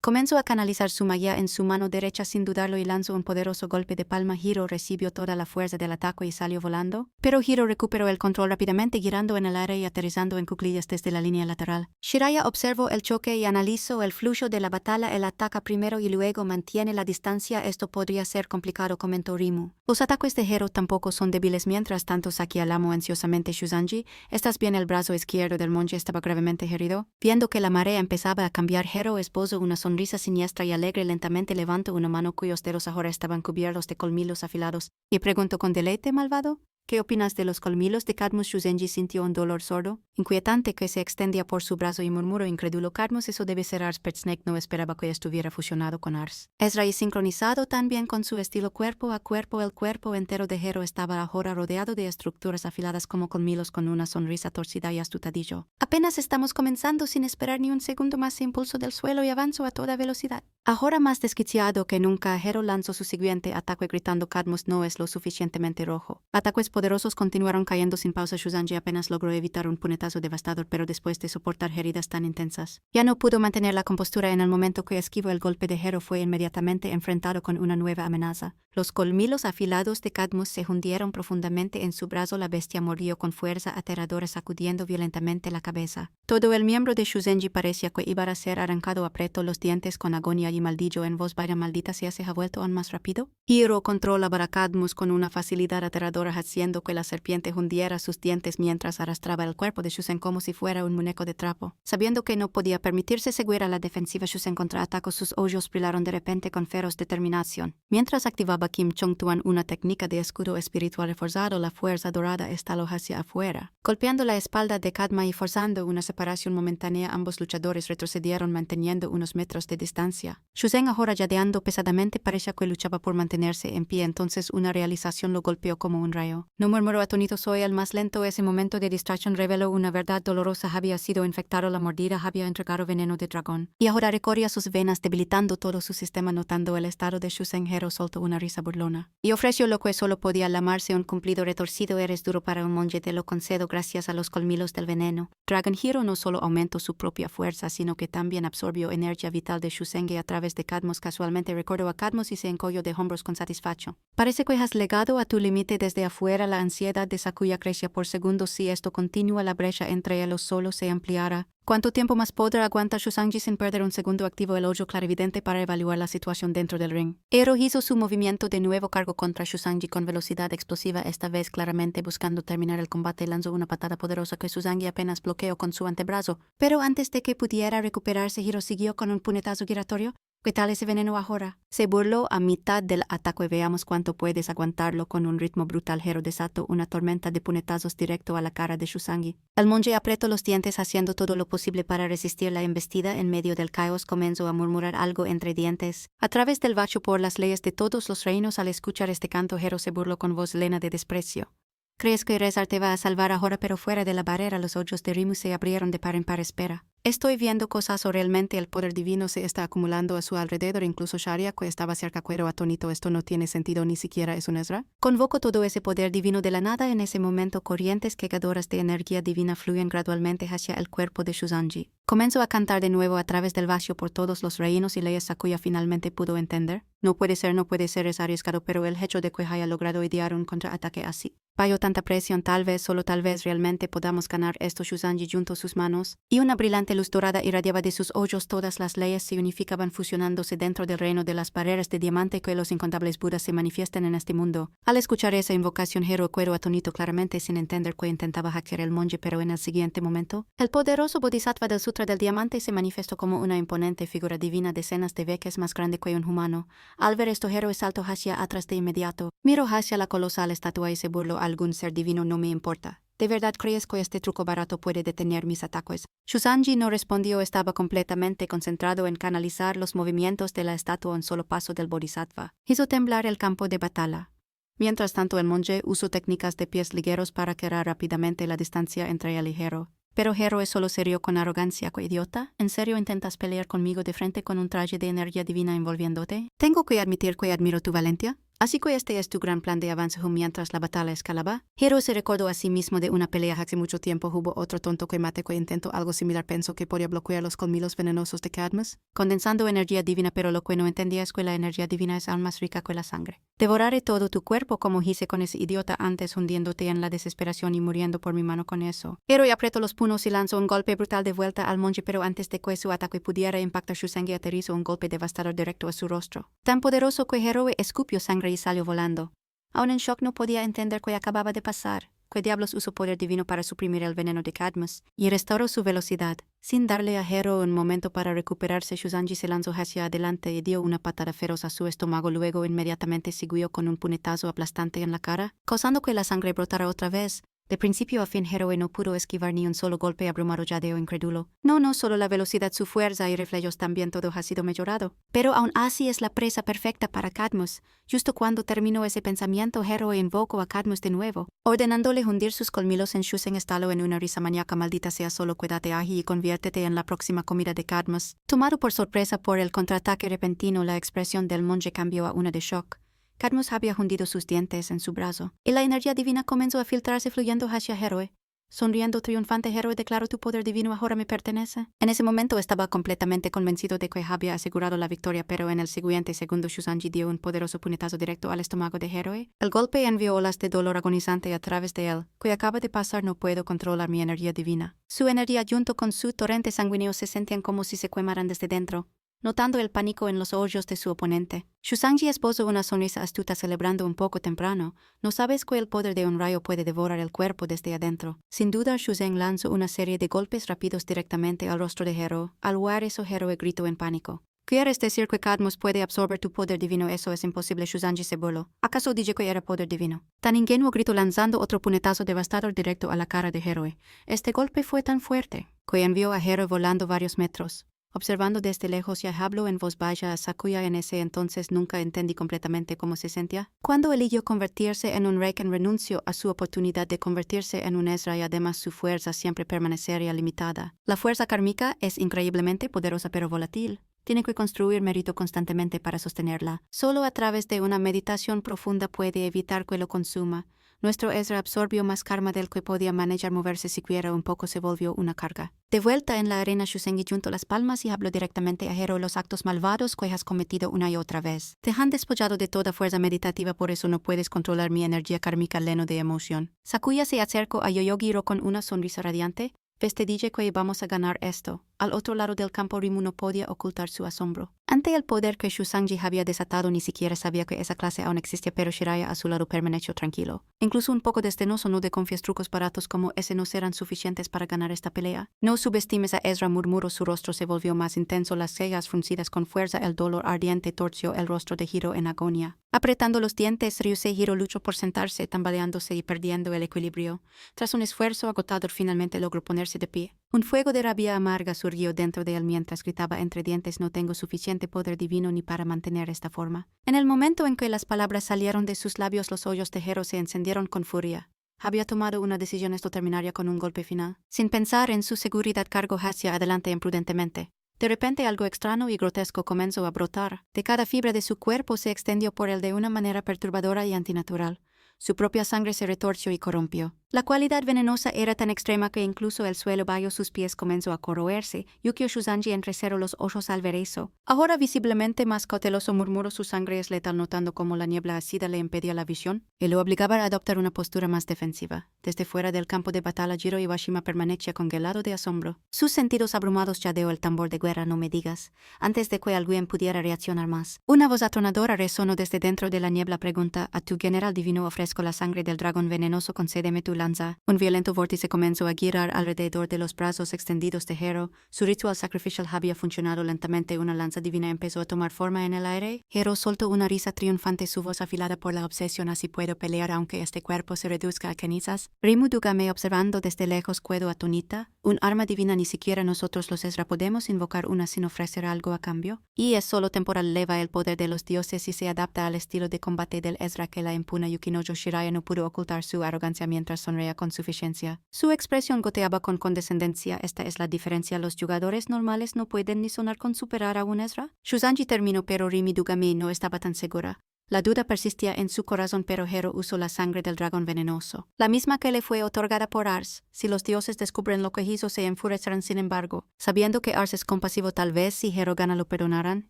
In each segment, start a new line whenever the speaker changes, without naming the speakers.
Comenzó a canalizar su magia en su mano derecha sin dudarlo y lanzó un poderoso golpe de palma. Hiro recibió toda la fuerza del ataque y salió volando, pero Hiro recuperó el control rápidamente girando en el aire y aterrizando en cuclillas desde la línea lateral. Shiraya observó el choque y analizó el flujo de la batalla. Él ataca primero y luego mantiene la distancia. Esto podría ser complicado, comentó Rimu. Los ataques de Hiro tampoco son débiles. Mientras tanto Saki alamó ansiosamente Shuzanji. ¿Estás bien? El brazo izquierdo del monje estaba gravemente herido. Viendo que la marea empezaba a cambiar, Hiro esbozó una sonrisa siniestra y alegre. Lentamente levantó una mano cuyos dedos ahora estaban cubiertos de colmillos afilados, y preguntó con deleite: ¿malvado? ¿Qué opinas de los colmillos de Cadmus? Shuzenji sintió un dolor sordo, inquietante que se extendía por su brazo y murmuró incrédulo: Cadmus, eso debe ser Ars. Snake no esperaba que estuviera fusionado con Ars. Ezra y sincronizado también con su estilo cuerpo a cuerpo. El cuerpo entero de Hero estaba ahora rodeado de estructuras afiladas como colmillos. Con una sonrisa torcida y astutadillo: apenas estamos comenzando. Sin esperar ni un segundo más se impulsó del suelo y avanzó a toda velocidad. Ahora más desquiciado que nunca, Hero lanzó su siguiente ataque gritando: Cadmus no es lo suficientemente rojo. Ataques poderosos continuaron cayendo sin pausa. Shuzanji apenas logró evitar un puñetazo devastador, pero después de soportar heridas tan intensas, ya no pudo mantener la compostura. En el momento que esquivó el golpe de Hero, fue inmediatamente enfrentado con una nueva amenaza. Los colmillos afilados de Cadmus se hundieron profundamente en su brazo. La bestia mordió con fuerza aterradora, sacudiendo violentamente la cabeza. Todo el miembro de Shuzanji parecía que iba a ser arrancado. Apretó los dientes con agonía y maldillo en voz: vaya maldita sea, se ha vuelto aún más rápido. Hiro controlaba a Cadmus con una facilidad aterradora, haciendo que la serpiente hundiera sus dientes mientras arrastraba el cuerpo de Shusen como si fuera un muñeco de trapo. Sabiendo que no podía permitirse seguir a la defensiva, Shusen contraatacó. Sus ojos brillaron de repente con feroz determinación. Mientras activaba Kim Chong-tuan, una técnica de escudo espiritual reforzado, la fuerza dorada estaló hacia afuera, golpeando la espalda de Kadma y forzando una separación momentánea. Ambos luchadores retrocedieron manteniendo unos metros de distancia. Shusen, ahora jadeando pesadamente, parecía que luchaba por mantenerse en pie. Entonces una realización lo golpeó como un rayo. No, murmuró atónito: soy el más lento. Ese momento de distracción reveló una verdad dolorosa. Había sido infectado. La mordida había entregado veneno de dragón, y ahora recorría sus venas, debilitando todo su sistema. Notando el estado de Shusen, Hero soltó una risa burlona y ofreció lo que solo podía llamarse un cumplido retorcido: eres duro para un monje, te lo concedo gracias a los colmillos del veneno. Dragon Hero no solo aumentó su propia fuerza, sino que también absorbió energía vital de Shusenge a través de Cadmus. Casualmente recordó a Cadmus y se encogió de hombros con satisfacción. Parece que has llegado a tu límite desde afuera. La ansiedad de Sakuya crecía por segundos. Si esto continúa, la brecha entre ellos solo se ampliará. ¿Cuánto tiempo más podrá aguantar Shusanji? Sin perder un segundo, activó el ojo clarividente para evaluar la situación dentro del ring. Hero hizo su movimiento de nuevo, cargó contra Shusanji con velocidad explosiva, esta vez claramente buscando terminar el combate. Lanzó una patada poderosa que Shusanji apenas bloqueó con su antebrazo, pero antes de que pudiera recuperarse, Hero siguió con un puñetazo giratorio. ¿Qué tal ese veneno ahora? Se burló a mitad del ataque. Veamos cuánto puedes aguantarlo. Con un ritmo brutal, Hero desató una tormenta de puñetazos directo a la cara de Shusanji. El monje apretó los dientes, haciendo todo lo posible para resistir la embestida. En medio del caos comenzó a murmurar algo entre dientes. A través del vacho por las leyes de todos los reinos. Al escuchar este canto, Hero se burló con voz llena de desprecio. ¿Crees que rezar te va a salvar ahora? Pero fuera de la barrera los ojos de Rimu se abrieron de par en par. Espera. Estoy viendo cosas, o realmente el poder divino se está acumulando a su alrededor. Incluso Sharia, que estaba cerca, cuero atónito. Esto no tiene sentido, ni siquiera es un Ezra. Convocó todo ese poder divino de la nada. En ese momento, corrientes quegadoras de energía divina fluyen gradualmente hacia el cuerpo de Shuzanji. Comenzó a cantar de nuevo a través del vacío por todos los reinos y leyes. Sakuya finalmente pudo entender. No puede ser, es arriesgado, pero el hecho de que haya logrado idear un contraataque así. Bajo tanta presión, tal vez, solo tal vez, realmente podamos ganar esto. Shuzanji juntó sus manos, y una brillante luz dorada irradiaba de sus ojos. Todas las leyes se unificaban, fusionándose dentro del reino de las barreras de diamante que los incontables budas se manifiestan en este mundo. Al escuchar esa invocación, Hero cuero atónito, claramente sin entender que intentaba hackear el monje, pero en el siguiente momento, el poderoso bodhisattva del Sutra del Diamante se manifestó como una imponente figura divina, decenas de veces más grande que un humano. Al ver esto, Hero saltó hacia atrás de inmediato. Miró hacia la colosal estatua y se burló: algún ser divino, no me importa. ¿De verdad crees que este truco barato puede detener mis ataques? Shuzanji no respondió. Estaba completamente concentrado en canalizar los movimientos de la estatua. Un solo paso del bodhisattva hizo temblar el campo de batalla. Mientras tanto, el monje usó técnicas de pies ligeros para crear rápidamente la distancia entre él y Hero. Pero Hero solo se rió con arrogancia. ¿Qué idiota? ¿En serio intentas pelear conmigo de frente con un traje de energía divina envolviéndote? Tengo que admitir que admiro tu valentía. Así que este es tu gran plan de avance mientras la batalla escalaba. Hero se recordó a sí mismo de una pelea hace mucho tiempo. Hubo otro tonto que mate que intentó algo similar. Pensó que podía bloquear los colmillos venenosos de Cadmus, condensando energía divina, pero lo que no entendía es que la energía divina es aún más rica que la sangre. Devoraré todo tu cuerpo como hice con ese idiota antes, hundiéndote en la desesperación y muriendo por mi mano con eso. Hero apretó los puños y lanzó un golpe brutal de vuelta al monje, pero antes de que su ataque pudiera impactar su sangre, aterrizó un golpe devastador directo a su rostro. Tan poderoso que Hero escupió sangre y salió volando. Aún en shock no podía entender qué acababa de pasar. ¿Qué diablos usó poder divino para suprimir el veneno de Cadmus? Y restauró su velocidad. Sin darle a Hero un momento para recuperarse, Shuzanji se lanzó hacia adelante y dio una patada feroz a su estómago. Luego inmediatamente siguió con un puñetazo aplastante en la cara, causando que la sangre brotara otra vez. De principio a fin, Hero no pudo esquivar ni un solo golpe. Abrumado jadeó incrédulo. No solo la velocidad, su fuerza y reflejos también, todo ha sido mejorado. Pero aún así es la presa perfecta para Cadmus. Justo cuando terminó ese pensamiento, Hero invocó a Cadmus de nuevo, ordenándole hundir sus colmillos en Shusen. Estalo en una risa maníaca. Maldita sea, solo cuídate Aji y conviértete en la próxima comida de Cadmus. Tomado por sorpresa por el contraataque repentino, la expresión del monje cambió a una de shock. Cadmus había hundido sus dientes en su brazo, y la energía divina comenzó a filtrarse fluyendo hacia Hero. Sonriendo triunfante, Hero declaró: tu poder divino ahora me pertenece. En ese momento estaba completamente convencido de que había asegurado la victoria, pero en el siguiente segundo Shuzanji dio un poderoso puñetazo directo al estómago de Hero. El golpe envió olas de dolor agonizante a través de él. ¿Qué acaba de pasar? No puedo controlar mi energía divina. Su energía junto con su torrente sanguíneo se sentían como si se quemaran desde dentro, notando el pánico en los ojos de su oponente. Shuzanji esbozó una sonrisa astuta, celebrando un poco temprano. ¿No sabes que el poder de un rayo puede devorar el cuerpo desde adentro? Sin duda, Shuzen lanzó una serie de golpes rápidos directamente al rostro de Hero. Al oír eso, Hero gritó en pánico. ¿Quieres decir que Cadmus puede absorber tu poder divino? Eso es imposible. Shuzanji se burló. ¿Acaso dije que era poder divino? Tan ingenuo, gritó, lanzando otro puñetazo devastador directo a la cara de Hero. Este golpe fue tan fuerte que envió a Hero volando varios metros. Observando desde lejos, ya habló en voz baja a Sakuya. En ese entonces nunca entendí completamente cómo se sentía. Cuando eligió convertirse en un Reiken, renunció a su oportunidad de convertirse en un Ezra, y además su fuerza siempre permanecería limitada. La fuerza kármica es increíblemente poderosa pero volátil. Tiene que construir mérito constantemente para sostenerla. Solo a través de una meditación profunda puede evitar que lo consuma. Nuestro Ezra absorbió más karma del que podía manejar. Moverse siquiera un poco se volvió una carga. De vuelta en la arena, Shusengi juntó las palmas y habló directamente a Hero: los actos malvados que has cometido una y otra vez te han despojado de toda fuerza meditativa, por eso no puedes controlar mi energía kármica lleno de emoción. Sakuya se acercó a Yoyogiro con una sonrisa radiante. ¿Ves? Te dije que íbamos a ganar esto. Al otro lado del campo, Rimu no podía ocultar su asombro. Ante el poder que Shuzanji había desatado, ni siquiera sabía que esa clase aún existía, pero Shiraya a su lado permaneció tranquilo. Incluso un poco desdenoso. No de confies trucos baratos como ese no serán suficientes para ganar esta pelea. No subestimes a Ezra, murmuró. Su rostro se volvió más intenso, las cejas fruncidas con fuerza. El dolor ardiente torció el rostro de Hiro en agonía. Apretando los dientes, Ryusei Hiro luchó por sentarse, tambaleándose y perdiendo el equilibrio. Tras un esfuerzo agotador, finalmente logró ponerse de pie. Un fuego de rabia amarga surgió dentro de él mientras gritaba entre dientes: no tengo suficiente poder divino ni para mantener esta forma. En el momento en que las palabras salieron de sus labios, los ojos de Hero se encendieron con furia. Había tomado una decisión. Esto terminaría con un golpe final. Sin pensar en su seguridad, cargó hacia adelante imprudentemente. De repente algo extraño y grotesco comenzó a brotar. De cada fibra de su cuerpo se extendió por él de una manera perturbadora y antinatural. Su propia sangre se retorció y corrompió. La cualidad venenosa era tan extrema que incluso el suelo bajo sus pies comenzó a corroerse. Yukio Shuzanji entrecerró los ojos al ver eso. Ahora visiblemente más cauteloso, murmuró: su sangre es letal, notando cómo la niebla ácida le impedía la visión y lo obligaba a adoptar una postura más defensiva. Desde fuera del campo de batalla, Jiro Iwashima permanecía congelado de asombro. Sus sentidos abrumados. Jadeó el tambor de guerra. No me digas. Antes de que alguien pudiera reaccionar más, una voz atronadora resonó desde dentro de la niebla. Pregunta: a tu general divino ofrezco la sangre del dragón venenoso, concédeme tu lanza. Un violento vórtice comenzó a girar alrededor de los brazos extendidos de Hero. Su ritual sacrificial había funcionado lentamente. Una lanza divina empezó a tomar forma en el aire. Hero soltó una risa triunfante, su voz afilada por la obsesión: así puedo pelear aunque este cuerpo se reduzca a cenizas. Rimu Dugame, observando desde lejos, quedó atónita. Un arma divina. Ni siquiera nosotros los Ezra podemos invocar una sin ofrecer algo a cambio. Y es solo temporal. Eleva el poder de los dioses y se adapta al estilo de combate del Ezra que la impuna. Yukinojo Shiraya no pudo ocultar su arrogancia mientras sonreía con suficiencia. Su expresión goteaba con condescendencia. Esta es la diferencia. Los jugadores normales no pueden ni sonar con superar a un Ezra. Shuzanji terminó, pero Rimi Dugame no estaba tan segura. La duda persistía en su corazón, pero Hero usó la sangre del dragón venenoso, la misma que le fue otorgada por Ars. Si los dioses descubren lo que hizo, se enfurecerán. Sin embargo, sabiendo que Ars es compasivo, tal vez si Hero gana lo perdonarán.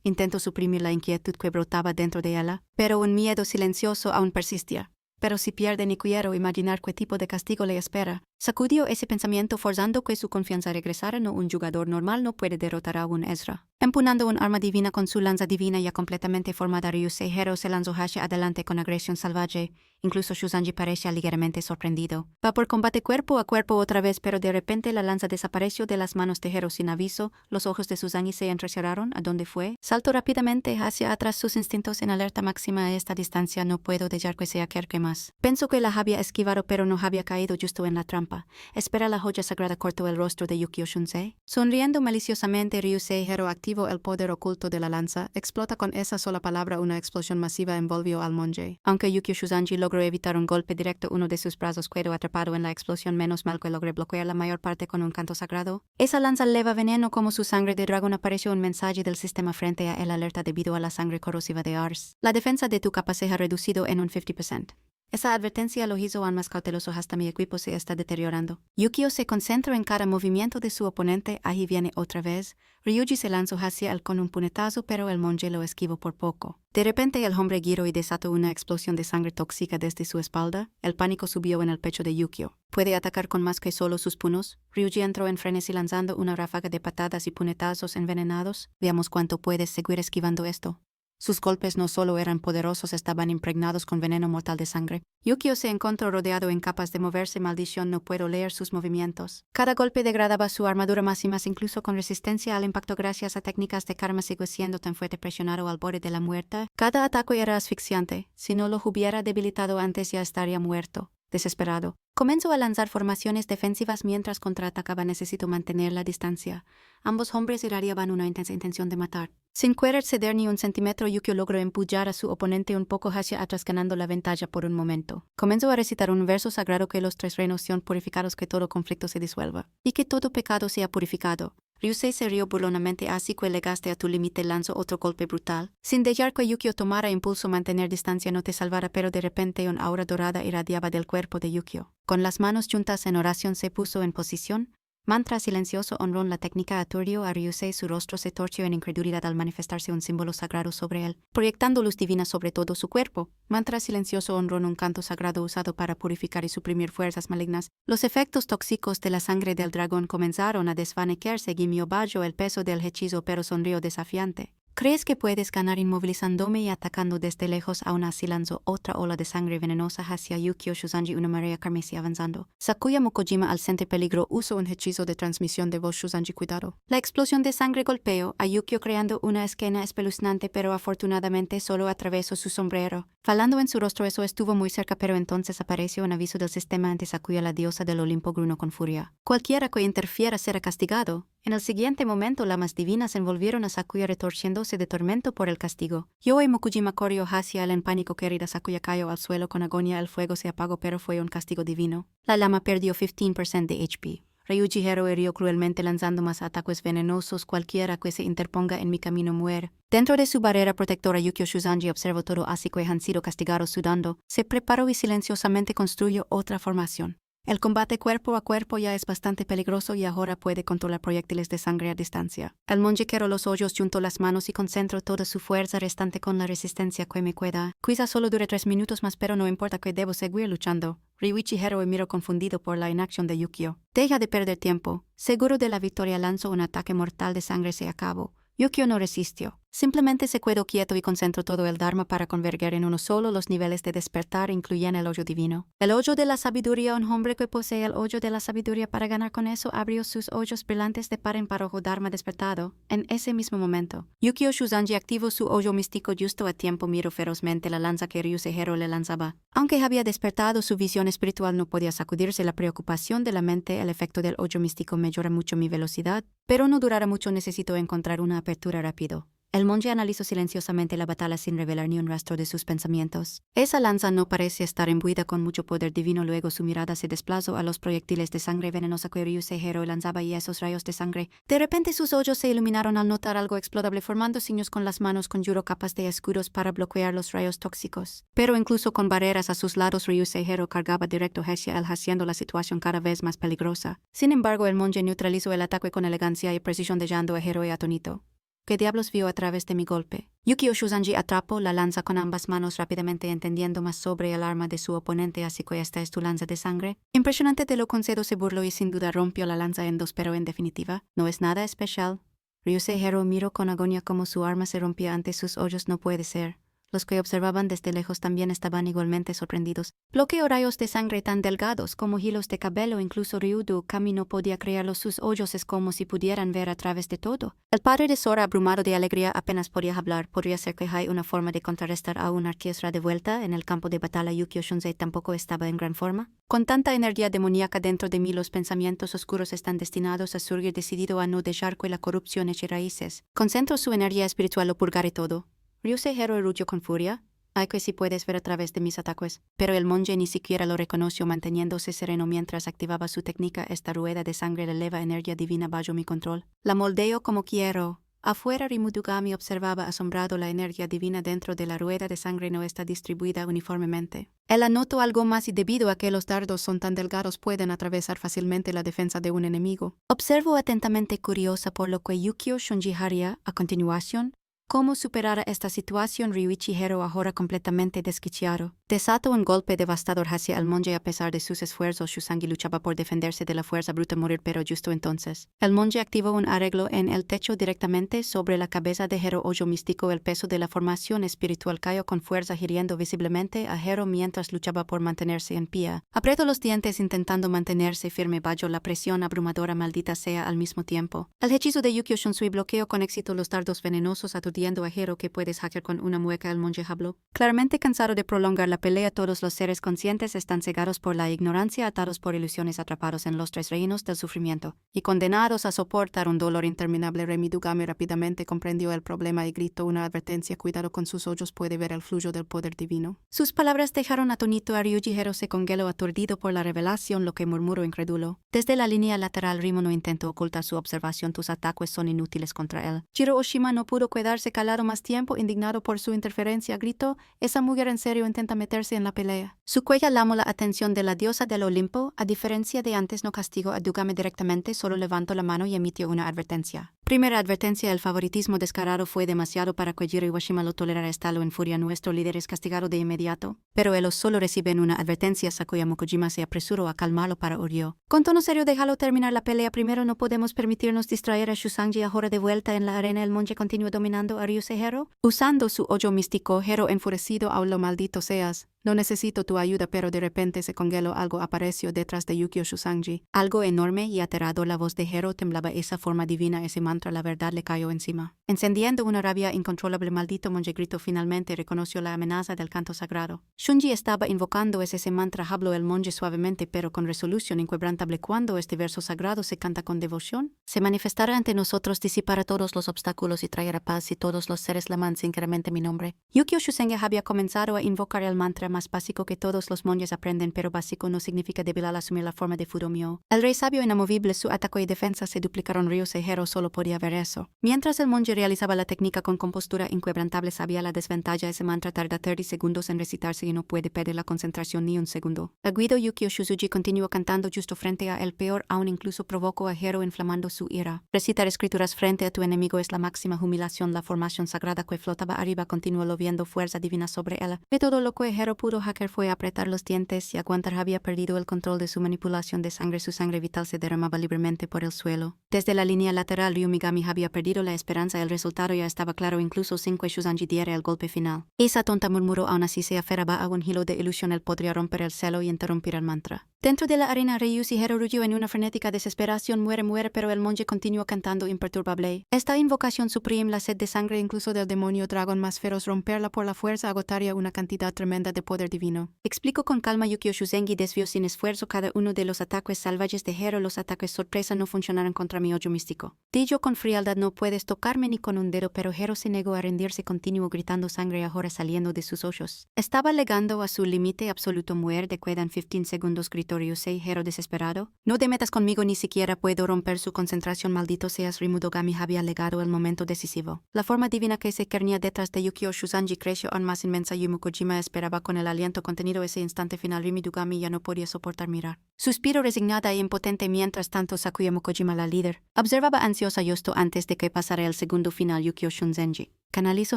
Intentó suprimir la inquietud que brotaba dentro de ella, pero un miedo silencioso aún persistía. Pero si pierde, ni quiero imaginar qué tipo de castigo le espera. Sacudió ese pensamiento, forzando que su confianza regresara. No, un jugador normal no puede derrotar a un Ezra. Empuñando un arma divina con su lanza divina ya completamente formada, Ryusei Hero se lanzó hacia adelante con agresión salvaje. Incluso Shuzanji parecía ligeramente sorprendido. Va por combate cuerpo a cuerpo otra vez, pero de repente la lanza desapareció de las manos de Hero sin aviso. Los ojos de Shuzanji se entrecerraron. ¿A dónde fue? Saltó rápidamente hacia atrás, sus instintos en alerta máxima. A esta distancia no puedo dejar que sea que más. Pensó que la había esquivado, pero no había caído justo en la trampa. Espera, la joya sagrada cortó el rostro de Yukio Shunsei. Sonriendo maliciosamente, Ryusei Hero activó el poder oculto de la lanza. Explota. Con esa sola palabra, una explosión masiva envolvió al monje. Aunque Yukio Shuzanji logró evitar un golpe directo, uno de sus brazos quedó atrapado en la explosión. Menos mal que logré bloquear la mayor parte con un canto sagrado. Esa lanza leva veneno como su sangre de dragón. Apareció un mensaje del sistema frente a el alerta debido a la sangre corrosiva de Ars. La defensa de tu capa se ha reducido en un 50%. Esa advertencia lo hizo aún más cauteloso. Hasta mi equipo se está deteriorando. Yukio se concentró en cada movimiento de su oponente. Ahí viene otra vez. Ryuji se lanzó hacia él con un puñetazo, pero el monje lo esquivó por poco. De repente el hombre giró y desató una explosión de sangre tóxica desde su espalda. El pánico subió en el pecho de Yukio. ¿Puede atacar con más que solo sus puños? Ryuji entró en frenesí lanzando una ráfaga de patadas y puñetazos envenenados. Veamos cuánto puedes seguir esquivando esto. Sus golpes no solo eran poderosos, estaban impregnados con veneno mortal de sangre. Yukio se encontró rodeado, incapaz de moverse. Maldición, no puedo leer sus movimientos. Cada golpe degradaba su armadura más y más, incluso con resistencia al impacto. Gracias a técnicas de karma sigue siendo tan fuerte, presionado al borde de la muerte. Cada ataque era asfixiante. Si no lo hubiera debilitado antes, ya estaría muerto. Desesperado, comenzó a lanzar formaciones defensivas mientras contraatacaba. Necesito mantener la distancia. Ambos hombres irradiaban una intensa intención de matar. Sin querer ceder ni un centímetro, Yukio logró empujar a su oponente un poco hacia atrás, ganando la ventaja por un momento. Comenzó a recitar un verso sagrado: que los tres reinos sean purificados, que todo conflicto se disuelva, y que todo pecado sea purificado. Ryusei se rió burlonamente. Así que llegaste a tu límite. Lanzó otro golpe brutal. Sin dejar que Yukio tomara impulso, mantener distancia no te salvará. Pero de repente un aura dorada irradiaba del cuerpo de Yukio. Con las manos juntas en oración se puso en posición. Mantra silencioso honró la técnica. Aturdió a Ryusei. Su rostro se torció en incredulidad al manifestarse un símbolo sagrado sobre él, proyectando luz divina sobre todo su cuerpo. Mantra silencioso honró un canto sagrado usado para purificar y suprimir fuerzas malignas. Los efectos tóxicos de la sangre del dragón comenzaron a desvanecerse. Gimió bajo el peso del hechizo, pero sonrió desafiante. ¿Crees que puedes ganar inmovilizándome y atacando desde lejos? Aún así lanzó otra ola de sangre venenosa hacia Yukio Shuzanji, una marea carmesí avanzando. Sakuya Mukojima, al sentir peligro, usó un hechizo de transmisión de voz. Shuzanji, cuidado. La explosión de sangre golpeó a Yukio creando una esquina espeluznante, pero afortunadamente solo atravesó su sombrero. Falando en su rostro, eso estuvo muy cerca, pero entonces apareció un aviso del sistema ante Sakuya. La diosa del Olimpo gruñó con furia. Cualquiera que interfiera será castigado. En el siguiente momento, llamas divinas envolvieron a Sakuya, retorciéndose de tormento por el castigo. Yoei Mukujima corrió hacia él en pánico. Querida Sakuya cayó al suelo con agonía. El fuego se apagó, pero fue un castigo divino. La llama perdió 15% de HP. Ryuji Hero hirió cruelmente, lanzando más ataques venenosos. Cualquiera que se interponga en mi camino muere. Dentro de su barrera protectora, Yukio Shuzanji observó todo, así que han sido castigados. Sudando, se preparó y silenciosamente construyó otra formación. El combate cuerpo a cuerpo ya es bastante peligroso y ahora puede controlar proyectiles de sangre a distancia. El monje cerró los ojos, juntó las manos y concentró toda su fuerza restante con la resistencia que me queda. Quizá solo dure 3 minutos más, pero no importa, que debo seguir luchando. Ryuichi Hero miró confundido por la inacción de Yukio. Deja de perder tiempo. Seguro de la victoria, lanzó un ataque mortal de sangre. Se acabó. Yukio no resistió. Simplemente se quedó quieto y concentró todo el Dharma para converger en uno solo. Los niveles de despertar incluían el hoyo divino, el hoyo de la sabiduría. Un hombre que posee el hoyo de la sabiduría para ganar con eso abrió sus hoyos brillantes de par en par. Ojo Dharma despertado. En ese mismo momento, Yukio Shuzanji activó su hoyo místico justo a tiempo. Miró ferozmente la lanza que Ryusei Hero le lanzaba. Aunque había despertado su visión espiritual, no podía sacudirse la preocupación de la mente. El efecto del hoyo místico mejora mucho mi velocidad, pero no durará mucho. Necesito encontrar una apertura rápido. El monje analizó silenciosamente la batalla sin revelar ni un rastro de sus pensamientos. Esa lanza no parece estar imbuida con mucho poder divino. Luego su mirada se desplazó a los proyectiles de sangre venenosa que Ryusei Hero lanzaba y a esos rayos de sangre. De repente sus ojos se iluminaron al notar algo explotable formando signos con las manos. Conjuró capas de escudos para bloquear los rayos tóxicos. Pero incluso con barreras a sus lados, Ryusei Hero cargaba directo hacia él, haciendo la situación cada vez más peligrosa. Sin embargo, el monje neutralizó el ataque con elegancia y precisión, dejando a Hero atónito. ¿Qué diablos vio a través de mi golpe? Yukio Shuzanji atrapó la lanza con ambas manos rápidamente, entendiendo más sobre el arma de su oponente. Así que esta es tu lanza de sangre. Impresionante, de lo concedo, se burló y sin duda rompió la lanza en dos, pero en definitiva, no es nada especial. Ryusei Hero miró con agonía cómo su arma se rompía ante sus ojos. No puede ser. Los que observaban desde lejos también estaban igualmente sorprendidos. Bloqueó rayos de sangre tan delgados como hilos de cabello. Incluso Ryudo Kami no podía creerlo. Sus ojos es como si pudieran ver a través de todo. El padre de Sora, abrumado de alegría, apenas podía hablar. Podría ser que hay una forma de contrarrestar a una orquesta de vuelta en el campo de batalla. Yukio Shunzei tampoco estaba en gran forma. Con tanta energía demoníaca dentro de mí, los pensamientos oscuros están destinados a surgir. Decidido a no dejar que la corrupción eche raíces, concentro su energía espiritual, lo purgaré todo. Ryusei Hero rugió con furia. Ay, que si puedes ver a través de mis ataques. Pero el monje ni siquiera lo reconoció, manteniéndose sereno mientras activaba su técnica. Esta rueda de sangre eleva energía divina bajo mi control. La moldeo como quiero. Afuera, Rimudugami observaba asombrado. La energía divina dentro de la rueda de sangre no está distribuida uniformemente. Él anotó algo más, y debido a que los dardos son tan delgados pueden atravesar fácilmente la defensa de un enemigo. Observó atentamente, curiosa por lo que Yukio Shunji haría a continuación. ¿Cómo superar esta situación? Ryuichi Hero, ahora completamente desquiciado, desató un golpe devastador hacia el monje. A pesar de sus esfuerzos, Shuzangi luchaba por defenderse de la fuerza bruta morir, pero justo entonces, el monje activó un arreglo en el techo directamente sobre la cabeza de Hero. Hoyo místico. El peso de la formación espiritual cayó con fuerza, hiriendo visiblemente a Hero mientras luchaba por mantenerse en pie. Apretó los dientes intentando mantenerse firme bajo la presión abrumadora. Maldita sea. Al mismo tiempo, el hechizo de Yukio Shunsui bloqueó con éxito los dardos venenosos, aturdiendo a Hero. Que puedes hackear con una mueca. El monje habló. Claramente cansado de prolongar la pelea, todos los seres conscientes están cegados por la ignorancia, atados por ilusiones, atrapados en los tres reinos del sufrimiento y condenados a soportar un dolor interminable. Rimudugami rápidamente comprendió el problema y gritó una advertencia. Cuidado con sus ojos, puede ver el flujo del poder divino. Sus palabras dejaron atónito a Ryuji. Hero se congeló, aturdido por la revelación, lo que murmuró incrédulo. Desde la línea lateral, Rimo no intentó ocultar su observación. Tus ataques son inútiles contra él. Jiro Oshima no pudo quedarse calado más tiempo. Indignado por su interferencia, gritó: esa mujer en serio intenta meterse en la pelea. Su cuello llamó la atención de la diosa del Olimpo. A diferencia de antes, no castigó a Dugame directamente, solo levantó la mano y emitió una advertencia. Primera advertencia: el favoritismo descarado fue demasiado para que Jiro Iwashima lo tolerara. Estalló en furia. Nuestro líder es castigado de inmediato. Pero él solo recibe una advertencia. Sakuya Mokujima se apresuró a calmarlo para Uryo. Con tono serio: déjalo terminar la pelea primero. No podemos permitirnos distraer a Shuzanji. Ahora de vuelta en la arena, el monje continuó dominando a Ryusei Hero. Usando su hoyo místico, Hero enfurecido habló: maldito seas. No necesito tu ayuda. Pero de repente se congeló. Algo apareció detrás de Yukio Shuzanji. Algo enorme y aterrado. La voz de Hero temblaba. Esa forma divina, ese mantra, la verdad, le cayó encima. Encendiendo una rabia incontrolable, maldito monje gritó. Finalmente reconoció la amenaza del canto sagrado. Shunji estaba invocando ese mantra. Habló el monje suavemente pero con resolución inquebrantable. Cuando este verso sagrado se canta con devoción, se manifestará ante nosotros, disipará todos los obstáculos y traerá paz. Si todos los seres laman sinceramente mi nombre. Yukio Shuzangi había comenzado a invocar el mantra más básico que todos los monjes aprenden, pero básico no significa débil. Al asumir la forma de Fudomyo, el rey sabio inamovible, su ataque y defensa se duplicaron. Ryusei Hero solo podía ver eso. Mientras el monje realizaba la técnica con compostura inquebrantable, sabía la desventaja. Ese mantra tarda 30 segundos en recitarse y no puede perder la concentración ni un segundo. El Guido Yukio Shuzuji continuó cantando justo frente a él. Peor aún, incluso provocó a Hero inflamando su ira. Recitar escrituras frente a tu enemigo es la máxima humillación. La formación sagrada que flotaba arriba continuó lloviendo fuerza divina sobre él. De todo lo que Hero pudo hacer fue apretar los dientes y aguantar. Había perdido el control de su manipulación de sangre. Su sangre vital se derramaba libremente por el suelo. Desde la línea lateral, Ryumigami había perdido la esperanza. El resultado ya estaba claro, incluso sin que Shuzanji diera el golpe final. Esa tonta, murmuró, aún así se aferraba a un hilo de ilusión. Él podría romper el celo y interrumpir el mantra. Dentro de la arena, Ryushi Hero rugió en una frenética desesperación: muere, pero el monje continuó cantando imperturbable. Esta invocación suprime la sed de sangre incluso del demonio dragón más feroz. Romperla por la fuerza agotaría una cantidad tremenda de poder divino. Explicó con calma Yukio Shusengi. Desvió sin esfuerzo cada uno de los ataques salvajes de Hero. Los ataques sorpresa no funcionaron contra mi hoyo místico. Dijo con frialdad: no puedes tocarme ni con un dedo, pero Hero se negó a rendirse. Continuó gritando, sangre ahora saliendo de sus ojos. Estaba llegando a su límite absoluto. Muerde, quedan 15 segundos, gritó Ryusei Hero desesperado. No te metas conmigo, ni siquiera puedo romper su concentración. Maldito seas, Rimudogami. Había llegado el momento decisivo. La forma divina que se cernía detrás de Yukio Shusanji creció aún más inmensa. Yumo Kojima esperaba con el aliento contenido ese instante final. Rimudogami ya no podía soportar mirar. Suspiró resignada e impotente. Mientras tanto, Sakuya Mokojima, la líder, observaba ansiosa justo antes de que pasara el segundo final. Yukio Shunzenji canalizó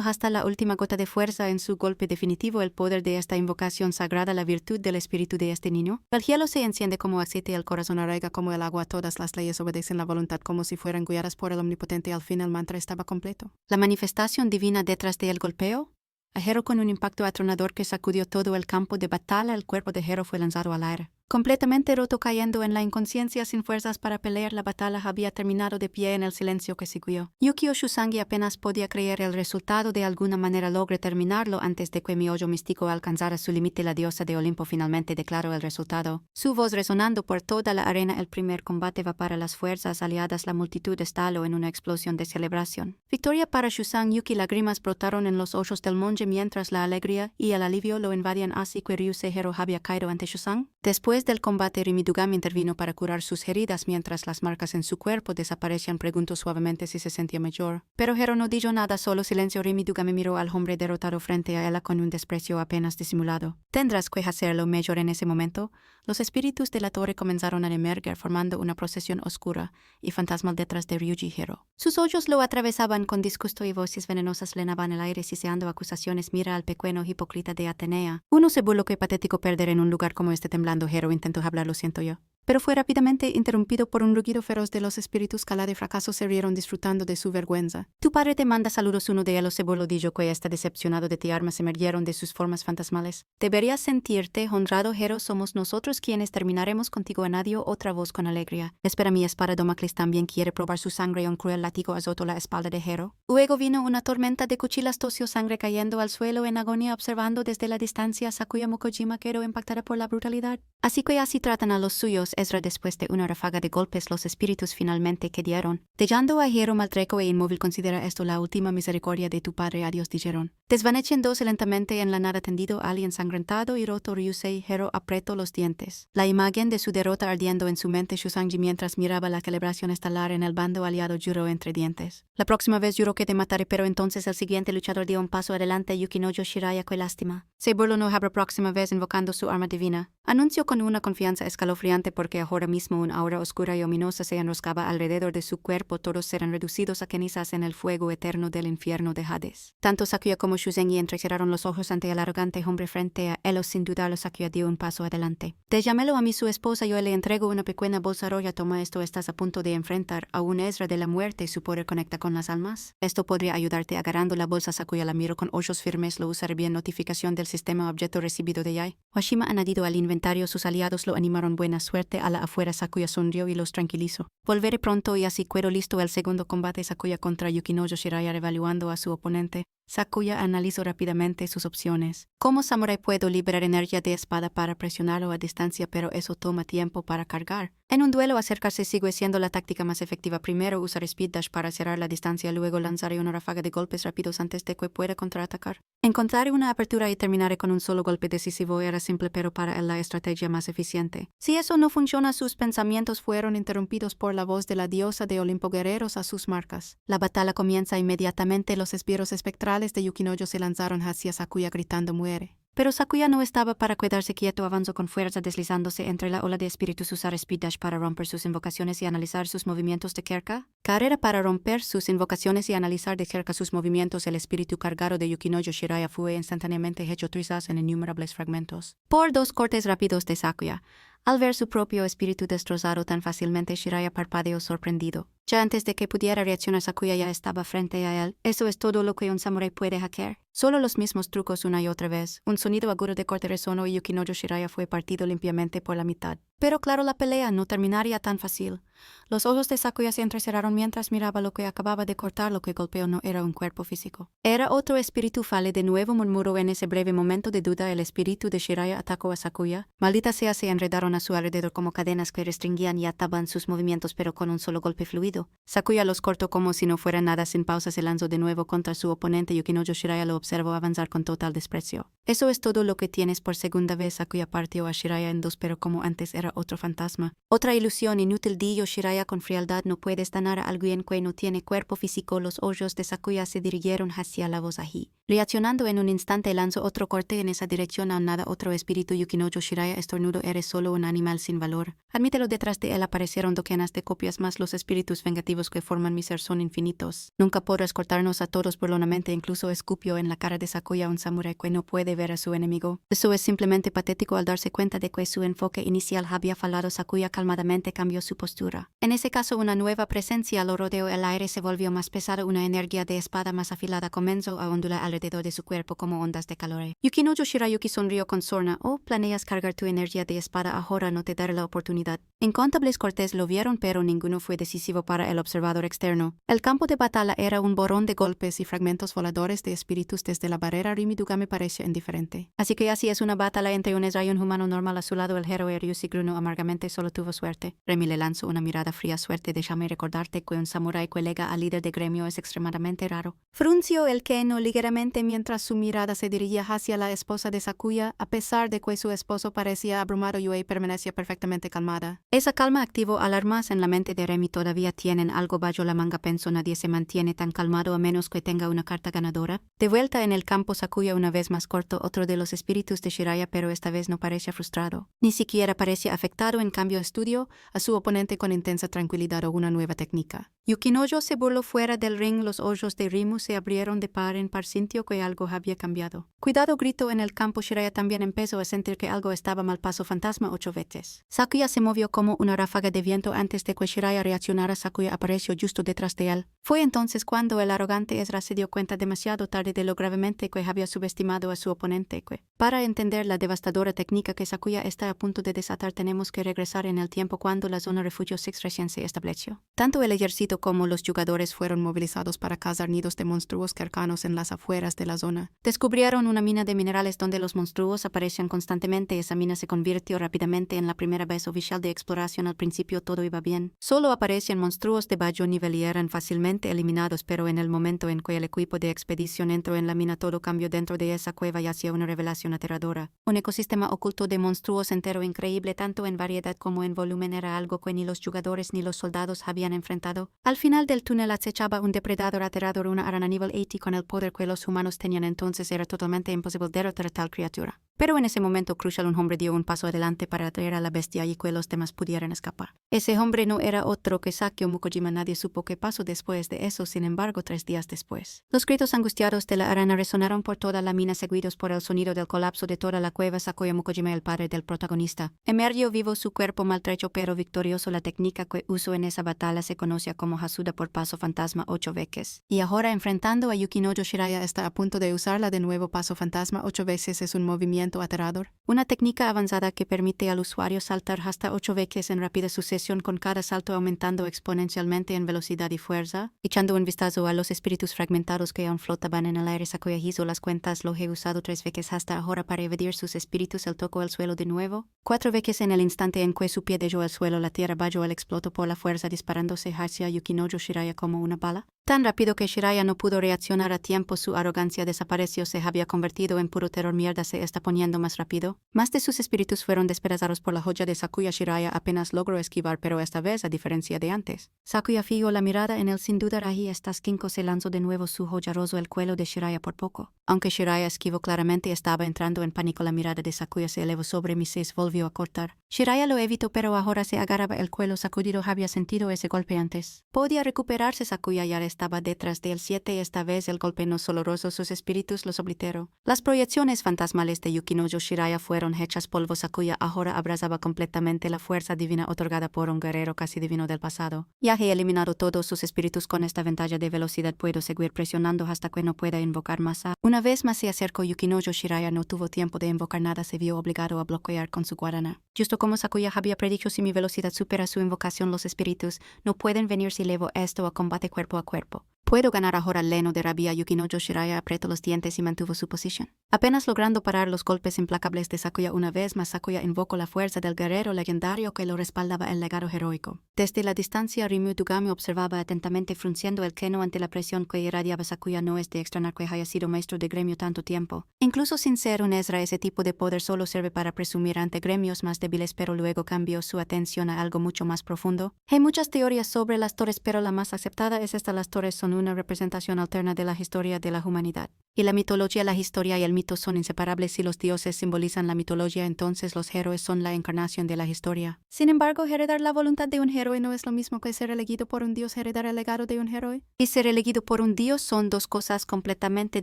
hasta la última gota de fuerza en su golpe definitivo. El poder de esta invocación sagrada, la virtud del espíritu de este niño. El cielo se enciende como aceite, el corazón arraiga como el agua. Todas las leyes obedecen la voluntad como si fueran guiadas por el omnipotente. Al fin el mantra estaba completo. La manifestación divina detrás del golpeo. A Hero, con un impacto atronador que sacudió todo el campo de batalla, el cuerpo de Hero fue lanzado al aire. Completamente roto, cayendo en la inconsciencia, sin fuerzas para pelear, la batalla había terminado. De pie en el silencio que siguió, Yukio Shusangi apenas podía creer el resultado. De alguna manera logré terminarlo antes de que mi hoyo místico alcanzara su límite. La diosa de Olimpo finalmente declaró el resultado, su voz resonando por toda la arena. El primer combate va para las fuerzas aliadas. La multitud estalló en una explosión de celebración. Victoria para Shusang Yuki. Lágrimas brotaron en los ojos del monje mientras la alegría y el alivio lo invadían. Así que Ryusei Hero había caído ante Shusang. Después del combate, Rimudogami intervino para curar sus heridas mientras las marcas en su cuerpo desaparecían. Preguntó suavemente si se sentía mejor, pero Hero no dijo nada, solo silencio. Rimudogami miró al hombre derrotado frente a ella con un desprecio apenas disimulado. Tendrás que hacerlo mejor. En ese momento, los espíritus de la torre comenzaron a emerger, formando una procesión oscura y fantasmal detrás de Ryuji Hero. Sus ojos lo atravesaban con disgusto y voces venenosas llenaban el aire siseando acusaciones. Mira al pequeño hipócrita de Atenea. Uno se burló. Qué patético perder en un lugar como este. Temblando, Hero intentó hablar: lo siento yo. Pero fue rápidamente interrumpido por un rugido feroz de los espíritus. Cala de fracaso se rieron disfrutando de su vergüenza. Tu padre te manda saludos. Uno de ellos se burló. Dijo que está decepcionado de ti. Armas emergieron de sus formas fantasmales. Deberías sentirte honrado, Hero. Somos nosotros quienes terminaremos contigo. Añadió otra voz con alegría. Espera, mi espada Damocles también quiere probar su sangre. Un cruel látigo azotó la espalda de Hero. Luego vino una tormenta de cuchillas. Tosió sangre cayendo al suelo en agonía. Observando desde la distancia, Sakuya Mokojima quedó impactada por la brutalidad. Así que así tratan a los suyos, Ezra. Después de una ráfaga de golpes, los espíritus finalmente quedaron, dejando a Hero maltrecho e inmóvil. Considera esto la última misericordia de tu padre. Adiós, dijeron. Desvaneciéndose lentamente en la nada, tendido, al ensangrentado y roto, Ryusei Hero apretó los dientes. La imagen de su derrota ardiendo en su mente. Shusanji, mientras miraba la celebración estelar en el bando aliado, juró entre dientes: la próxima vez juro que te mataré. Pero entonces el siguiente luchador dio un paso adelante. Yukinojo Shiraya. Qué lástima. Se burló: no habrá próxima vez, invocando su arma divina. Anunció con una confianza escalofriante, porque ahora mismo una aura oscura y ominosa se enroscaba alrededor de su cuerpo. Todos serán reducidos a cenizas en el fuego eterno del infierno de Hades. Tanto Sakuya como Shusengi entrecerraron los ojos ante el arrogante hombre frente a ellos. Sin dudarlo, Sakuya dio un paso adelante. Déjamelo a mí, su esposa. Yo le entrego una pequeña bolsa roja. Toma esto. Estás a punto de enfrentar a un Ezra de la muerte. Su poder conecta con las almas. Esto podría ayudarte. Agarrando la bolsa, Sakuya la miró con ojos firmes. Lo usaré bien. Notificación del sistema. Objeto recibido de Yai. Washima añadido al inventario. Sus aliados lo animaron. Buena suerte. A la afuera, Sakuya sonrió y los tranquilizó. Volveré pronto y así quedó listo el segundo combate. Sakuya contra Yukinojo Shiraya. Evaluando a su oponente, Sakuya analizó rápidamente sus opciones. Como samurái puedo liberar energía de espada para presionarlo a distancia, pero eso toma tiempo para cargar. En un duelo, acercarse sigue siendo la táctica más efectiva. Primero usar speed dash para cerrar la distancia, luego lanzaré una ráfaga de golpes rápidos antes de que pueda contraatacar. Encontraré una apertura y terminaré con un solo golpe decisivo. Era simple, pero para él la estrategia más eficiente. Si eso no funciona, sus pensamientos fueron interrumpidos por la voz de la diosa de Olimpo. Guerreros a sus marcas. La batalla comienza inmediatamente. Los esbirros espectrales de Yukinojo se lanzaron hacia Sakuya gritando: muere. Pero Sakuya no estaba para quedarse quieto. Avanzó con fuerza, deslizándose entre la ola de espíritus. Usar speed dash para romper sus invocaciones y analizar sus movimientos de cerca. Carrera para romper sus invocaciones y analizar de cerca sus movimientos. El espíritu cargado de Yukinojo Shiraya fue instantáneamente hecho trizas en innumerables fragmentos por dos cortes rápidos de Sakuya. Al ver su propio espíritu destrozado tan fácilmente, Shiraya parpadeó sorprendido. Ya antes de que pudiera reaccionar, Sakuya ya estaba frente a él. Eso es todo lo que un samurái puede hackear. Solo los mismos trucos una y otra vez. Un sonido agudo de corte resonó y Yukinojo Shiraya fue partido limpiamente por la mitad. Pero claro, la pelea no terminaría tan fácil. Los ojos de Sakuya se entrecerraron mientras miraba lo que acababa de cortar. Lo que golpeó no era un cuerpo físico. Era otro espíritu. Fale de nuevo, murmuró en ese breve momento de duda. El espíritu de Shiraya atacó a Sakuya. Maldita sea, se enredaron a su alrededor como cadenas que restringían y ataban sus movimientos, pero con un solo golpe fluido. Sakuya los cortó como si no fuera nada. Sin pausa se lanzó de nuevo contra su oponente. Yukinojo Shiraya lo observó avanzar con total desprecio. Eso es todo lo que tienes. Por segunda vez Sakuya partió a Shiraya en dos, pero como antes era otro fantasma. Otra ilusión inútil, dijo Shiraya con frialdad. No puedes dañar a alguien que no tiene cuerpo físico. Los ojos de Sakuya se dirigieron hacia la voz Aji. Reaccionando en un instante, lanzó otro corte en esa dirección. Aún nada, otro espíritu. Yukinojo Shiraya estornudo. Eres solo un animal sin valor. Admítelo. Detrás de él aparecieron docenas de copias más. Los espíritus vengativos que forman mi ser son infinitos. Nunca podrás cortarnos a todos burlonamente. Incluso escupió en la cara de Sakuya. Un samurái que no puede ver a su enemigo. Eso es simplemente patético. Al darse cuenta de que su enfoque inicial había fallado, Sakuya calmadamente cambió su postura. En ese caso, una nueva presencia lo rodeó. El aire se volvió más pesado. Una energía de espada más afilada comenzó a ondular alrededor de su cuerpo como ondas de calor. Yukinojo Shirayuki sonrió con sorna. Oh, planeas cargar tu energía de espada. Ahora no te daré la oportunidad. Incontables cortes lo vieron, pero ninguno fue decisivo para el observador externo. El campo de batalla era un borrón de golpes y fragmentos voladores de espíritus desde la barrera. Rimidugame parecía indiferente. Así que así es una batalla entre un Ezra y un humano normal. A su lado el héroe Ryushi grunó amargamente. Solo tuvo suerte. Remi le lanzó una mirada fría. Suerte, déjame recordarte que un samurái colega al líder de gremio es extremadamente raro. Frunció el ceño ligeramente mientras su mirada se dirigía hacia la esposa de Sakuya. A pesar de que su esposo parecía abrumado, Yue permanecía perfectamente calmada. Esa calma activó alarmas en la mente de Remi. Todavía tienen algo bajo la manga, pensó. Nadie se mantiene tan calmado a menos que tenga una carta ganadora. De vuelta en el campo, Sakuya una vez más cortó otro de los espíritus de Shiraya, pero esta vez no parecía frustrado. Ni siquiera parecía afectado. En cambio, estudió a su oponente con intensa tranquilidad o una nueva técnica. Yukinojo se burló fuera del ring. Los ojos de Rimu se abrieron de par en par. Sintió que algo había cambiado. Cuidado, gritó en el campo. Shiraya también empezó a sentir que algo estaba mal. Pasó fantasma 8 veces. Sakuya se movió como una ráfaga de viento. Antes de que Shiraya reaccionara, Sakuya apareció justo detrás de él. Fue entonces cuando el arrogante Ezra se dio cuenta demasiado tarde de lo gravemente que había subestimado a su oponente. Para entender la devastadora técnica que Sakuya está a punto de desatar, tenemos que regresar en el tiempo cuando la zona refugio 6 recién se estableció. Tanto el ejército como los jugadores fueron movilizados para cazar nidos de monstruos cercanos en las afueras de la zona. Descubrieron una mina de minerales donde los monstruos aparecían constantemente. Esa mina se convirtió rápidamente en la primera vez oficial de exploración. Al principio todo iba bien. Solo aparecían monstruos de bajo nivel y eran fácilmente eliminados, pero en el momento en que el equipo de expedición entró en la mina, todo cambió. Dentro de esa cueva yacía una revelación aterradora. Un ecosistema oculto de monstruos entero, increíble tanto en variedad como en volumen. Era algo que ni los jugadores ni los soldados habían enfrentado. Al final del túnel acechaba un depredador aterrador, una arana nivel 80 con el poder que los humanos tenían. Entonces era totalmente imposible derrotar a tal criatura. Pero en ese momento crucial, un hombre dio un paso adelante para atraer a la bestia y que los demás pudieran escapar. Ese hombre no era otro que Sakyo Mukojima. Nadie supo qué pasó después de eso. Sin embargo, 3 días después, los gritos angustiados de la arana resonaron por toda la mina, seguidos por el sonido del colapso de toda la cueva. Sakyo Mukojima, el padre del protagonista, emergió vivo, su cuerpo maltrecho pero victorioso. La técnica que usó en esa batalla se conocía como Hasuda por paso fantasma 8 veces. Y ahora, enfrentando a Yukinojo Shiraya, está a punto de usarla de nuevo. Paso fantasma 8 veces es un movimiento aterrador. Una técnica avanzada que permite al usuario saltar hasta 8 veces en rápida sucesión, con cada salto aumentando exponencialmente en velocidad y fuerza. Echando un vistazo a los espíritus fragmentados que aún flotaban en el aire, Sakuya hizo las cuentas. Lo he usado 3 veces hasta ahora para evadir sus espíritus. Él tocó el suelo de nuevo 4 veces. En el instante en que su pie dejó el suelo, la tierra bajo él explotó por la fuerza, disparándose hacia Yukinojo Shiraya como una bala. Tan rápido que Shiraya no pudo reaccionar a tiempo. Su arrogancia desapareció. Se había convertido en puro terror. Mierda, se está poniendo más rápido. Más de sus espíritus fueron despedazados por la joya de Sakuya. Shiraya apenas logró esquivar, pero esta vez, a diferencia de antes, Sakuya fijó la mirada en él sin dudar. Ahí está. Kinko se lanzó de nuevo. Su joya rozó el cuello de Shiraya por poco. Aunque Shiraya esquivó claramente, estaba entrando en pánico. La mirada de Sakuya se elevó sobre mí. Se volvió a cortar. Shiraya lo evitó, pero ahora se agarraba el cuello sacudido. Había sentido ese golpe antes. Podía recuperarse. Sakuya ya estaba estaba detrás de él 7. Esta vez el golpe no doloroso sus espíritus los obliteró. Las proyecciones fantasmales de Yukinojo Shiraya fueron hechas polvo. Sakuya ahora abrazaba completamente la fuerza divina otorgada por un guerrero casi divino del pasado. Ya he eliminado todos sus espíritus con esta ventaja de velocidad. Puedo seguir presionando hasta que no pueda invocar más. Una vez más se acercó Yukinojo Shiraya. No tuvo tiempo de invocar nada. Se vio obligado a bloquear con su guarana. Justo como Sakuya había predicho, si mi velocidad supera su invocación, los espíritus no pueden venir si elevo esto a combate cuerpo a cuerpo. Puedo ganar ahora lleno de rabia. Yukinojo Shiraya apretó los dientes y mantuvo su posición. Apenas logrando parar los golpes implacables de Sakuya una vez más, Sakuya invocó la fuerza del guerrero legendario que lo respaldaba el legado heroico. Desde la distancia, Ryu Togami observaba atentamente frunciendo el ceño ante la presión que irradiaba Sakuya. No es de extrañar que haya sido maestro de gremio tanto tiempo. Incluso sin ser un Ezra, ese tipo de poder solo sirve para presumir ante gremios más débiles, pero luego cambió su atención a algo mucho más profundo. Hay muchas teorías sobre las torres, pero la más aceptada es esta: las torres son una representación alterna de la historia de la humanidad. Y la mitología, la historia y el mito son inseparables. Si los dioses simbolizan la mitología, entonces los héroes son la encarnación de la historia. Sin embargo, heredar la voluntad de un héroe no es lo mismo que ser elegido por un dios. Heredar el legado de un héroe y ser elegido por un dios son dos cosas completamente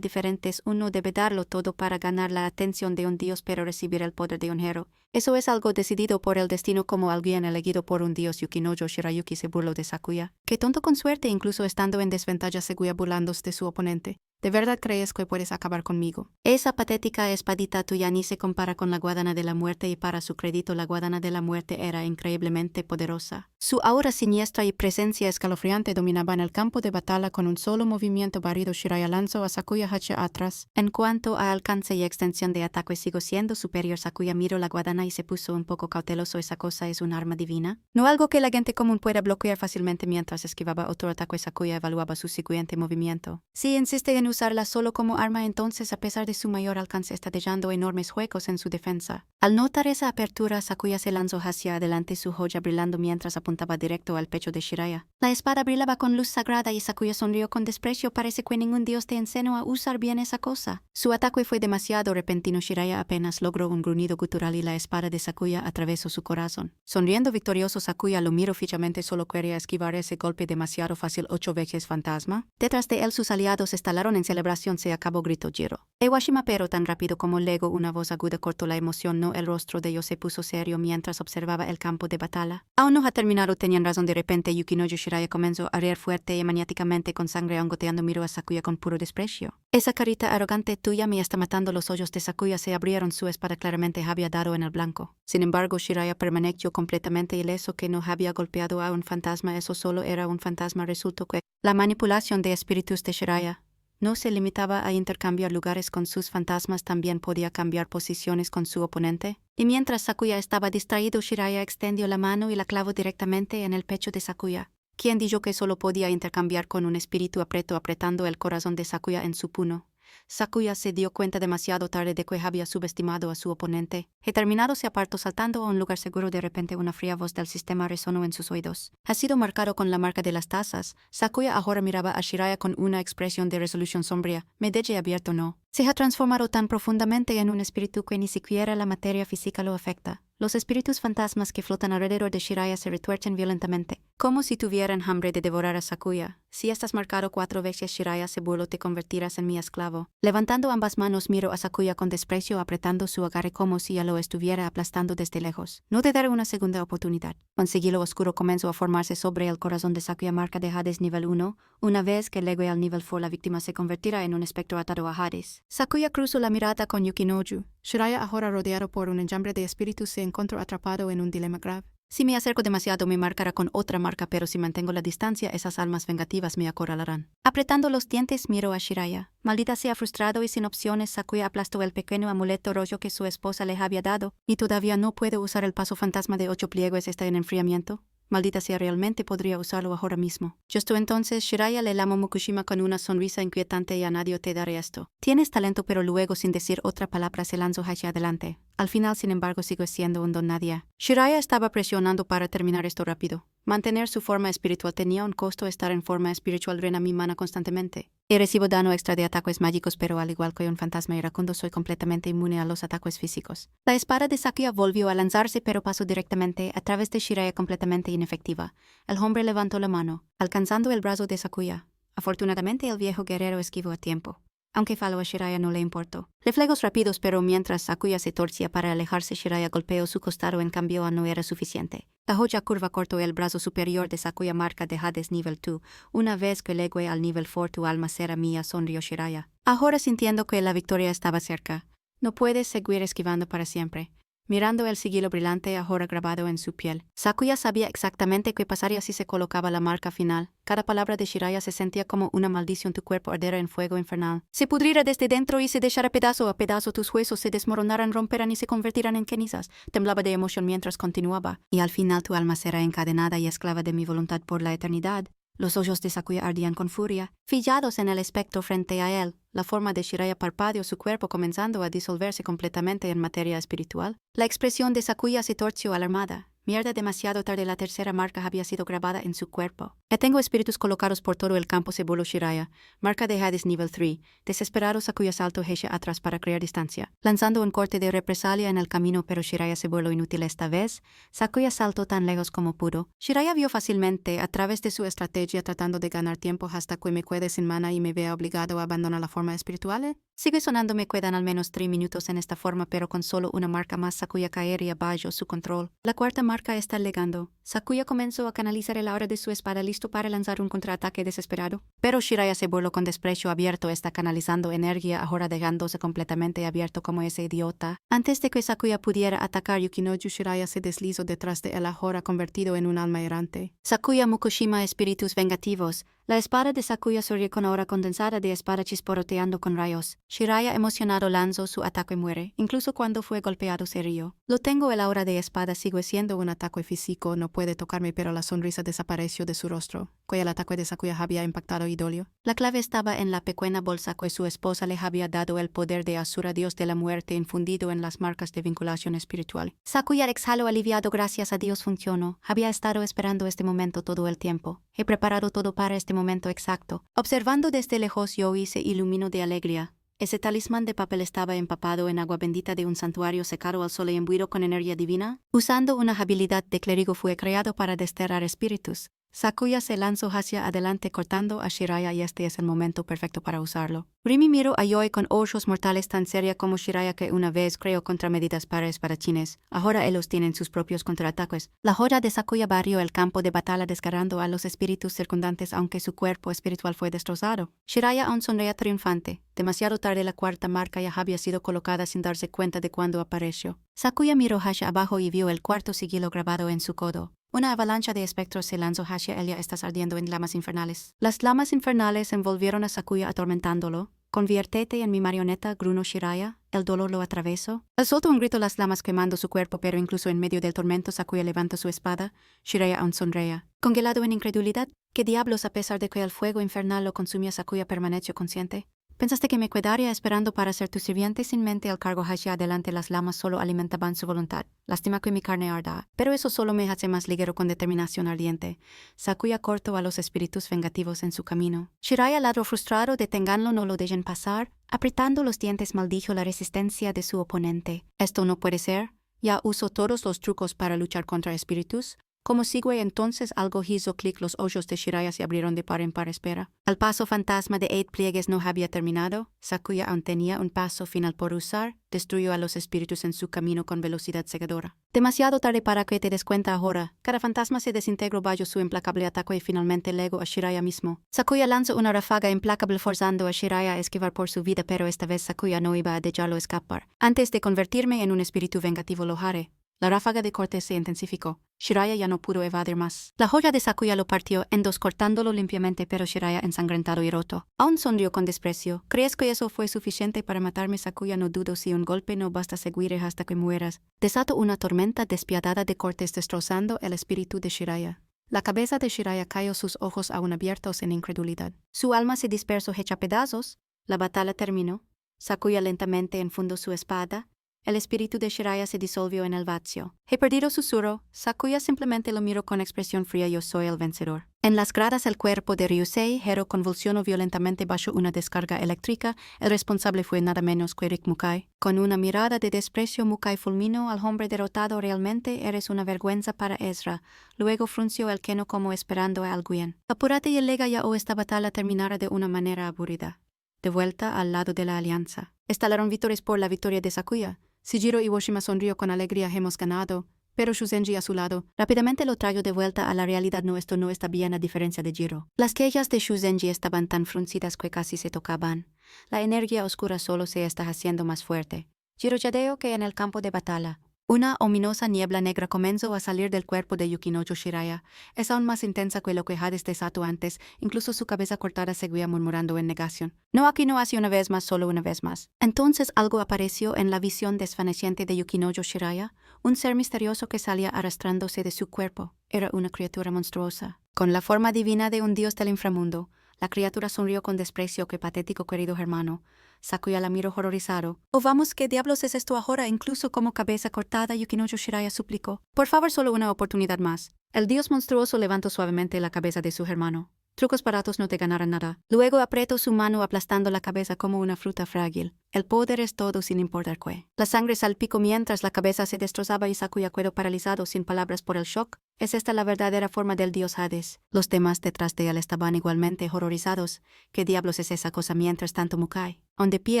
diferentes. Uno debe darlo todo para ganar la atención de un dios, pero recibir el poder de un héroe, eso es algo decidido por el destino. Como alguien elegido por un dios. Yukinojo Shirayuki se burló de Sakuya. Qué tonto. Con suerte, incluso estando en desventaja, Sakuya burlándose de su oponente. ¿De verdad crees que puedes acabar conmigo? Esa patética espadita tuya ni se compara con la guadaña de la muerte, y para su crédito la guadaña de la muerte era increíblemente poderosa. Su aura siniestra y presencia escalofriante dominaban el campo de batalla. Con un solo movimiento barrido, Shiraya lanzó a Sakuya hacia atrás. En cuanto a alcance y extensión de ataque, sigo siendo superior. Sakuya miró la guadaña y se puso un poco cauteloso. ¿Esa cosa es un arma divina? No algo que la gente común pueda bloquear fácilmente. Mientras esquivaba otro ataque, Sakuya evaluaba su siguiente movimiento. Si insiste en usarla solo como arma, entonces, a pesar de su mayor alcance, está dejando enormes huecos en su defensa. Al notar esa apertura, Sakuya se lanzó hacia adelante, su joya brillando mientras apuntaba directo al pecho de Shiraya. La espada brillaba con luz sagrada y Sakuya sonrió con desprecio. Parece que ningún dios te enseñó a usar bien esa cosa. Su ataque fue demasiado repentino. Shiraya apenas logró un gruñido gutural y la espada de Sakuya atravesó su corazón. Sonriendo victorioso, Sakuya lo miró fijamente. Solo quería esquivar ese golpe demasiado fácil. 8 veces fantasma. Detrás de él sus aliados estalaron en celebración. Se acabó, gritó Jiro. Ewashima, pero tan rápido como luego una voz aguda cortó la emoción. No, el rostro de ellos se puso serio mientras observaba el campo de batalla. Aún no ha terminado, tenían razón. De repente, Yukinojo Shiraya comenzó a reír fuerte y maniáticamente, con sangre goteando. Miró a Sakuya con puro desprecio. Esa carita arrogante tuya me está matando. Los ojos de Sakuya se abrieron. Su espada claramente había dado en el blanco. Sin embargo, Shiraya permaneció completamente ileso. Que no había golpeado a un fantasma, eso solo era un fantasma. Resultó que la manipulación de espíritus de Shiraya no se limitaba a intercambiar lugares con sus fantasmas, también podía cambiar posiciones con su oponente. Y mientras Sakuya estaba distraído, Shiraya extendió la mano y la clavó directamente en el pecho de Sakuya. ¿Quién dijo que solo podía intercambiar con un espíritu? Apretando el corazón de Sakuya en su puño. Sakuya se dio cuenta demasiado tarde de que había subestimado a su oponente. Determinado, se apartó saltando a un lugar seguro. De repente, una fría voz del sistema resonó en sus oídos. Ha sido marcado con la marca de las tazas. Sakuya ahora miraba a Shiraya con una expresión de resolución sombría. Me deje abierto, no. Se ha transformado tan profundamente en un espíritu que ni siquiera la materia física lo afecta. Los espíritus fantasmas que flotan alrededor de Shiraya se retuercen violentamente, como si tuvieran hambre de devorar a Sakuya. Si estás marcado 4 veces, Shiraya, se burló, te convertirás en mi esclavo. Levantando ambas manos, miró a Sakuya con desprecio, apretando su agarre como si ya lo estuviera aplastando desde lejos. No te daré una segunda oportunidad. Un sigilo oscuro comenzó a formarse sobre el corazón de Sakuya. Marca de Hades nivel 1. Una vez que llegue al nivel 4, la víctima se convertirá en un espectro atado a Hades. Sakuya cruzó la mirada con Yukinojo. Shiraya, ahora rodeado por un enjambre de espíritus, se encontró atrapado en un dilema grave. Si me acerco demasiado, me marcará con otra marca, pero si mantengo la distancia, esas almas vengativas me acorralarán. Apretando los dientes, miró a Shiraya. Maldita sea. Frustrado y sin opciones, Sakuya aplastó el pequeño amuleto rojo que su esposa le había dado. ¿Y todavía no puedo usar el paso fantasma de 8 pliegues? ¿Está en enfriamiento? Maldita sea, realmente podría usarlo ahora mismo. Justo entonces, Shiraya le llamó Mukushima con una sonrisa inquietante. Y a nadie te daré esto. Tienes talento, pero luego, sin decir otra palabra, se lanzó hacia adelante. Al final, sin embargo, sigo siendo un don nadie. Shiraya estaba presionando para terminar esto rápido. Mantener su forma espiritual tenía un costo. Estar en forma espiritual drena mi mana constantemente. Y recibo daño extra de ataques mágicos, pero al igual que un fantasma iracundo, soy completamente inmune a los ataques físicos. La espada de Sakuya volvió a lanzarse, pero pasó directamente a través de Shiraya, completamente inefectiva. El hombre levantó la mano, alcanzando el brazo de Sakuya. Afortunadamente el viejo guerrero esquivó a tiempo. Aunque faló a Shiraya no le importó. Reflejos rápidos, pero mientras Sakuya se torcía para alejarse, Shiraya golpeó su costado. En cambio, no era suficiente. La joya curva cortó el brazo superior de Sakuya, marca de Hades nivel 2. Una vez que llegue al nivel 4, tu alma será mía, sonrió Shiraya. Ahora sintiendo que la victoria estaba cerca. No puedes seguir esquivando para siempre. Mirando el sigilo brillante ahora grabado en su piel, Sakuya sabía exactamente qué pasaría si se colocaba la marca final. Cada palabra de Shiraya se sentía como una maldición. Tu cuerpo arderá en fuego infernal. Se pudrirá desde dentro y se dejará pedazo a pedazo. Tus huesos se desmoronarán, romperán y se convertirán en cenizas. Temblaba de emoción mientras continuaba. Y al final tu alma será encadenada y esclava de mi voluntad por la eternidad. Los ojos de Sakuya ardían con furia, fijados en el espectro frente a él. La forma de Shiraya parpadeó, su cuerpo comenzando a disolverse completamente en materia espiritual. La expresión de Sakuya se torció alarmada. Mierda, demasiado tarde, la tercera marca había sido grabada en su cuerpo. Ya tengo espíritus colocados por todo el campo, se burló Shiraya. Marca de Hades nivel 3. Desesperado, Sakuya saltó hacia atrás para crear distancia, lanzando un corte de represalia en el camino, pero Shiraya se burló inútil esta vez. Sakuya saltó tan lejos como pudo. Shiraya vio fácilmente, a través de su estrategia, tratando de ganar tiempo hasta que me quede sin mana y me vea obligado a abandonar la forma espiritual. Sigue sonando, me quedan al menos 3 minutos en esta forma, pero con solo una marca más Sakuya caería bajo su control. La cuarta marca está llegando. Sakuya comenzó a canalizar el aura de su espada, listo para lanzar un contraataque desesperado. Pero Shiraya se burló con desprecio. Abierto, está canalizando energía ahora, dejándose completamente abierto como ese idiota. Antes de que Sakuya pudiera atacar, Yukinoju, Shiraya se deslizó detrás de él, ahora convertido en un alma errante. Sakuya Mukushima, espíritus vengativos. La espada de Sakuya surgió con aura condensada de espada chisporroteando con rayos. Shiraya, emocionado, lanzó su ataque y muere. Incluso cuando fue golpeado se rió. Lo tengo, el aura de espada sigue siendo un ataque físico, no puede tocarme, pero la sonrisa desapareció de su rostro, que el ataque de Sakuya había impactado y dolió. La clave estaba en la pequeña bolsa que su esposa le había dado, el poder de Asura, dios de la muerte, infundido en las marcas de vinculación espiritual. Sakuya exhaló aliviado. Gracias a Dios funcionó. Había estado esperando este momento todo el tiempo. He preparado todo para este momento exacto. Observando desde lejos, Yoi se iluminó de alegría. Ese talismán de papel estaba empapado en agua bendita de un santuario secado al sol y imbuido con energía divina. Usando una habilidad de clérigo, fue creado para desterrar espíritus. Sakuya se lanzó hacia adelante cortando a Shiraya, y este es el momento perfecto para usarlo. Rimi miró a Yoi con ojos mortales, tan seria como Shiraya, que una vez creó contramedidas para espadachines. Ahora ellos tienen sus propios contraataques. La joya de Sakuya barrió el campo de batalla, desgarrando a los espíritus circundantes, aunque su cuerpo espiritual fue destrozado. Shiraya aún sonreía triunfante. Demasiado tarde, la cuarta marca ya había sido colocada sin darse cuenta de cuándo apareció. Sakuya miró hacia abajo y vio el cuarto sigilo grabado en su codo. Una avalancha de espectros se lanzó hacia él. Ya estás ardiendo en llamas infernales. Las llamas infernales envolvieron a Sakuya, atormentándolo. Conviértete en mi marioneta, grunó Shiraya. El dolor lo atravesó. Él soltó un grito, las llamas quemando su cuerpo, pero incluso en medio del tormento, Sakuya levantó su espada. Shiraya aún sonreía. Congelado en incredulidad, ¿qué diablos? A pesar de que el fuego infernal lo consumía, Sakuya permaneció consciente. ¿Pensaste que me quedaría esperando para ser tu sirviente? Sin mente el cargo hacia adelante, las llamas solo alimentaban su voluntad. Lástima que mi carne arda, pero eso solo me hace más ligero. Con determinación ardiente, Sakuya cortó a los espíritus vengativos en su camino. Shiraya ladró frustrado. Deténganlo, no lo dejen pasar. Apretando los dientes, maldijo la resistencia de su oponente. Esto no puede ser. Ya usó todos los trucos para luchar contra espíritus. Como sigue entonces, algo hizo clic. Los ojos de Shiraya se abrieron de par en par. Espera. El paso fantasma de 8 pliegues no había terminado. Sakuya aún tenía un paso final por usar. Destruyó a los espíritus en su camino con velocidad cegadora. Demasiado tarde para que te des cuenta ahora. Cada fantasma se desintegró bajo su implacable ataque y finalmente legó a Shiraya mismo. Sakuya lanzó una ráfaga implacable forzando a Shiraya a esquivar por su vida, pero esta vez Sakuya no iba a dejarlo escapar. Antes de convertirme en un espíritu vengativo, lo haré. La ráfaga de corte se intensificó. Shiraya ya no pudo evadir más. La joya de Sakuya lo partió en dos, cortándolo limpiamente, pero Shiraya, ensangrentado y roto, aún sonrió con desprecio. ¿Crees que eso fue suficiente para matarme, Sakuya? No dudo. Si un golpe no basta, seguiré hasta que mueras. Desató una tormenta despiadada de cortes, destrozando el espíritu de Shiraya. La cabeza de Shiraya cayó, sus ojos aún abiertos en incredulidad. Su alma se dispersó hecha pedazos. La batalla terminó. Sakuya lentamente enfundó su espada. el espíritu de Shiraya se disolvió en el vacío. He perdido, susurró. Sakuya simplemente lo miró con expresión fría. Yo soy el vencedor. En las gradas el cuerpo de Ryusei Hero convulsionó violentamente bajo una descarga eléctrica. El responsable fue nada menos que Rick Mukai. Con una mirada de desprecio Mukai fulminó al hombre derrotado. Realmente eres una vergüenza para Ezra. Luego frunció el ceño como esperando a alguien. Apúrate y alega ya o esta batalla terminara de una manera aburrida. De vuelta al lado de la alianza. Estalaron vítores por la victoria de Sakuya. Shijiro Iwashima sonrió con alegría. Hemos ganado. Pero Shuzenji a su lado rápidamente lo trajo de vuelta a la realidad. No, esto no está bien a diferencia de Jiro. Las quejas de Shuzenji estaban tan fruncidas que casi se tocaban. La energía oscura solo se está haciendo más fuerte. Jiro yadeó que en el campo de batalla. Una ominosa niebla negra comenzó a salir del cuerpo de Yukinojo Shiraya. Es aún más intensa que lo que Hades desató antes. Incluso su cabeza cortada seguía murmurando en negación. No, aquí no hace una vez más, solo una vez más. Entonces algo apareció en la visión desvaneciente de Yukinojo Shiraya. Un ser misterioso que salía arrastrándose de su cuerpo. Era una criatura monstruosa. Con la forma divina de un dios del inframundo. La criatura sonrió con desprecio. Qué patético, querido hermano. Sakuya la miró horrorizado. Oh, vamos, ¿qué diablos es esto ahora? Incluso como cabeza cortada, Yukinojo Shiraya suplicó. Por favor, solo una oportunidad más. El dios monstruoso levantó suavemente la cabeza de su hermano. Trucos baratos no te ganarán nada. Luego apretó su mano aplastando la cabeza como una fruta frágil. El poder es todo sin importar qué. La sangre salpicó mientras la cabeza se destrozaba y Sakuya quedó paralizado sin palabras por el shock. ¿Es esta la verdadera forma del dios Hades? Los demás detrás de él estaban igualmente horrorizados. ¿Qué diablos es esa cosa? Mientras tanto Mukai, de pie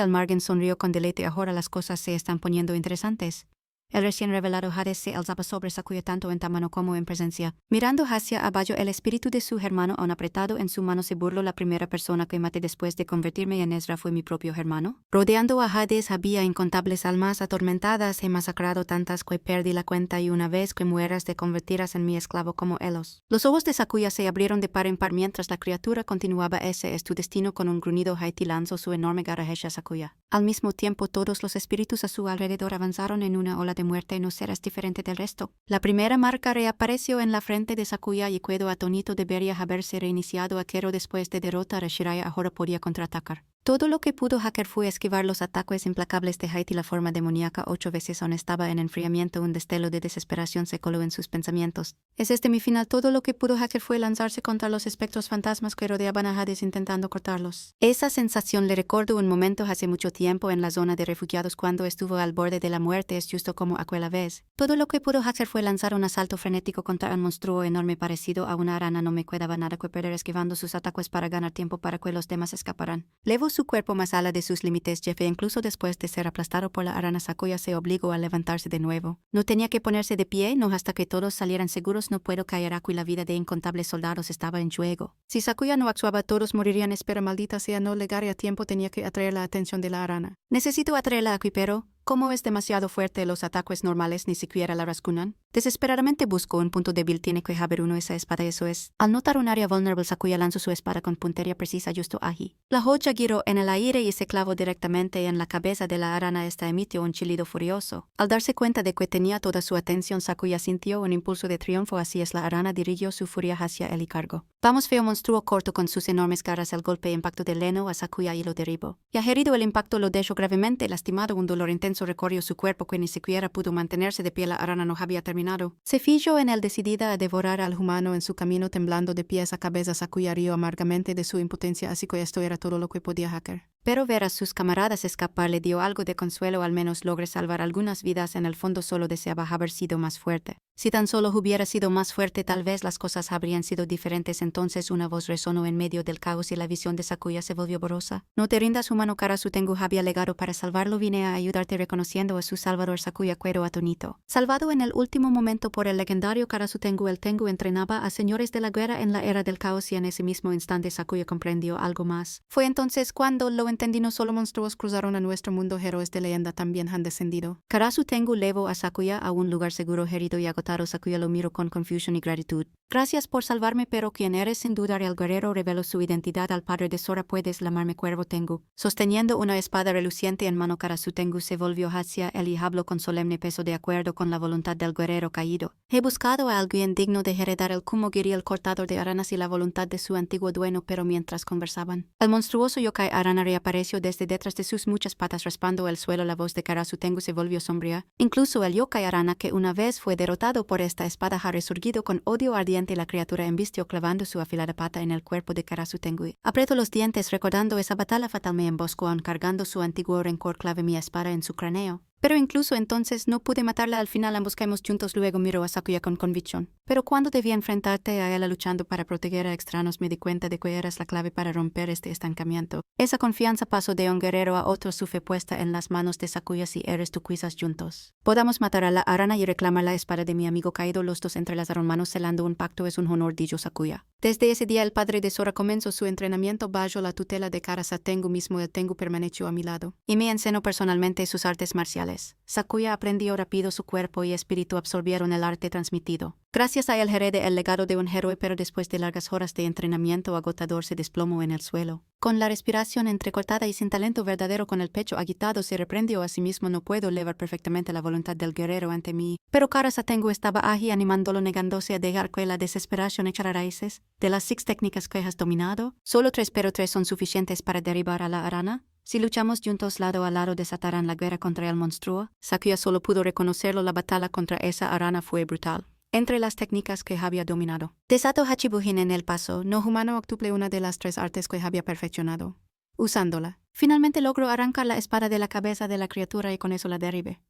al margen, sonrió con deleite. Ahora las cosas se están poniendo interesantes. El recién revelado Hades se alzaba sobre Sakuya tanto en tamaño como en presencia. Mirando hacia abajo, el espíritu de su hermano aún apretado en su mano se burló. La primera persona que maté después de convertirme en Ezra fue mi propio hermano. Rodeando a Hades había incontables almas atormentadas. He masacrado tantas que perdí la cuenta, y una vez que mueras te convertirás en mi esclavo como Elos. Los ojos de Sakuya se abrieron de par en par mientras la criatura continuaba. Ese es tu destino. Con un gruñido Haiti lanzó su enorme garra hacia Sakuya. Al mismo tiempo todos los espíritus a su alrededor avanzaron en una ola de muerte. No serás diferente del resto. La primera marca reapareció en la frente de Sakuya y quedó atónito. Debería haberse reiniciado aquello después de derrotar a Shiraya. Ahora podía contraatacar. Todo lo que pudo hacer fue esquivar los ataques implacables de Haiti. La forma demoníaca 8 veces aún estaba en enfriamiento. Un destello de desesperación se coló en sus pensamientos. ¿Es este mi final? Todo lo que pudo hacer fue lanzarse contra los espectros fantasmas que rodeaban a Hades intentando cortarlos. Esa sensación le recordó un momento hace mucho tiempo en la zona de refugiados cuando estuvo al borde de la muerte. Es justo como aquella vez. Todo lo que pudo hacer fue lanzar un asalto frenético contra un monstruo enorme parecido a una rana. No me quedaba nada que perder esquivando sus ataques para ganar tiempo para que los demás escaparan. Levó su cuerpo más allá de sus límites. Jefe, incluso después de ser aplastado por la arana, Sakuya se obligó a levantarse de nuevo. No tenía que ponerse de pie, no hasta que todos salieran seguros. No puedo caer aquí. La vida de incontables soldados estaba en juego. Si Sakuya no actuaba, todos morirían. Espera, maldita sea, no llegaría a tiempo. Tenía que atraer la atención de la arana. Necesito atraerla aquí, pero como es demasiado fuerte, los ataques normales ni siquiera la rasguñan. Desesperadamente buscó un punto débil. Tiene que haber uno. Esa espada, eso es. Al notar un área vulnerable, Sakuya lanzó su espada con puntería precisa justo allí. La joya giró en el aire y se clavó directamente en la cabeza de la arana. Esta emitió un chillido furioso. Al darse cuenta de que tenía toda su atención, Sakuya sintió un impulso de triunfo. Así es, la arana dirigió su furia hacia él y cargó. Vamos, feo monstruo corto con sus enormes garras. El golpe impactó de lleno a Sakuya y lo derribó. Ya herido, el impacto lo dejó gravemente lastimado. Un dolor intenso recorrió su cuerpo que ni siquiera pudo mantenerse de pie. La arana no había terminado. Se fijó en él, decidida a devorar al humano. En su camino, temblando de pies a cabeza, Sakuya rió amargamente de su impotencia. Así que esto era todo lo que podía hacer. Pero ver a sus camaradas escapar le dio algo de consuelo. Al menos logré salvar algunas vidas. En el fondo solo deseaba haber sido más fuerte. Si tan solo hubiera sido más fuerte, tal vez las cosas habrían sido diferentes. Entonces una voz resonó en medio del caos y la visión de Sakuya se volvió borrosa. No te rindas, humano. Karasu Tengu había legado para salvarlo. Vine a ayudarte. Reconociendo a su salvador, Sakuya quedó atónito. Salvado en el último momento por el legendario Karasu Tengu, el Tengu entrenaba a señores de la guerra en la era del caos, y en ese mismo instante Sakuya comprendió algo más. Fue entonces cuando lo entendí. No solo monstruos cruzaron a nuestro mundo, héroes de leyenda también han descendido. Karasu Tengu llevó a Sakuya a un lugar seguro. Herido y agotado, derrotado, Sakuya lo miró con confusión y gratitud. Gracias por salvarme, pero ¿quién eres? Sin dudar el guerrero reveló su identidad al padre de Sora. Puedes llamarme Cuervo Tengu. Sosteniendo una espada reluciente en mano, Karasu Tengu se volvió hacia él y habló con solemne peso de acuerdo con la voluntad del guerrero caído. He buscado a alguien digno de heredar el Kumogiri, el cortador de aranas, y la voluntad de su antiguo dueño, pero mientras conversaban, el monstruoso yokai arana reapareció desde detrás de sus muchas patas, raspando el suelo. La voz de Karasu Tengu se volvió sombría. Incluso el yokai arana, que una vez fue derrotado por esta espada, ha resurgido con odio ardiente. La criatura embistió clavando su afilada pata en el cuerpo de Karasu Tengu. Apretó los dientes recordando esa batalla fatal. Me emboscó aún cargando su antiguo rencor. Clavé mi espada en su cráneo. Pero incluso entonces no pude matarla. Al final emboscamos juntos. Luego miró a Sakuya con convicción. Pero cuando debía enfrentarte a ella luchando para proteger a extraños, me di cuenta de que eras la clave para romper este estancamiento. Esa confianza pasó de un guerrero a otro. Su fe puesta en las manos de Sakuya. Si eres tú, quizás juntos podamos matar a la arana y reclamar la espada de mi amigo caído. Los dos entrelazaron manos celando un pacto. Es un honor, dijo Sakuya. Desde ese día el padre de Sora comenzó su entrenamiento bajo la tutela de Karasu Tengu. Mismo el Tengu permaneció a mi lado y me enseñó personalmente sus artes marciales. Sakuya aprendió rápido. Su cuerpo y espíritu absorbieron el arte transmitido. Gracias a él heredé el legado de un héroe, pero después de largas horas de entrenamiento agotador se desplomó en el suelo. Con la respiración entrecortada y sin talento verdadero, con el pecho agitado, se reprendió a sí mismo. No puedo elevar perfectamente la voluntad del guerrero ante mí. Pero Karasu Tengu estaba allí animándolo, negándose a dejar que la desesperación echara raíces. De las 6 técnicas que has dominado, solo 3, pero 3 son suficientes para derribar a la arana. Si luchamos juntos lado a lado, desatarán la guerra contra el monstruo. Sakuya solo pudo reconocerlo. La batalla contra esa arana fue brutal. Entre las técnicas que había dominado, desató Hachibujin en el paso no humano octuple, una de las 3 artes que había perfeccionado. Usándola, finalmente logró arrancar la espada de la cabeza de la criatura y con eso la derribé.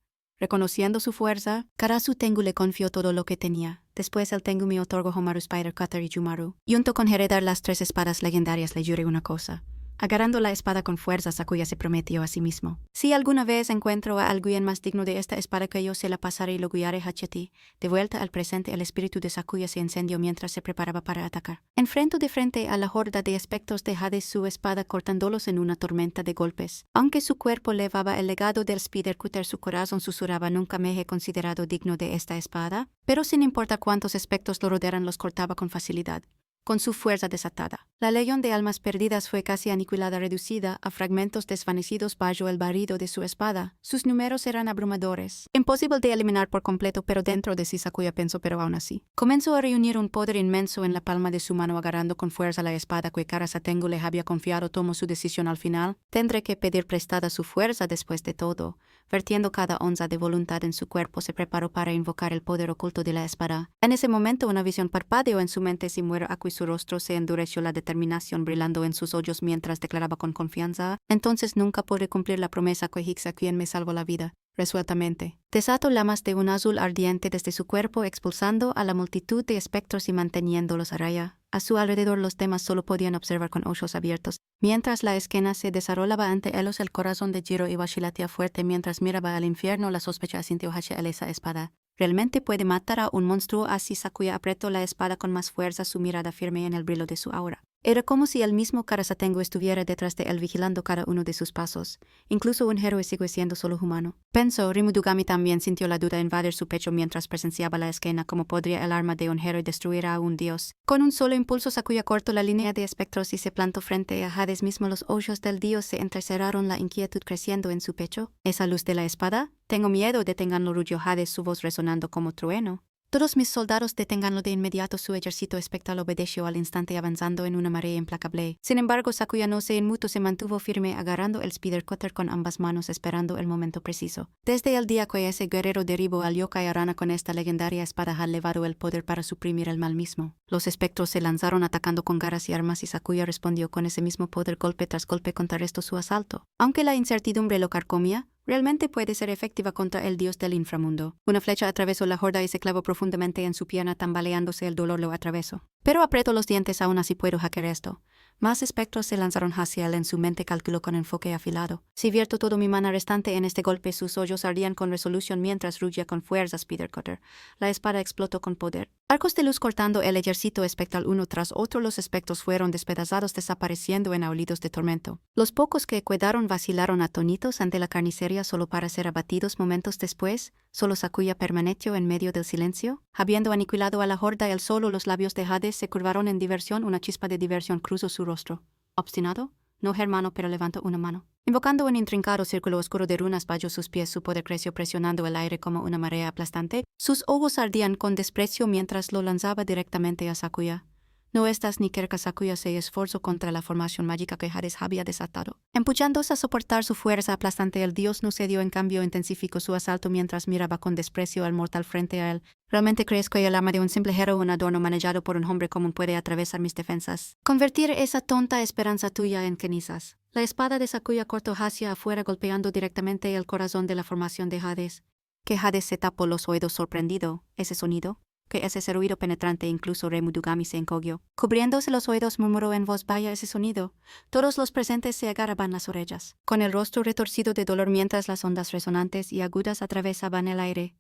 Reconociendo su fuerza, Karasu Tengu le confió todo lo que tenía. Después el Tengu me otorgó Homaru Spider Cutter y Jumaru. Junto con heredar las 3 espadas legendarias, le juré una cosa. Agarrando la espada con fuerza, Sakuya se prometió a sí mismo: si alguna vez encuentro a alguien más digno de esta espada que yo, se la pasaré y lo guiaré hacia ti. De vuelta al presente, el espíritu de Sakuya se encendió mientras se preparaba para atacar. Enfrentó de frente a la horda de espectros de Hades, su espada cortándolos en una tormenta de golpes. Aunque su cuerpo llevaba el legado del Spider Cutter, su corazón susurraba: nunca me he considerado digno de esta espada. Pero sin importar cuántos espectros lo rodearan, los cortaba con facilidad. Con su fuerza desatada, la legión de almas perdidas fue casi aniquilada, reducida a fragmentos desvanecidos bajo el barrido de su espada. Sus números eran abrumadores, imposible de eliminar por completo, pero dentro de sí Sakuya pensó: pero aún así. Comenzó a reunir un poder inmenso en la palma de su mano, agarrando con fuerza la espada que Karasu Tengu le había confiado. Tomó su decisión al final: tendré que pedir prestada su fuerza después de todo. Vertiendo cada onza de voluntad en su cuerpo, se preparó para invocar el poder oculto de la espada. En ese momento una visión parpadeó en su mente. Si muero aquí, su rostro se endureció, la determinación brillando en sus ojos mientras declaraba con confianza: entonces nunca podré cumplir la promesa que Hixa, quien me salvó la vida. Resueltamente, desató llamas de un azul ardiente desde su cuerpo, expulsando a la multitud de espectros y manteniéndolos a raya. A su alrededor los demás solo podían observar con ojos abiertos. Mientras la escena se desarrollaba ante ellos, el corazón de Jiro iba chilatea fuerte mientras miraba al infierno. La sospecha asintió hacia él: esa espada realmente puede matar a un monstruo así. Sakuya apretó la espada con más fuerza, su mirada firme en el brillo de su aura. Era como si el mismo Karasu Tengu estuviera detrás de él, vigilando cada uno de sus pasos. Incluso un héroe sigue siendo solo humano, pensó. Rimudugami también sintió la duda invadir su pecho mientras presenciaba la escena. ¿Cómo podría el arma de un héroe destruir a un dios? Con un solo impulso, Sakuya cortó la línea de espectros y se plantó frente a Hades mismo. Los ojos del dios se entrecerraron, la inquietud creciendo en su pecho. ¿Esa luz de la espada? Tengo miedo, deténganlo, rugió Hades, su voz resonando como trueno. Todos mis soldados, deténganlo de inmediato. Su ejército espectral obedeció al instante, avanzando en una marea implacable. Sin embargo, Sakuya no se inmutó, se mantuvo firme, agarrando el Spider Cutter con ambas manos, esperando el momento preciso. Desde el día que ese guerrero derribó al yokai arana con esta legendaria espada, ha elevado el poder para suprimir el mal mismo. Los espectros se lanzaron atacando con garras y armas, y Sakuya respondió con ese mismo poder. Golpe tras golpe contrarrestó su asalto. Aunque la incertidumbre lo carcomía, realmente puede ser efectiva contra el dios del inframundo. Una flecha atravesó la horda y se clavó profundamente en su pierna, tambaleándose. El dolor lo atravesó. Pero apretó los dientes: aún así puedo hackear esto. Más espectros se lanzaron hacia él. En su mente calculó con enfoque afilado: si vierto todo mi mana restante en este golpe. Sus ojos ardían con resolución mientras rugía con fuerza Spider Cutter. La espada explotó con poder. Arcos de luz cortando el ejército espectral uno tras otro. Los espectros fueron despedazados, desapareciendo en aullidos de tormento. Los pocos que quedaron vacilaron atónitos ante la carnicería, solo para ser abatidos momentos después. Solo Sakuya permaneció en medio del silencio. Habiendo aniquilado a la horda él solo, los labios de Hades se curvaron en diversión. Una chispa de diversión cruzó su rostro. Obstinado, no hermano, pero levantó una mano. Invocando un intrincado círculo oscuro de runas bajo sus pies, su poder creció presionando el aire como una marea aplastante. Sus ojos ardían con desprecio mientras lo lanzaba directamente a Sakuya. No estás ni cerca. Sakuya se esforzó contra la formación mágica que Hades había desatado. Empujándose a soportar su fuerza aplastante, el dios no cedió, en cambio intensificó su asalto mientras miraba con desprecio al mortal frente a él. ¿Realmente crees que el arma de un simple héroe, un adorno manejado por un hombre común, puede atravesar mis defensas? Convertir esa tonta esperanza tuya en cenizas. La espada de Sakuya cortó hacia afuera, golpeando directamente el corazón de la formación de Hades. Que Hades se tapó los oídos sorprendido. ¿Ese sonido? ¿Qué es ese ruido penetrante? Incluso Remudugami se encogió. Cubriéndose los oídos, murmuró en voz baja: ese sonido. Todos los presentes se agarraban las orejas, con el rostro retorcido de dolor mientras las ondas resonantes y agudas atravesaban el aire.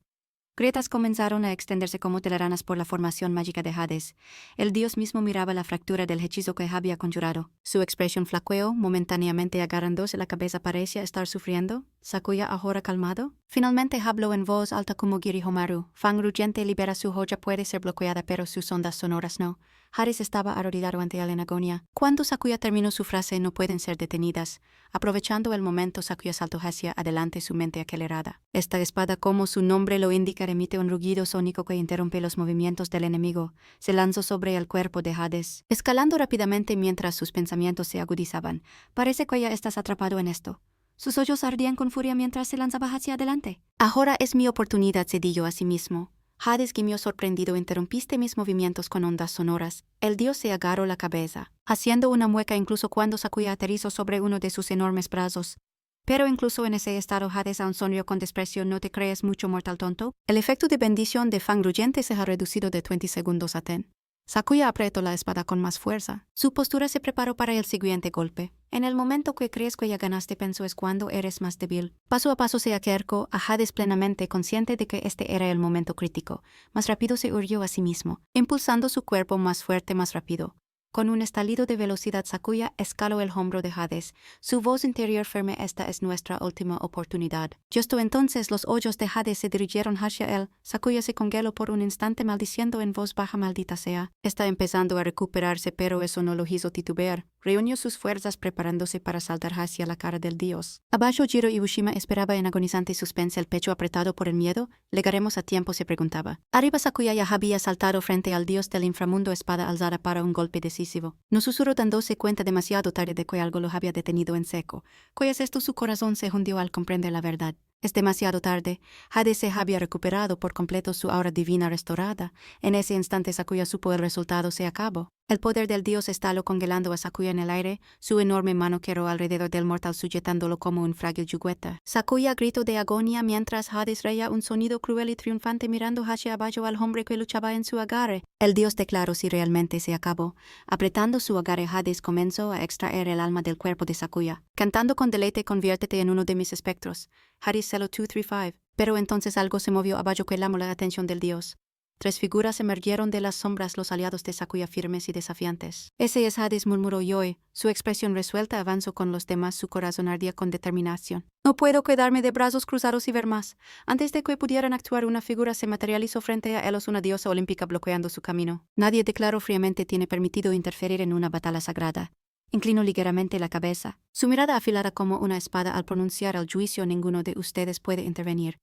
Grietas comenzaron a extenderse como telarañas por la formación mágica de Hades. El dios mismo miraba la fractura del hechizo que había conjurado. Su expresión flaqueó, momentáneamente agarrándose la cabeza. ¿Parecía estar sufriendo? ¿Sakuya ahora calmado? Finalmente habló en voz alta como Girihomaru. Fang rugiente libera su joya, puede ser bloqueada, pero sus ondas sonoras no. Hades estaba arrodillado ante él en agonía. Cuando Sakuya terminó su frase: no pueden ser detenidas. Aprovechando el momento, Sakuya saltó hacia adelante, su mente acelerada. Esta espada, como su nombre lo indica, emite un rugido sónico que interrumpe los movimientos del enemigo. Se lanzó sobre el cuerpo de Hades, escalando rápidamente mientras sus pensamientos se agudizaban. Parece que ya estás atrapado en esto. Sus ojos ardían con furia mientras se lanzaba hacia adelante. Ahora es mi oportunidad, se dijo a sí mismo. Hades gimió sorprendido. Interrumpiste mis movimientos con ondas sonoras. El dios se agarró la cabeza, haciendo una mueca incluso cuando Sakuya aterrizó sobre uno de sus enormes brazos. Pero incluso en ese estado, Hades aún sonrió con desprecio. ¿No te crees mucho, mortal tonto? El efecto de bendición de Fang Rugiente se ha reducido de 20 segundos a 10. Sakuya apretó la espada con más fuerza. Su postura se preparó para el siguiente golpe. En el momento que crees que ya ganaste, pensó, es cuando eres más débil. Paso a paso se acercó a Hades, plenamente consciente de que este era el momento crítico. Más rápido se urgió a sí mismo, impulsando su cuerpo más fuerte, más rápido. Con un estallido de velocidad, Sakuya escaló el hombro de Hades. Su voz interior firme: esta es nuestra última oportunidad. Justo entonces los ojos de Hades se dirigieron hacia él. Sakuya se congeló por un instante, maldiciendo en voz baja: maldita sea. Está empezando a recuperarse, pero eso no lo hizo titubear. Reunió sus fuerzas preparándose para saltar hacia la cara del dios. Abajo, Jiro Ibushima esperaba en agonizante suspense, el pecho apretado por el miedo. ¿Llegaremos a tiempo?, se preguntaba. Arriba, Sakuya ya había saltado frente al dios del inframundo, espada alzada para un golpe decisivo. No susurró, dándose cuenta demasiado tarde de que algo lo había detenido en seco. ¿Qué es esto? Su corazón se hundió al comprender la verdad. Es demasiado tarde. Hades se había recuperado por completo, su aura divina restaurada. En ese instante Sakuya supo el resultado: se acabó. El poder del dios estaba congelando a Sakuya en el aire. Su enorme mano quedó alrededor del mortal, sujetándolo como un frágil juguete. Sakuya gritó de agonía mientras Hades reía, un sonido cruel y triunfante, mirando hacia abajo al hombre que luchaba en su agarre. El dios declaró: si realmente se acabó. Apretando su agarre, Hades comenzó a extraer el alma del cuerpo de Sakuya, cantando con deleite: conviértete en uno de mis espectros. Hades 0235. Pero entonces algo se movió abajo que llamó la atención del dios. 3 figuras emergieron de las sombras, los aliados de Sakuya, firmes y desafiantes. Ese es Hades, murmuró Yoe. Su expresión resuelta avanzó con los demás, su corazón ardía con determinación. No puedo quedarme de brazos cruzados y ver más. Antes de que pudieran actuar, una figura se materializó frente a ellos, una diosa olímpica bloqueando su camino. Nadie, declaró fríamente, tiene permitido interferir en una batalla sagrada. Inclinó ligeramente la cabeza, su mirada afilada como una espada al pronunciar el juicio: ninguno de ustedes puede intervenir.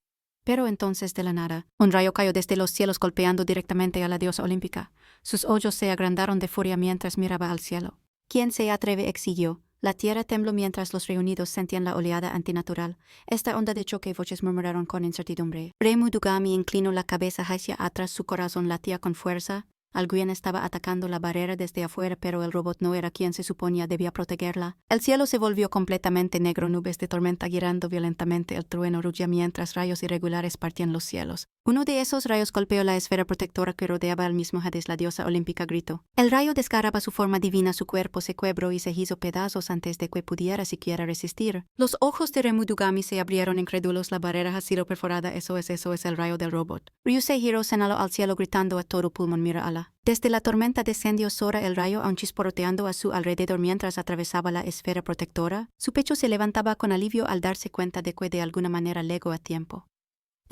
Pero entonces, de la nada, un rayo cayó desde los cielos, golpeando directamente a la diosa olímpica. Sus ojos se agrandaron de furia mientras miraba al cielo. ¿Quién se atreve?, exigió. La tierra tembló mientras los reunidos sentían la oleada antinatural. Esta onda de choque, voces murmuraron con incertidumbre. Remudugami inclinó la cabeza hacia atrás, su corazón latía con fuerza. Alguien estaba atacando la barrera desde afuera, pero el robot no era quien se suponía debía protegerla. El cielo se volvió completamente negro, nubes de tormenta girando violentamente, el trueno rugía mientras rayos irregulares partían los cielos. Uno de esos rayos golpeó la esfera protectora que rodeaba al mismo Hades. La diosa olímpica gritó. El rayo desgarraba su forma divina, su cuerpo se quebró y se hizo pedazos antes de que pudiera siquiera resistir. Los ojos de Remudugami se abrieron incrédulos. La barrera ha sido perforada. Eso es el rayo del robot. Ryusei Hiro señaló al cielo gritando a todo pulmón: mira, ala. Desde la tormenta descendió Sora el rayo, aún chisporroteando a su alrededor mientras atravesaba la esfera protectora. Su pecho se levantaba con alivio al darse cuenta de que de alguna manera llegó a tiempo.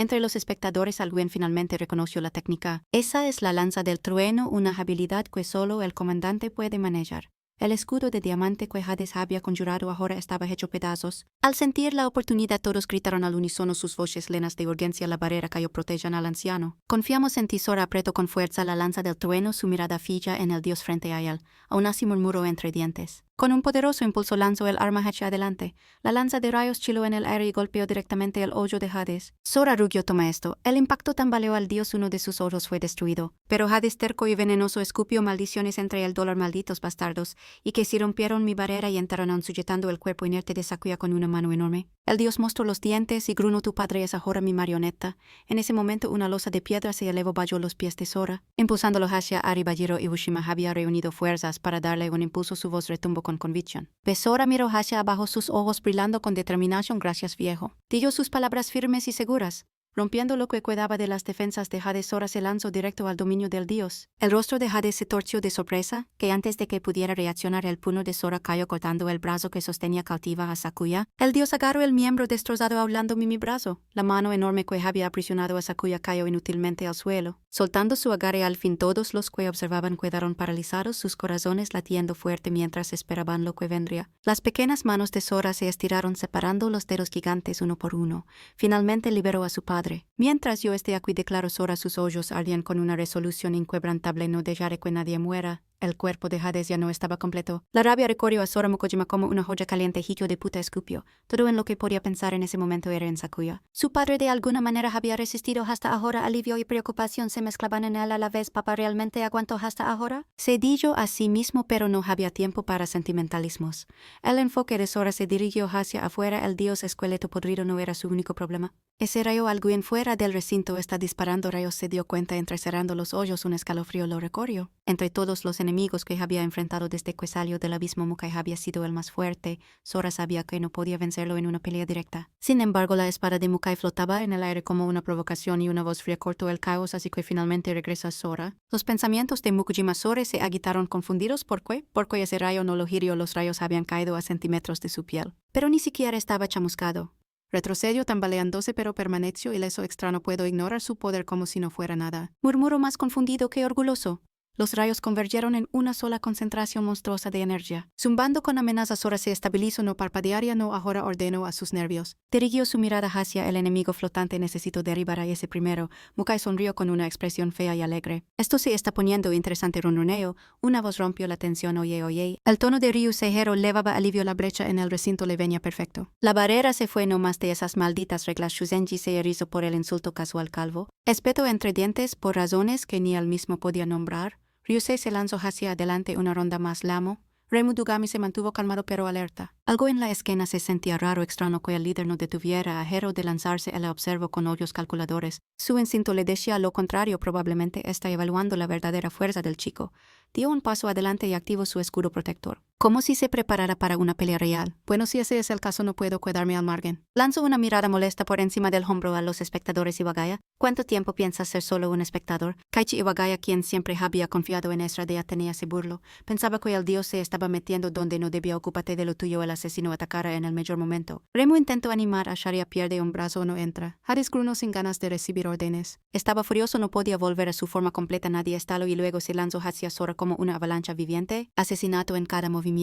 Entre los espectadores alguien finalmente reconoció la técnica. Esa es la lanza del trueno, una habilidad que solo el comandante puede manejar. El escudo de diamante que Hades había conjurado ahora estaba hecho pedazos. Al sentir la oportunidad todos gritaron al unísono sus voces llenas de urgencia. La barrera cayó. Protejan al anciano. Confiamos en ti. Sora apretó con fuerza la lanza del trueno, su mirada fija en el dios frente a él. Aún así murmuró entre dientes. Con un poderoso impulso lanzó el arma hacia adelante. La lanza de rayos chiló en el aire y golpeó directamente el hoyo de Hades. Sora rugió: toma esto. El impacto tambaleó al dios, uno de sus ojos fue destruido. Pero Hades, terco y venenoso, escupió maldiciones entre el dolor. Malditos bastardos, y que si rompieron mi barrera y entraron sujetando el cuerpo inerte de Sakuya con una mano enorme. El dios mostró los dientes y grunó: tu padre es ahora mi marioneta. En ese momento una losa de piedra se elevó bajo los pies de Sora. Impulsándolo hacia arriba, Jiro Iwashima había reunido fuerzas para darle un impulso. Su voz retumbó con convicción. Sora miró hacia abajo, sus ojos brillando con determinación. Gracias, viejo. Dijo sus palabras firmes y seguras. Rompiendo lo que quedaba de las defensas de Hades, Sora se lanzó directo al dominio del dios. El rostro de Hades se torció de sorpresa, que antes de que pudiera reaccionar el puño de Sora cayó cortando el brazo que sostenía cautiva a Sakuya. El dios agarró el miembro destrozado hablando: mi brazo. La mano enorme que había aprisionado a Sakuya cayó inútilmente al suelo. Soltando su agarre al fin, todos los que observaban quedaron paralizados, sus corazones latiendo fuerte mientras esperaban lo que vendría. Las pequeñas manos de Sora se estiraron separando los dedos gigantes uno por uno. Finalmente liberó a su padre. Mientras yo esté aquí, declaró Sora, sus ojos ardían con una resolución inquebrantable: no dejaré que nadie muera. El cuerpo de Hades ya no estaba completo. La rabia recorrió a Sora Mukojima como una joya caliente. Hijo de puta, escupió. Todo en lo que podía pensar en ese momento era en Sakuya. Su padre de alguna manera había resistido hasta ahora. Alivio y preocupación se mezclaban en él a la vez. ¿Papá realmente aguantó hasta ahora? Se dijo a sí mismo, pero no había tiempo para sentimentalismos. El enfoque de Sora se dirigió hacia afuera. El dios esqueleto podrido no era su único problema. Ese rayo, alguien fuera del recinto está disparando rayos. Se dio cuenta entrecerrando los ojos. Un escalofrío lo recorrió. Entre todos los enemigos que había enfrentado desde que salió del abismo, Mukai había sido el más fuerte. Sora sabía que no podía vencerlo en una pelea directa. Sin embargo, la espada de Mukai flotaba en el aire como una provocación y una voz fría cortó el caos, así que finalmente regresa Sora. Los pensamientos de Mukojima Sora se agitaron confundidos. ¿Por qué? Porque ese rayo no lo hirió. Los rayos habían caído a centímetros de su piel. Pero ni siquiera estaba chamuscado. Retrocedió tambaleándose, pero permaneció ileso. Extraño, puedo ignorar su poder como si no fuera nada. Murmuró más confundido que orgulloso. Los rayos convergieron en una sola concentración monstruosa de energía. Zumbando con amenaza, Sora se estabilizó. No parpadearía, no. Ahora ordenó a sus nervios. Dirigió su mirada hacia el enemigo flotante. Necesito derribar a ese primero. Mukai sonrió con una expresión fea y alegre. Esto se está poniendo interesante, ronroneo. Una voz rompió la tensión. Oye, oye. El tono de Ryu Seijiro levaba alivio. La brecha en el recinto le venía perfecto. La barrera se fue. No más de esas malditas reglas. Shuzenji se erizó por el insulto casual calvo. Espetó entre dientes por razones que ni él mismo podía nombrar. Ryusei se lanzó hacia adelante una ronda más. Lamo. Remudugami se mantuvo calmado pero alerta. Algo en la esquina se sentía raro, extraño que el líder no detuviera a Hero de lanzarse. Él la observó con ojos calculadores. Su instinto le decía lo contrario. Probablemente está evaluando la verdadera fuerza del chico. Dio un paso adelante y activó su escudo protector. Como si se preparara para una pelea real. Bueno, si ese es el caso, no puedo quedarme al margen. Lanzó una mirada molesta por encima del hombro a los espectadores. Iwagaya, ¿cuánto tiempo piensas ser solo un espectador? Kaichi Iwagaya, quien siempre había confiado en Ezra de Atenea, se burló. Pensaba que el dios se estaba metiendo donde no debía. Ocúpate de lo tuyo. El asesino atacara en el mejor momento. Remu intentó animar a Sharia. Pierde un brazo, no entra. Hades grunó sin ganas de recibir órdenes. Estaba furioso, no podía volver a su forma completa. Nadie estaló y luego se lanzó hacia Sora como una avalancha viviente. Asesinato en cada movimiento.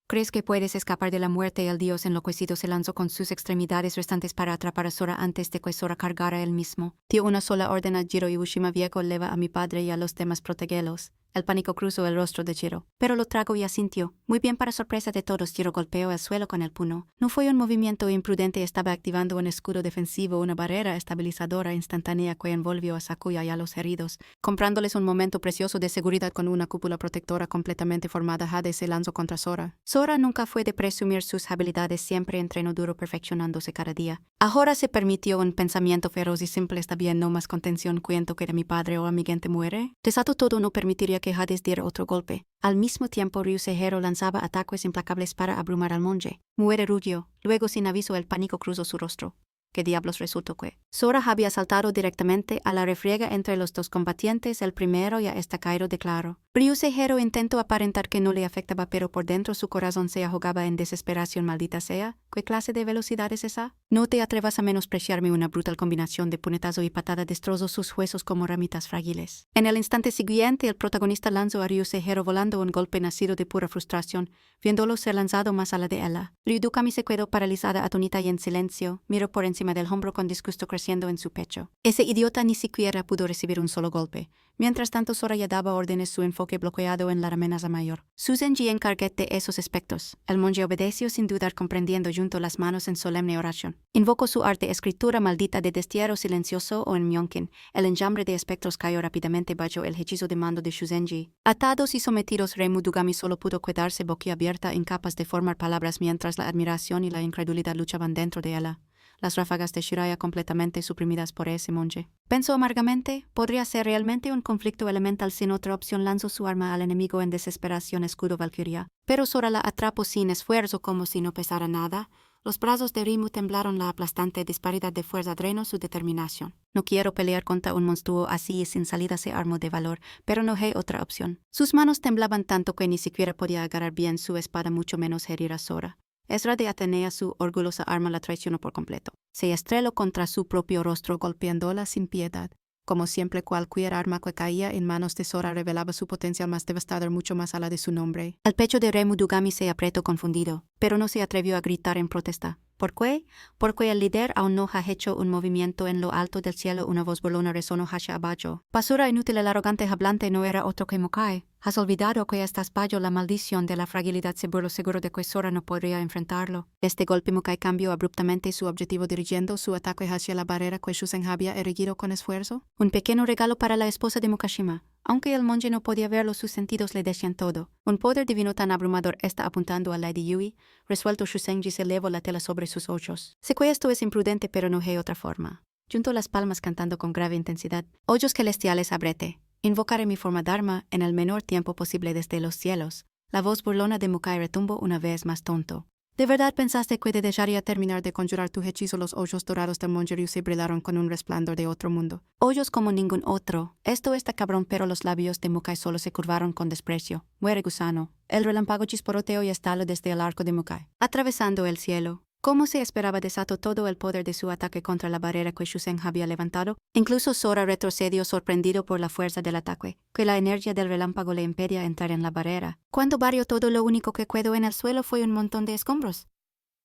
¿Crees que puedes escapar de la muerte? El dios enloquecido se lanzó con sus extremidades restantes para atrapar a Sora antes de que Sora cargara él mismo. Dio una sola orden a Jiro Iwashima: viejo, leva a mi padre y a los demás, protégelos. El pánico cruzó el rostro de Jiro, pero lo tragó y asintió. Muy bien. Para sorpresa de todos, Jiro golpeó el suelo con el puño. No fue un movimiento imprudente. Estaba activando un escudo defensivo, una barrera estabilizadora instantánea que envolvió a Sakuya y a los heridos, comprándoles un momento precioso de seguridad con una cúpula protectora completamente formada. Hades se lanzó contra Sora. Sora nunca fue de presumir sus habilidades, siempre entrenó duro perfeccionándose cada día. Ahora se permitió un pensamiento feroz y simple: está bien, no más contención. Cuento que de mi padre o amiguente muere. Desató todo. No permitiría que Hades diera otro golpe. Al mismo tiempo, Ryu Seijiro lanzaba ataques implacables para abrumar al monje. Muere, rugió. Luego, sin aviso, el pánico cruzó su rostro. ¿Qué diablos resultó que? Sora había saltado directamente a la refriega entre los dos combatientes. El primero ya está caído, declaró. Ryusei intentó aparentar que no le afectaba, pero por dentro su corazón se ahogaba en desesperación. Maldita sea, ¿qué clase de velocidad es esa? No te atrevas a menospreciarme. Una brutal combinación de puñetazo y patada destrozó sus huesos como ramitas frágiles. En el instante siguiente, el protagonista lanzó a Ryusei volando un golpe nacido de pura frustración, viéndolo ser lanzado más a la de ella. Ryudokami se quedó paralizada, atónita y en silencio. Miró por encima del hombro con disgusto creciendo en su pecho. Ese idiota ni siquiera pudo recibir un solo golpe. Mientras tanto, Soraya daba órdenes, su enfoque bloqueado en la amenaza mayor. Suzenji encargó de esos aspectos. El monje obedeció sin dudar, comprendiendo, junto las manos en solemne oración. Invocó su arte, escritura maldita de destierro silencioso o en Mionkin. El enjambre de espectros cayó rápidamente bajo el hechizo de mando de Shuzenji. Atados y sometidos, Remudugami solo pudo quedarse boquiabierta, incapaz de formar palabras, mientras la admiración y la incredulidad luchaban dentro de ella. Las ráfagas de Shiraya completamente suprimidas por ese monje. Pensó amargamente, podría ser realmente un conflicto elemental sin otra opción. Lanzó su arma al enemigo en desesperación, escudo Valkyria. Pero Sora la atrapó sin esfuerzo, como si no pesara nada. Los brazos de Rimu temblaron, la aplastante disparidad de fuerza drenó su determinación. No quiero pelear contra un monstruo así y sin salida. Se armó de valor, pero no hay otra opción. Sus manos temblaban tanto que ni siquiera podía agarrar bien su espada, mucho menos herir a Sora. Ezra de Atenea, su orgullosa arma, la traicionó por completo. Se estrelló contra su propio rostro, golpeándola sin piedad. Como siempre, cualquier arma que caía en manos de Sora revelaba su potencial más devastador, mucho más allá de su nombre. El pecho de Remudugami se apretó confundido, pero no se atrevió a gritar en protesta. ¿Por qué? Porque el líder aún no ha hecho un movimiento. En lo alto del cielo una voz burlona resonó hacia abajo. Basura inútil, el arrogante hablante no era otro que Mokai. ¿Has olvidado que estás bajo la maldición de la fragilidad? Se burló, seguro de que Sora no podría enfrentarlo. Este golpe, Mokai cambió abruptamente su objetivo, dirigiendo su ataque hacia la barrera que Shusen había erigido con esfuerzo. Un pequeño regalo para la esposa de Mukashima. Aunque el monje no podía verlo, sus sentidos le decían todo. Un poder divino tan abrumador está apuntando a Lady Yui. Resuelto, Shusenji se elevó la tela sobre sus ojos. Sé que esto es imprudente, pero no hay otra forma. Juntó las palmas cantando con grave intensidad. Ojos celestiales, ábrete. Invocaré mi forma Dharma en el menor tiempo posible desde los cielos. La voz burlona de Mokai retumbó una vez más. Tonto. ¿De verdad pensaste que te dejaría terminar de conjurar tu hechizo? Los ojos dorados del monje Ryusei brillaron con un resplandor de otro mundo. Ojos como ningún otro. Esto está cabrón. Pero los labios de Mokai solo se curvaron con desprecio. Muere, gusano. El relámpago chisporroteó y estaló desde el arco de Mokai, atravesando el cielo. Como se esperaba, desató todo el poder de su ataque contra la barrera que Shusen había levantado. Incluso Sora retrocedió, sorprendido por la fuerza del ataque, que la energía del relámpago le impedía entrar en la barrera. Cuando barrió todo, lo único que quedó en el suelo fue un montón de escombros.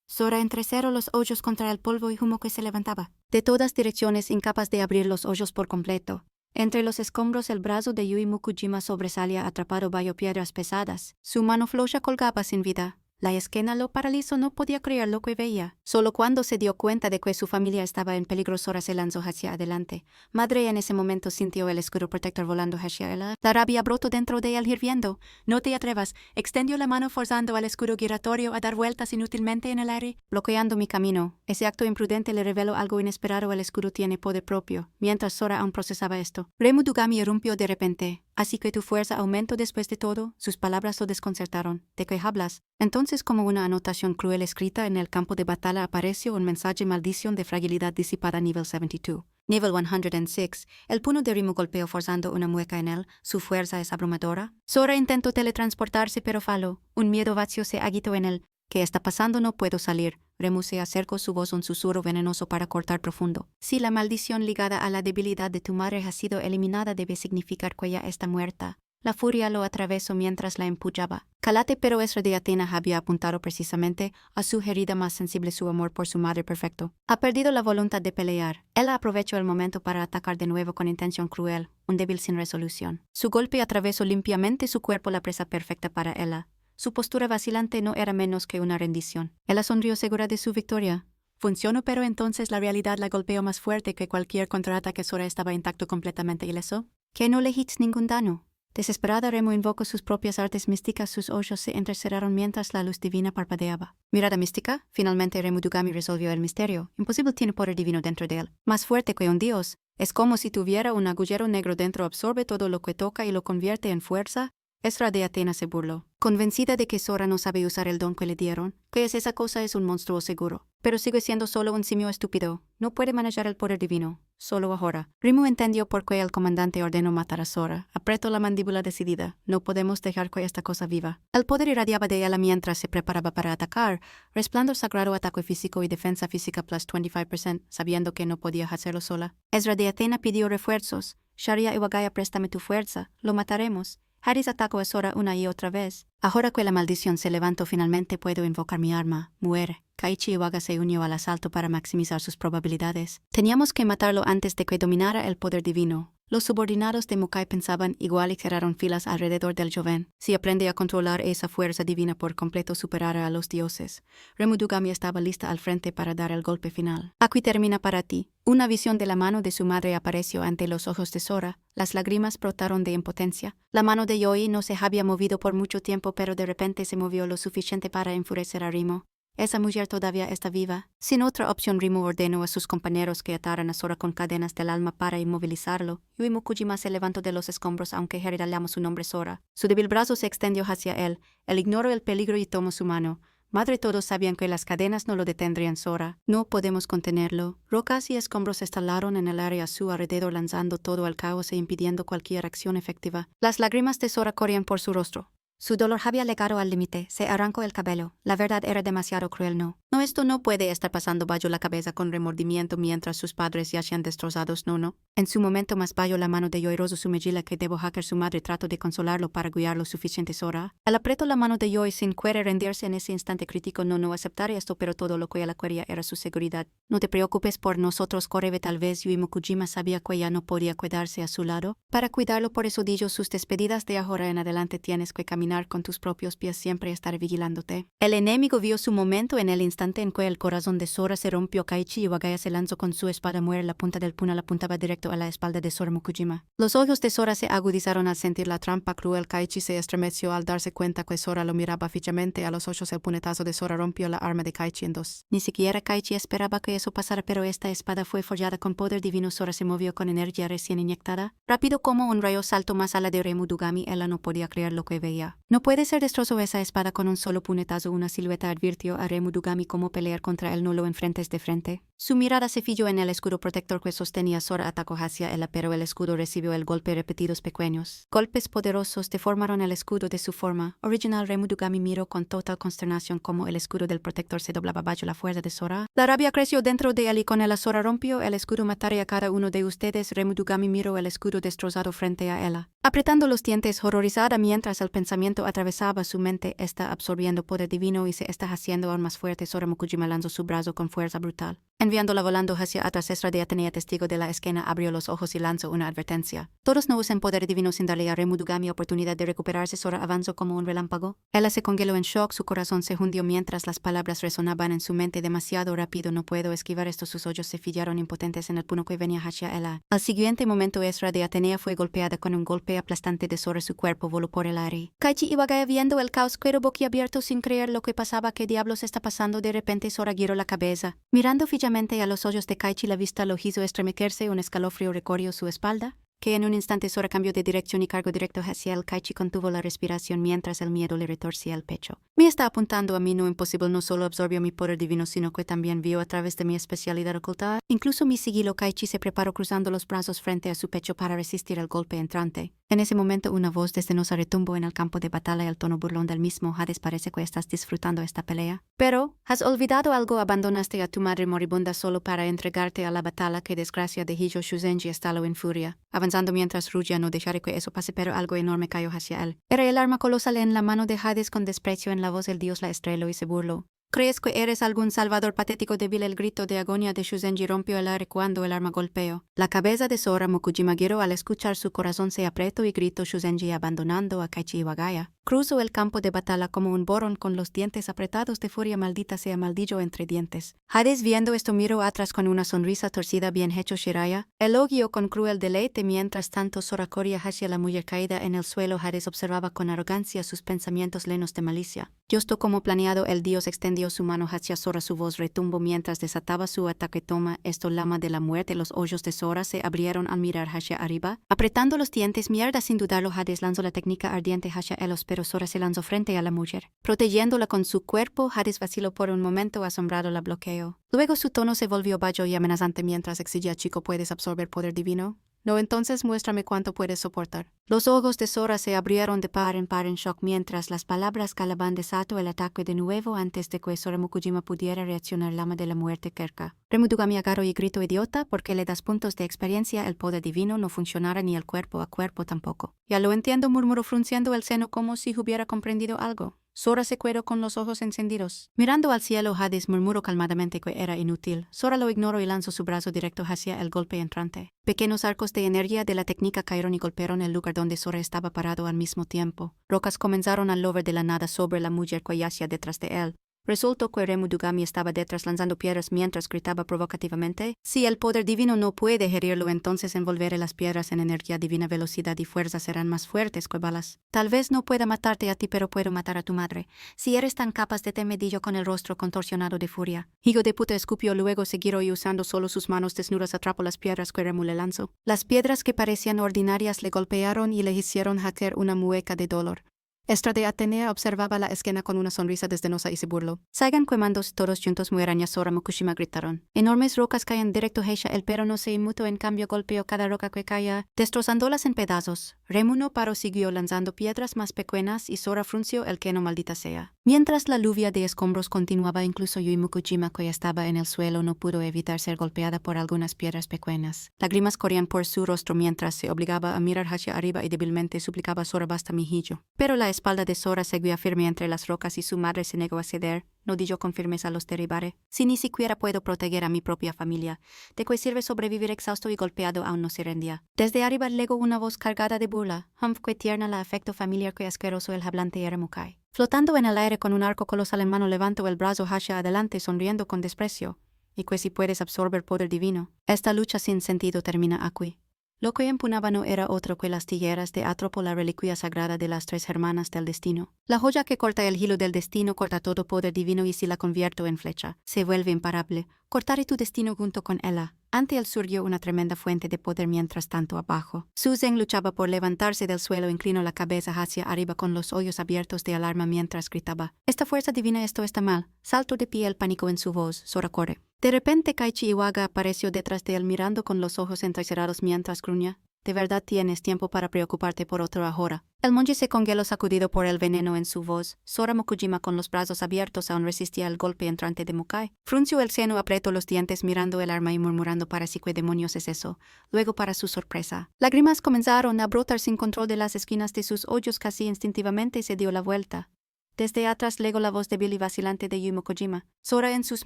Sora entrecerró los hoyos contra el polvo y humo que se levantaba de todas direcciones, incapaz de abrir los hoyos por completo. Entre los escombros, el brazo de Yui Mukujima sobresalía, atrapado bajo piedras pesadas. Su mano floja colgaba sin vida. La esquina lo paralizó, no podía creer lo que veía. Solo cuando se dio cuenta de que su familia estaba en peligro, Sora se lanzó hacia adelante. Madre en ese momento sintió el escudo protector volando hacia ella. La rabia brotó dentro de él, hirviendo. No te atrevas. Extendió la mano forzando al escudo giratorio a dar vueltas inútilmente en el aire, bloqueando mi camino. Ese acto imprudente le reveló algo inesperado. El escudo tiene poder propio. Mientras Sora aún procesaba esto, Remudugami irrumpió de repente. Así que tu fuerza aumentó después de todo. Sus palabras lo desconcertaron. ¿De qué hablas? Entonces, como una anotación cruel escrita en el campo de batalla, apareció un mensaje: maldición de fragilidad disipada, nivel 72. Nivel 106, el puño de Rimu golpeó forzando una mueca en él. Su fuerza es abrumadora. Sora intentó teletransportarse, pero falló. Un miedo vacío se agitó en él. ¿Qué está pasando? No puedo salir. Rimu se acercó, su voz un susurro venenoso para cortar profundo. Si la maldición ligada a la debilidad de tu madre ha sido eliminada, debe significar que ella está muerta. La furia lo atravesó mientras la empuñaba. Cálate, pero Ezra de Atena había apuntado precisamente a su herida más sensible, su amor por su madre perfecto. Ha perdido la voluntad de pelear. Ella aprovechó el momento para atacar de nuevo con intención cruel, un débil sin resolución. Su golpe atravesó limpiamente su cuerpo, la presa perfecta para ella. Su postura vacilante no era menos que una rendición. Ella sonrió segura de su victoria. Funcionó, pero entonces la realidad la golpeó más fuerte que cualquier contraataque. Sora estaba intacto, completamente ileso. Que no le hiciste ningún daño. Desesperada, Remu invocó sus propias artes místicas. Sus ojos se entrecerraron mientras la luz divina parpadeaba. ¿Mirada mística? Finalmente Remudugami resolvió el misterio. Imposible, tiene poder divino dentro de él. Más fuerte que un dios. Es como si tuviera un agujero negro dentro. Absorbe todo lo que toca y lo convierte en fuerza. Ezra de Atena se burló, convencida de que Sora no sabe usar el don que le dieron. ¿Qué es esa cosa? Es un monstruo seguro. Pero sigue siendo solo un simio estúpido. No puede manejar el poder divino. solo ahora. Rimu entendió por qué el comandante ordenó matar a Sora. Apretó la mandíbula decidida. No podemos dejar que esta cosa viva. El poder irradiaba de ella mientras se preparaba para atacar. Resplandor sagrado, ataque físico y defensa física plus 25%, sabiendo que no podía hacerlo sola. Ezra de Athena pidió refuerzos. Sharia Iwagaya, préstame tu fuerza. Lo mataremos. Hades atacó a Sora una y otra vez. Ahora que la maldición se levantó, finalmente puedo invocar mi arma. Muere. Kaichi Iwaga se unió al asalto para maximizar sus probabilidades. Teníamos que matarlo antes de que dominara el poder divino. Los subordinados de Mukai pensaban igual y cerraron filas alrededor del joven. Si aprende a controlar esa fuerza divina por completo, superará a los dioses. Remudugami estaba lista al frente para dar el golpe final. Aquí termina para ti. Una visión de la mano de su madre apareció ante los ojos de Sora. Las lágrimas brotaron de impotencia. La mano de Yoi no se había movido por mucho tiempo, pero de repente se movió lo suficiente para enfurecer a Rimo. Esa mujer todavía está viva. Sin otra opción, Rimu ordenó a sus compañeros que ataran a Sora con cadenas del alma para inmovilizarlo. Yui Mukujima se levantó de los escombros, aunque Herida llamó su nombre Sora. Su débil brazo se extendió hacia él. Él ignoró el peligro y tomó su mano. Madre, todos sabían que las cadenas no lo detendrían, Sora. No podemos contenerlo. Rocas y escombros se instalaron en el área a su alrededor, lanzando todo al caos e impidiendo cualquier acción efectiva. Las lágrimas de Sora corrían por su rostro. Su dolor había llegado al límite. Se arrancó el cabello. La verdad era demasiado cruel, ¿no? No, esto no puede estar pasando. Bajo la cabeza con remordimiento mientras sus padres yacían destrozados. No. En su momento más bajo la mano de Yoi rozó su mejilla que debo hacker. Su madre trató de consolarlo para guiar lo suficiente. Sora. Él apretó la mano de Yoi sin querer rendirse en ese instante crítico. No aceptaré esto, pero todo lo que ella quería era su seguridad. No te preocupes por nosotros, Korebe. Tal vez Yui Mukujima sabía que ella no podía quedarse a su lado. Para cuidarlo, por eso dijo sus despedidas. De ahora en adelante tienes que caminar con tus propios pies, siempre estaré vigilándote. El enemigo vio su momento en el instante en que el corazón de Sora se rompió. Kaichi Iwagaya se lanzó con su espada. Muere. La punta del puñal apuntaba directo a la espalda de Sora Mukujima. Los ojos de Sora se agudizaron al sentir la trampa cruel. Kaichi se estremeció al darse cuenta que Sora lo miraba fijamente a los ojos. El puñetazo de Sora rompió la arma de Kaichi en dos. Ni siquiera Kaichi esperaba que eso pasara, pero esta espada fue forjada con poder divino. Sora se movió con energía recién inyectada. Rápido como un rayo saltó más a la de Remudugami. Ella no podía creer lo que veía. No puede ser, destrozó esa espada con un solo puñetazo. Una silueta advirtió a Remudugami cómo pelear contra él. No lo enfrentes de frente. Su mirada se fijó en el escudo protector que sostenía. Sora atacó hacia él, pero el escudo recibió el golpe repetidos pequeños. Golpes poderosos deformaron el escudo de su forma original. Remudugami miró con total consternación cómo el escudo del protector se doblaba bajo la fuerza de Sora. La rabia creció dentro de él y con él Sora rompió el escudo. Mataré a cada uno de ustedes. Remudugami miró el escudo destrozado frente a ella, apretando los dientes horrorizada mientras el pensamiento atravesaba su mente. Está absorbiendo poder divino y se está haciendo aún más fuerte. Sora Mukujima lanzó su brazo con fuerza brutal, enviándola volando hacia atrás. Ezra de Atenea, testigo de la escena, abrió los ojos y lanzó una advertencia. Todos no usen poder divino sin darle a Remudugami oportunidad de recuperarse. Sora avanzó como un relámpago. Ella se congeló en shock. Su corazón se hundió mientras las palabras resonaban en su mente demasiado rápido. No puedo esquivar esto. Sus ojos se fijaron impotentes en el puño que venía hacia ella. Al siguiente momento, Ezra de Atenea fue golpeada con un golpe aplastante de Sora. Su cuerpo voló por el aire. Kaichi Iwagaya, viendo el caos, quedó boquiabierto sin creer lo que pasaba. ¿Qué diablos está pasando? De repente Sora giró la cabeza. Mirando fijamente a los ojos de Kaichi, la vista lo hizo estremecerse. Un escalofrío recorrió su espalda, que en un instante Sora cambió de dirección y cargó directo hacia él. Kaichi contuvo la respiración mientras el miedo le retorcía el pecho. Me está apuntando a mí. No, imposible. No solo absorbió mi poder divino, sino que también vio a través de mi especialidad oculta. Incluso mi sigilo. Kaichi se preparó cruzando los brazos frente a su pecho para resistir el golpe entrante. En ese momento una voz desde Nosa retumbó en el campo de batalla. El tono burlón del mismo. Hades, parece que estás disfrutando esta pelea. Pero, ¿has olvidado algo? Abandonaste a tu madre moribunda solo para entregarte a la batalla. Qué desgracia. De Hijo Shuzenji estaló en furia, avanzando mientras rugia. No dejaré que eso pase, pero algo enorme cayó hacia él. Era el arma colosal en la mano de Hades. Con desprecio en la voz, el dios la estrelló y se burló. ¿Crees que eres algún salvador patético débil? El grito de agonía de Shuzenji rompió el aire cuando el arma golpeó la cabeza de Sora Mukujima. Giró al escuchar su corazón se apretó y gritó Shuzenji abandonando a Kaichi Iwagaya. Cruzó el campo de batalla como un borón con los dientes apretados de furia. Maldita sea, maldillo entre dientes. Hades, viendo esto, miró atrás con una sonrisa torcida. Bien hecho, Shiraya. Elogió con cruel deleite. Mientras tanto, Sora corría hacia la mujer caída en el suelo. Hades observaba con arrogancia sus pensamientos llenos de malicia. Justo como planeado, el dios extendió su mano hacia Sora. Su voz retumbó mientras desataba su ataque. Toma esto, Lama de la muerte. Los ojos de Sora se abrieron al mirar hacia arriba, apretando los dientes. Mierda, sin dudarlo, Hades lanzó la técnica ardiente hacia él, pero pero Sora se lanzó frente a la mujer. Protegiéndola con su cuerpo, Hades vaciló por un momento asombrado la bloqueó. Luego su tono se volvió bajo y amenazante mientras exigía: «Chico, ¿puedes absorber poder divino? No, entonces muéstrame cuánto puedes soportar». Los ojos de Sora se abrieron de par en shock mientras las palabras Caliban desató el ataque de nuevo antes de que Sora Mukujima pudiera reaccionar. Lama de la muerte cerca. Remudugami agarró y gritó: «Idiota, ¿por qué le das puntos de experiencia? El poder divino no funcionará ni el cuerpo a cuerpo tampoco». «Ya lo entiendo», murmuró frunciendo el seno como si hubiera comprendido algo. Sora se quedó con los ojos encendidos. Mirando al cielo, Hades murmuró calmadamente que era inútil. Sora lo ignoró y lanzó su brazo directo hacia el golpe entrante. Pequeños arcos de energía de la técnica cayeron y golpearon el lugar donde Sora estaba parado al mismo tiempo. Rocas comenzaron a llover de la nada sobre la mujer que yacía detrás de él. Resultó que Remudugami estaba detrás lanzando piedras mientras gritaba provocativamente: «Si el poder divino no puede herirlo, entonces envolveré las piedras en energía divina. Velocidad y fuerza serán más fuertes que balas. Tal vez no pueda matarte a ti, pero puedo matar a tu madre. Si eres tan capaz de», medillo con el rostro contorsionado de furia. «Hijo de puta», escupió. Luego siguió y usando solo sus manos desnudas atrapó las piedras que Remu le lanzó. Las piedras que parecían ordinarias le golpearon y le hicieron jaquear una mueca de dolor. Estra de Atenea observaba la escena con una sonrisa desdenosa y se burló. «Saigan quemándose todos juntos, muerañas», Sora Mukujima gritaron. Enormes rocas caían directo hacia él, pero no se inmutó. En cambio, golpeó cada roca que caía, destrozándolas en pedazos. Remu no paró, siguió lanzando piedras más pequeñas y Sora frunció el ceño. «Maldita sea». Mientras la lluvia de escombros continuaba, incluso Yui Mukujima, que estaba en el suelo, no pudo evitar ser golpeada por algunas piedras pequeñas. Lágrimas corrían por su rostro mientras se obligaba a mirar hacia arriba y débilmente suplicaba: «Sora, basta, mijillo». Pero la espalda de Sora seguía firme entre las rocas y su madre se negó a ceder. No dijo con firmeza: «Los derribaré. Si ni siquiera puedo proteger a mi propia familia, ¿de qué sirve sobrevivir?» Exhausto y golpeado, aún no se rendía. Desde arriba legó una voz cargada de burla. «Humph, qué tierna la afecto familiar, qué asqueroso el hablante era Mukai». Flotando en el aire con un arco colosal en mano, levantó el brazo hacia adelante sonriendo con desprecio. «¿Y que si puedes absorber poder divino? Esta lucha sin sentido termina aquí». Lo que empuñaba no era otro que las tijeras de Atropo, la reliquia sagrada de las tres hermanas del destino. La joya que corta el hilo del destino corta todo poder divino, y si la convierto en flecha, se vuelve imparable. Cortaré tu destino junto con ella. Ante él surgió una tremenda fuente de poder. Mientras tanto, abajo, Su Zeng luchaba por levantarse del suelo. Inclinó la cabeza hacia arriba con los ojos abiertos de alarma mientras gritaba: «Esta fuerza divina, esto está mal». Saltó de pie, el pánico en su voz. «Sora, corre». De repente, Kaichi Iwaga apareció detrás de él mirando con los ojos entrecerrados mientras gruñía: «¿De verdad tienes tiempo para preocuparte por otro ahora?». El monje se congeló, sacudido por el veneno en su voz. Sora Mukujima, con los brazos abiertos, aún resistía el golpe entrante de Mukai. Frunció el seno, apretó los dientes mirando el arma y murmurando para sí: «¿Qué demonios es eso?». Luego, para su sorpresa, lágrimas comenzaron a brotar sin control de las esquinas de sus ojos. Casi instintivamente se dio la vuelta. Desde atrás legó la voz débil y vacilante de Yui Mukujima. Sora, en sus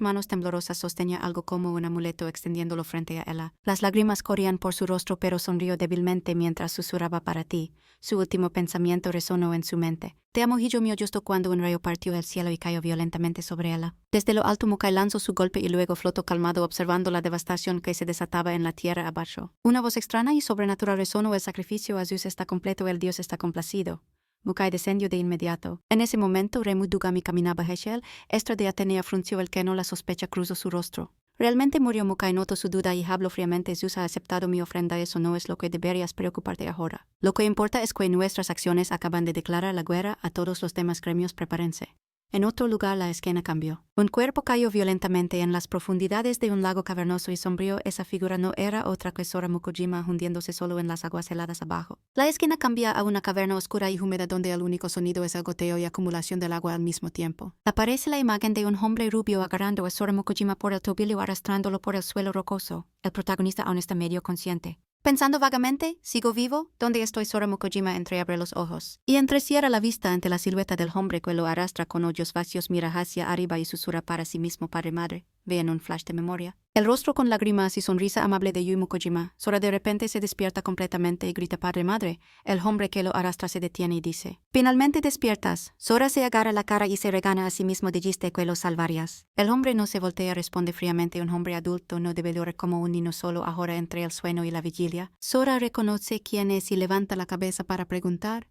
manos temblorosas, sostenía algo como un amuleto, extendiéndolo frente a ella. Las lágrimas corrían por su rostro, pero sonrió débilmente mientras susurraba: «Para ti». Su último pensamiento resonó en su mente: «Te amo, hijo mío». Justo cuando un rayo partió el cielo y cayó violentamente sobre ella. Desde lo alto, Mukai lanzó su golpe y luego flotó calmado, observando la devastación que se desataba en la tierra abajo. Una voz extraña y sobrenatural resonó: «El sacrificio a Zeus está completo, el dios está complacido». Mukai descendió de inmediato. En ese momento, Remudugami caminaba hacia él. Estra de Atenea frunció el ceño, la sospecha cruzó su rostro. «¿Realmente murió?». Mukai notó su duda y habló fríamente: «Zeus ha aceptado mi ofrenda. Eso no es lo que deberías preocuparte ahora. Lo que importa es que nuestras acciones acaban de declarar la guerra a todos los demás gremios. Prepárense». En otro lugar, la escena cambió. Un cuerpo cayó violentamente en las profundidades de un lago cavernoso y sombrío. Esa figura no era otra que Sora Mukujima, hundiéndose solo en las aguas heladas abajo. La esquina cambia a una caverna oscura y húmeda donde el único sonido es el goteo y acumulación del agua al mismo tiempo. Aparece la imagen de un hombre rubio agarrando a Sora Mukujima por el tobillo, arrastrándolo por el suelo rocoso. El protagonista aún está medio consciente. Pensando vagamente: «¿Sigo vivo? ¿Dónde estoy?». Sora Mukujima entreabre los ojos y entrecierra la vista ante la silueta del hombre que lo arrastra con ojos vacíos. Mira hacia arriba y susurra para sí mismo: «Padre, madre». Ve en un flash de memoria el rostro con lágrimas y sonrisa amable de Yui Mukujima. Sora de repente se despierta completamente y grita: «Padre, madre». El hombre que lo arrastra se detiene y dice: «Finalmente despiertas». Sora se agarra la cara y se regana a sí mismo: «Dijiste que lo salvarías». El hombre no se voltea, responde fríamente: «Un hombre adulto no debe llorar como un niño solo ahora entre el sueño y la vigilia». Sora reconoce quién es y levanta la cabeza para preguntar: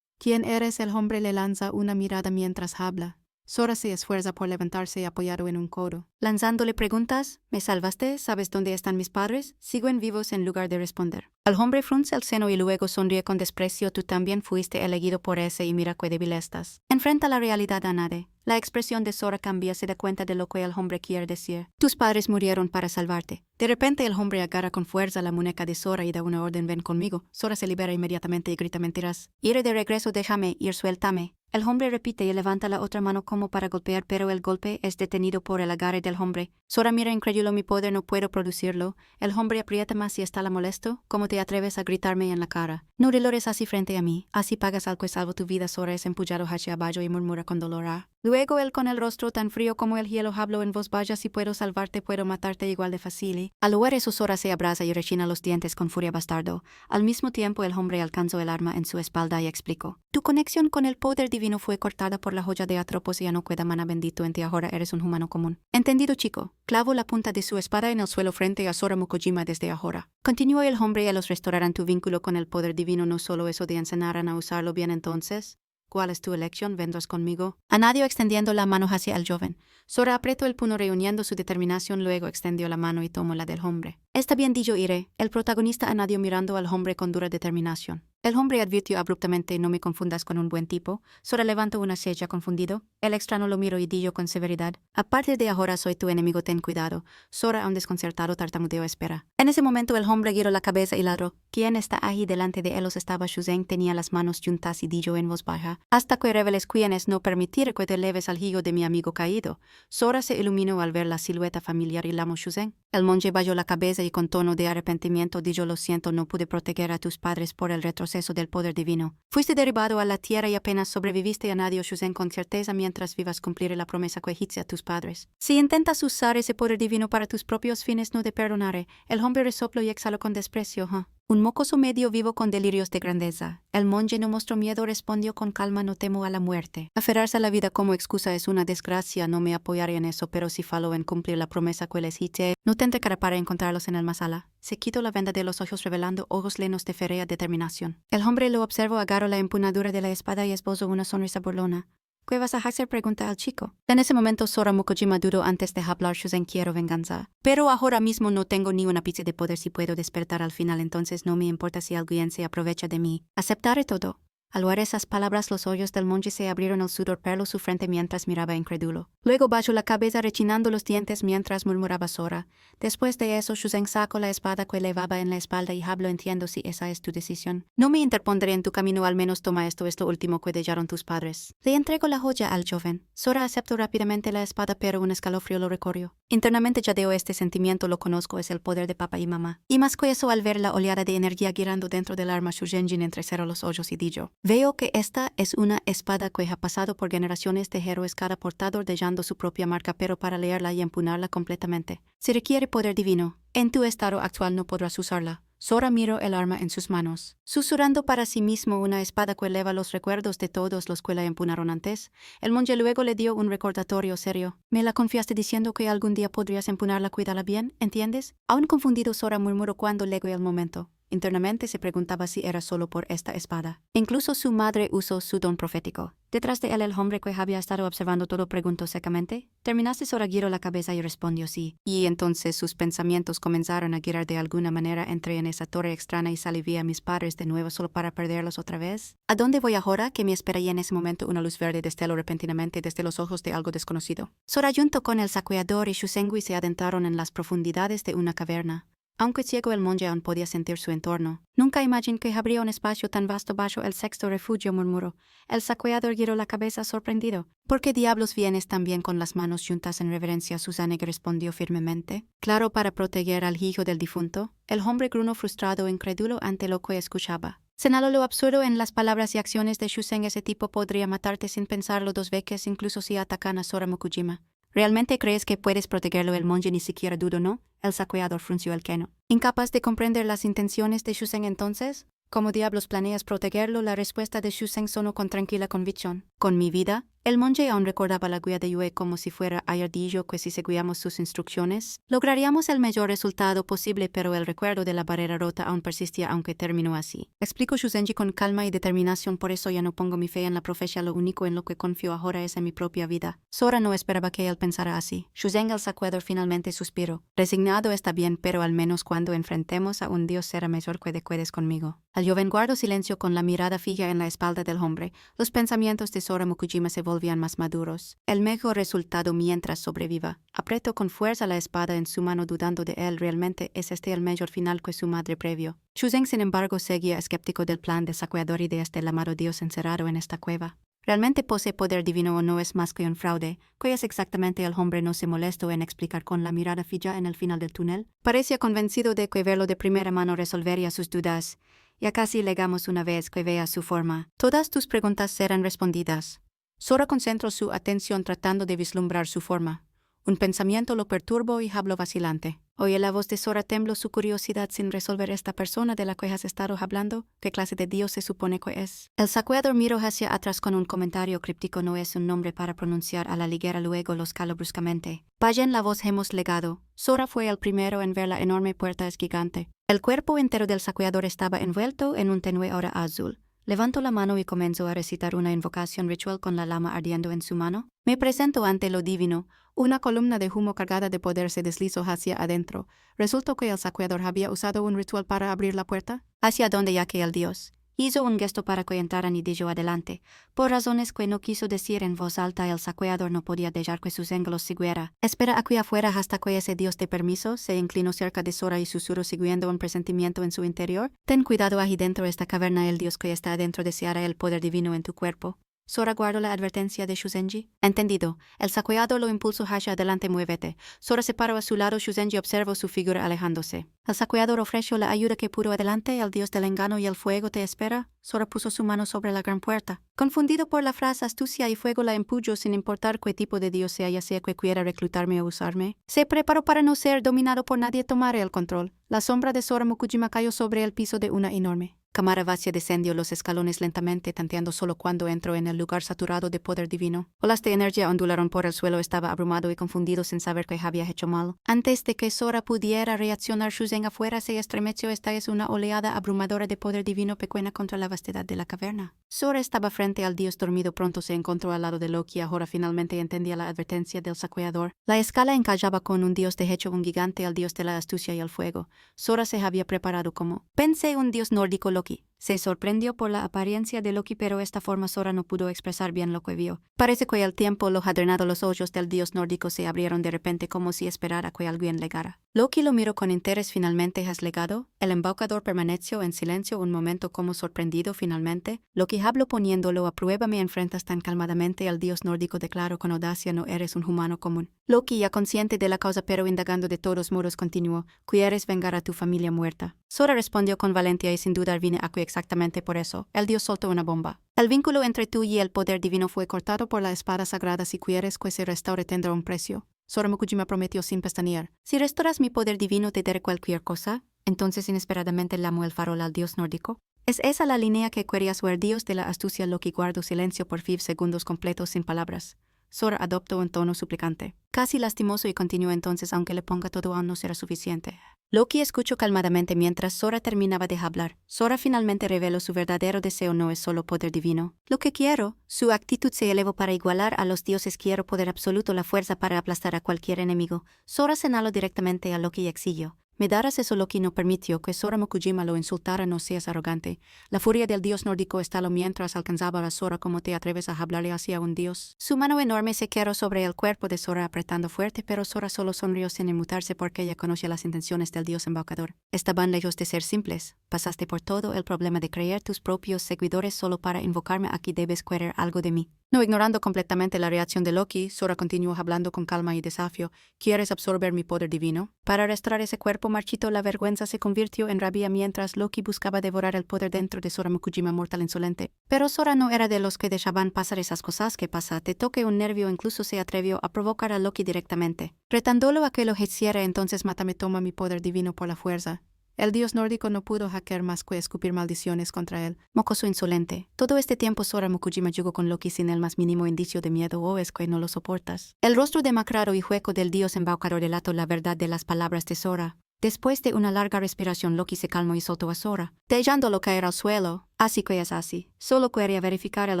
«¿Quién eres?». El hombre le lanza una mirada mientras habla: Sora se esfuerza por levantarse apoyado en un codo. Lanzándole preguntas, ¿me salvaste? ¿Sabes dónde están mis padres? Siguen vivos en lugar de responder. El hombre frunce el seno y luego sonríe con desprecio. Tú también fuiste elegido por ese y mira qué débil estás. Enfrenta la realidad a nadie. La expresión de Sora cambia, se da cuenta de lo que el hombre quiere decir. Tus padres murieron para salvarte. De repente el hombre agarra con fuerza la muñeca de Sora y da una orden: ven conmigo. Sora se libera inmediatamente y grita: mentiras. Iré de regreso, déjame ir, suéltame. El hombre repite y levanta la otra mano como para golpear, pero el golpe es detenido por el agarre del hombre. Sora mira incrédulo: mi poder no puedo producirlo. El hombre aprieta más y está molesto. ¿Cómo te atreves a gritarme en la cara? No dolores así frente a mí. Así pagas algo que salvo tu vida. Sora es empujado hacia abajo y murmura con dolor. Luego él, con el rostro tan frío como el hielo, habló en voz baja: si puedo salvarte, puedo matarte igual de fácil. Al oír eso, Sora se abraza y rechina los dientes con furia bastardo. Al mismo tiempo el hombre alcanzó el arma en su espalda y explicó: tu conexión con el poder divino fue cortada por la joya de Atropos y ya no queda mana bendito en ti, ahora eres un humano común. Entendido, chico. Clavó la punta de su espada en el suelo frente a Sora Mukojima. desde ahora. Continuó el hombre: ellos restaurarán tu vínculo con el poder divino, no solo eso, de enseñarán a usarlo bien. Entonces, ¿cuál es tu elección? ¿Vendrás conmigo? Añadió extendiendo la mano hacia el joven. Sora apretó el puño reuniendo su determinación, luego extendió la mano y tomó la del hombre. Está bien, dijo: iré. El protagonista añadió mirando al hombre con dura determinación. El hombre advirtió abruptamente: no me confundas con un buen tipo. Sora levantó una ceja confundido. El extraño lo miró y dijo con severidad: a partir de ahora soy tu enemigo, ten cuidado. Sora, aún desconcertado, tartamudeó: espera. En ese momento el hombre giró la cabeza y ladró. ¿Quién está ahí? Delante de ellos estaba Shuzhen. Tenía las manos juntas y dijo en voz baja: hasta que reveles quién es, no permitiré que te leves al hijo de mi amigo caído. Sora se iluminó al ver la silueta familiar y llamó Shuzhen. El monje bajó la cabeza y con tono de arrepentimiento dijo: lo siento, no pude proteger a tus padres por el retroceso del poder divino. Fuiste derribado a la tierra y apenas sobreviviste. Añadió Shuzhen con certeza: mientras vivas cumpliré la promesa que hice a tus padres. Si intentas usar ese poder divino para tus propios fines, no te perdonaré. El hombre resopló y exhaló con desprecio. Un mocoso medio vivo con delirios de grandeza. El monje no mostró miedo, respondió con calma: no temo a la muerte. Aferrarse a la vida como excusa es una desgracia, no me apoyaré en eso, pero si falo en cumplir la promesa que les hice, no tendré cara para encontrarlos en el masala. Se quitó la venda de los ojos revelando ojos llenos de férrea determinación. El hombre lo observó, agarró la empuñadura de la espada y esbozó una sonrisa burlona. ¿Qué vas a hacer?, pregunta al chico. En ese momento Sora Mukojima dudó antes de hablar. Shuzhen: quiero venganza. Pero ahora mismo no tengo ni una pizca de poder. Si puedo despertar al final, entonces no me importa si alguien se aprovecha de mí. Aceptaré todo. Al oír esas palabras, los ojos del monje se abrieron, el sudor perló su frente mientras miraba incrédulo. Luego bajó la cabeza rechinando los dientes mientras murmuraba Sora. Después de eso, Shuzhen sacó la espada que llevaba en la espalda y habló: entiendo, si esa es tu decisión. No me interpondré en tu camino, al menos toma esto, es lo último que dejaron tus padres. Le entregó la joya al joven. Sora aceptó rápidamente la espada, pero un escalofrío lo recorrió. Internamente jadeó: este sentimiento lo conozco, es el poder de papá y mamá. Y más que eso, al ver la oleada de energía girando dentro del arma, Shuzhen entrecerró los ojos y dijo: veo que esta es una espada que ha pasado por generaciones de héroes, cada portador dejando su propia marca, pero para leerla y empuñarla completamente se requiere poder divino. En tu estado actual no podrás usarla. Sora miró el arma en sus manos, susurrando para sí mismo: una espada que eleva los recuerdos de todos los que la empuñaron antes. El monje luego le dio un recordatorio serio: me la confiaste diciendo que algún día podrías empuñarla, cuídala bien, ¿entiendes? Aún confundido, Sora murmuró cuando llegó el momento. Internamente se preguntaba si era solo por esta espada. Incluso su madre usó su don profético. Detrás de él, el hombre que había estado observando todo preguntó secamente: ¿terminaste? Sora giró la cabeza y respondió: sí. Y entonces sus pensamientos comenzaron a girar de alguna manera. Entré en esa torre extraña y salvé a mis padres de nuevo solo para perderlos otra vez. ¿A dónde voy ahora? Que me espera. Y en ese momento una luz verde destelló repentinamente desde los ojos de algo desconocido. Sora junto con el saqueador y Shuzhen se adentraron en las profundidades de una caverna. Aunque ciego, el monje aún podía sentir su entorno. Nunca imaginé que habría un espacio tan vasto bajo el sexto refugio, murmuró. El saqueador giró la cabeza sorprendido. ¿Por qué diablos vienes también con las manos juntas en reverencia? Shuzhen respondió firmemente. Claro, para proteger al hijo del difunto. El hombre grunó frustrado e incrédulo ante lo que escuchaba. Señaló lo absurdo en las palabras y acciones de Shuzhen. Ese tipo podría matarte sin pensarlo dos veces, incluso si atacan a Sora Mukojima. ¿Realmente crees que puedes protegerlo? El monje ni siquiera dudó, ¿no? El saqueador frunció el ceño. ¿Incapaz de comprender las intenciones de Shuzhen entonces? ¿Cómo diablos planeas protegerlo? La respuesta de Shuzhen sonó con tranquila convicción. Con mi vida, el monje aún recordaba la guía de Yue como si fuera ayer dijo que si seguíamos sus instrucciones, lograríamos el mejor resultado posible, pero el recuerdo de la barrera rota aún persistía aunque terminó así. Explicó Shuzenji con calma y determinación, por eso ya no pongo mi fe en la profecía, lo único en lo que confío ahora es en mi propia vida. Sora no esperaba que él pensara así. Shuzen el saqueador finalmente suspiró. Resignado está bien, pero al menos cuando enfrentemos a un dios será mejor que te quedes conmigo. El joven guardó silencio con la mirada fija en la espalda del hombre. Los pensamientos de Sora Mokujima se volvían más maduros. El mejor resultado mientras sobreviva. Apretó con fuerza la espada en su mano, dudando de él. ¿Realmente es este el mejor final que su madre previó? Shuzen, sin embargo, seguía escéptico del plan del saqueador y de este amado dios encerrado en esta cueva. ¿Realmente posee poder divino o no es más que un fraude? ¿Qué es exactamente? El hombre no se molestó en explicar con la mirada fija en el final del túnel. Parecía convencido de que verlo de primera mano resolvería sus dudas. Ya casi llegamos una vez que vea su forma. Todas tus preguntas serán respondidas. Sora concentró su atención tratando de vislumbrar su forma. Un pensamiento lo perturbó y habló vacilante. Oye la voz de Sora, tembló su curiosidad sin resolver. ¿Esta persona de la que has estado hablando? ¿Qué clase de dios se supone que es? El saqueador miró hacia atrás con un comentario críptico. No es un nombre para pronunciar a la ligera, luego los caló bruscamente. Vayan, la voz hemos legado. Sora fue el primero en ver la enorme puerta, es gigante. El cuerpo entero del saqueador estaba envuelto en un tenue aura azul. Levantó la mano y comenzó a recitar una invocación ritual con la llama ardiendo en su mano. Me presento ante lo divino. Una columna de humo cargada de poder se deslizó hacia adentro. Resultó que el saqueador había usado un ritual para abrir la puerta. ¿Hacia dónde? Ya que el dios hizo un gesto para que entraran y dijo adelante. Por razones que no quiso decir en voz alta, el saqueador no podía dejar que sus ángulos siguiera. Espera aquí afuera hasta que ese dios dé permiso. Se inclinó cerca de Sora y susurró siguiendo un presentimiento en su interior. Ten cuidado, ahí dentro de esta caverna el dios que está adentro deseará el poder divino en tu cuerpo. Sora guardó la advertencia de Shuzenji. Entendido. El saqueador lo impulsó hacia adelante. Muévete. Sora se paró a su lado. Shuzenji observó su figura alejándose. El saqueador ofreció la ayuda que pudo. Adelante, el dios del engaño y el fuego te espera. Sora puso su mano sobre la gran puerta. Confundido por la frase astucia y fuego, la empujó sin importar qué tipo de dios sea, ya sea que quiera reclutarme o usarme. Se preparó para no ser dominado por nadie. Tomaré el control. La sombra de Sora Mokujima cayó sobre el piso de una enorme cámara vacía. Descendió los escalones lentamente, tanteando solo cuando entró en el lugar saturado de poder divino. Olas de energía ondularon por el suelo. Estaba abrumado y confundido sin saber qué había hecho mal. Antes de que Sora pudiera reaccionar, Shuzen afuera se estremeció. Esta es una oleada abrumadora de poder divino pequeña contra la vastedad de la caverna. Sora estaba frente al dios dormido. Pronto se encontró al lado de Loki. Ahora finalmente entendía la advertencia del saqueador. La escala encajaba con un dios, de hecho un gigante, el dios de la astucia y el fuego. Sora se había preparado como pensé un dios nórdico. Loki se sorprendió por la apariencia de Loki, pero esta forma Sora no pudo expresar bien lo que vio. Parece que el tiempo lo ha drenado. Los ojos del dios nórdico se abrieron de repente como si esperara que alguien legara. Loki lo miró con interés. ¿Finalmente has legado? El embaucador permaneció en silencio un momento como sorprendido. Finalmente, Loki habló poniéndolo a prueba. Me enfrentas tan calmadamente. El dios nórdico declaró con audacia. No eres un humano común. Loki, ya consciente de la causa pero indagando de todos modos, continuó. ¿Quieres vengar a tu familia muerta? Sora respondió con valentía y sin dudar vine aquí exactamente por eso. El dios soltó una bomba. El vínculo entre tú y el poder divino fue cortado por la espada sagrada. Si quieres que se restaure tendrá un precio. Sora Mokujima prometió sin pestañear. Si restauras mi poder divino te daré cualquier cosa. Entonces inesperadamente llamó el farol al dios nórdico. ¿Es esa la línea que querías ver? Dios de la astucia. Loki guardó silencio por 5 segundos completos sin palabras. Sora adoptó un tono suplicante, casi lastimoso, y continuó. Entonces, aunque le ponga todo, aún no será suficiente. Loki escuchó calmadamente mientras Sora terminaba de hablar. Sora finalmente reveló su verdadero deseo. No es solo poder divino. Lo que quiero, su actitud se elevó para igualar a los dioses. Quiero poder absoluto, la fuerza para aplastar a cualquier enemigo. Sora señaló directamente a Loki y exigió. ¿Me darás eso? Loki no permitió que Sora Mokujima lo insultara. No seas arrogante. La furia del dios nórdico estalló mientras alcanzaba a Sora. ¿Cómo te atreves a hablarle así a un dios? Su mano enorme se quedó sobre el cuerpo de Sora apretando fuerte, pero Sora solo sonrió sin inmutarse porque ella conocía las intenciones del dios embaucador. Estaban lejos de ser simples. Pasaste por todo el problema de crear tus propios seguidores solo para invocarme aquí. Debes querer algo de mí. No ignorando completamente la reacción de Loki, Sora continuó hablando con calma y desafío. ¿Quieres absorber mi poder divino? Para restaurar ese cuerpo marchito, la vergüenza se convirtió en rabia mientras Loki buscaba devorar el poder dentro de Sora Mokujima, mortal insolente. Pero Sora no era de los que dejaban pasar esas cosas que pasa. Te toque un nervio. Incluso se atrevió a provocar a Loki directamente, retándolo a que lo hiciera. Entonces mátame, toma mi poder divino por la fuerza.
El dios nórdico no pudo hackear más que escupir maldiciones contra él.
Mocoso insolente. Todo este tiempo Sora Mukujima jugó con Loki sin el más mínimo indicio de miedo o es que no lo soportas. El rostro demacrado y hueco del dios embaucador delató la verdad de las palabras de Sora. Después de una larga respiración, Loki se calmó y soltó a Sora, dejándolo caer al suelo. Así que es así. Solo quería verificar el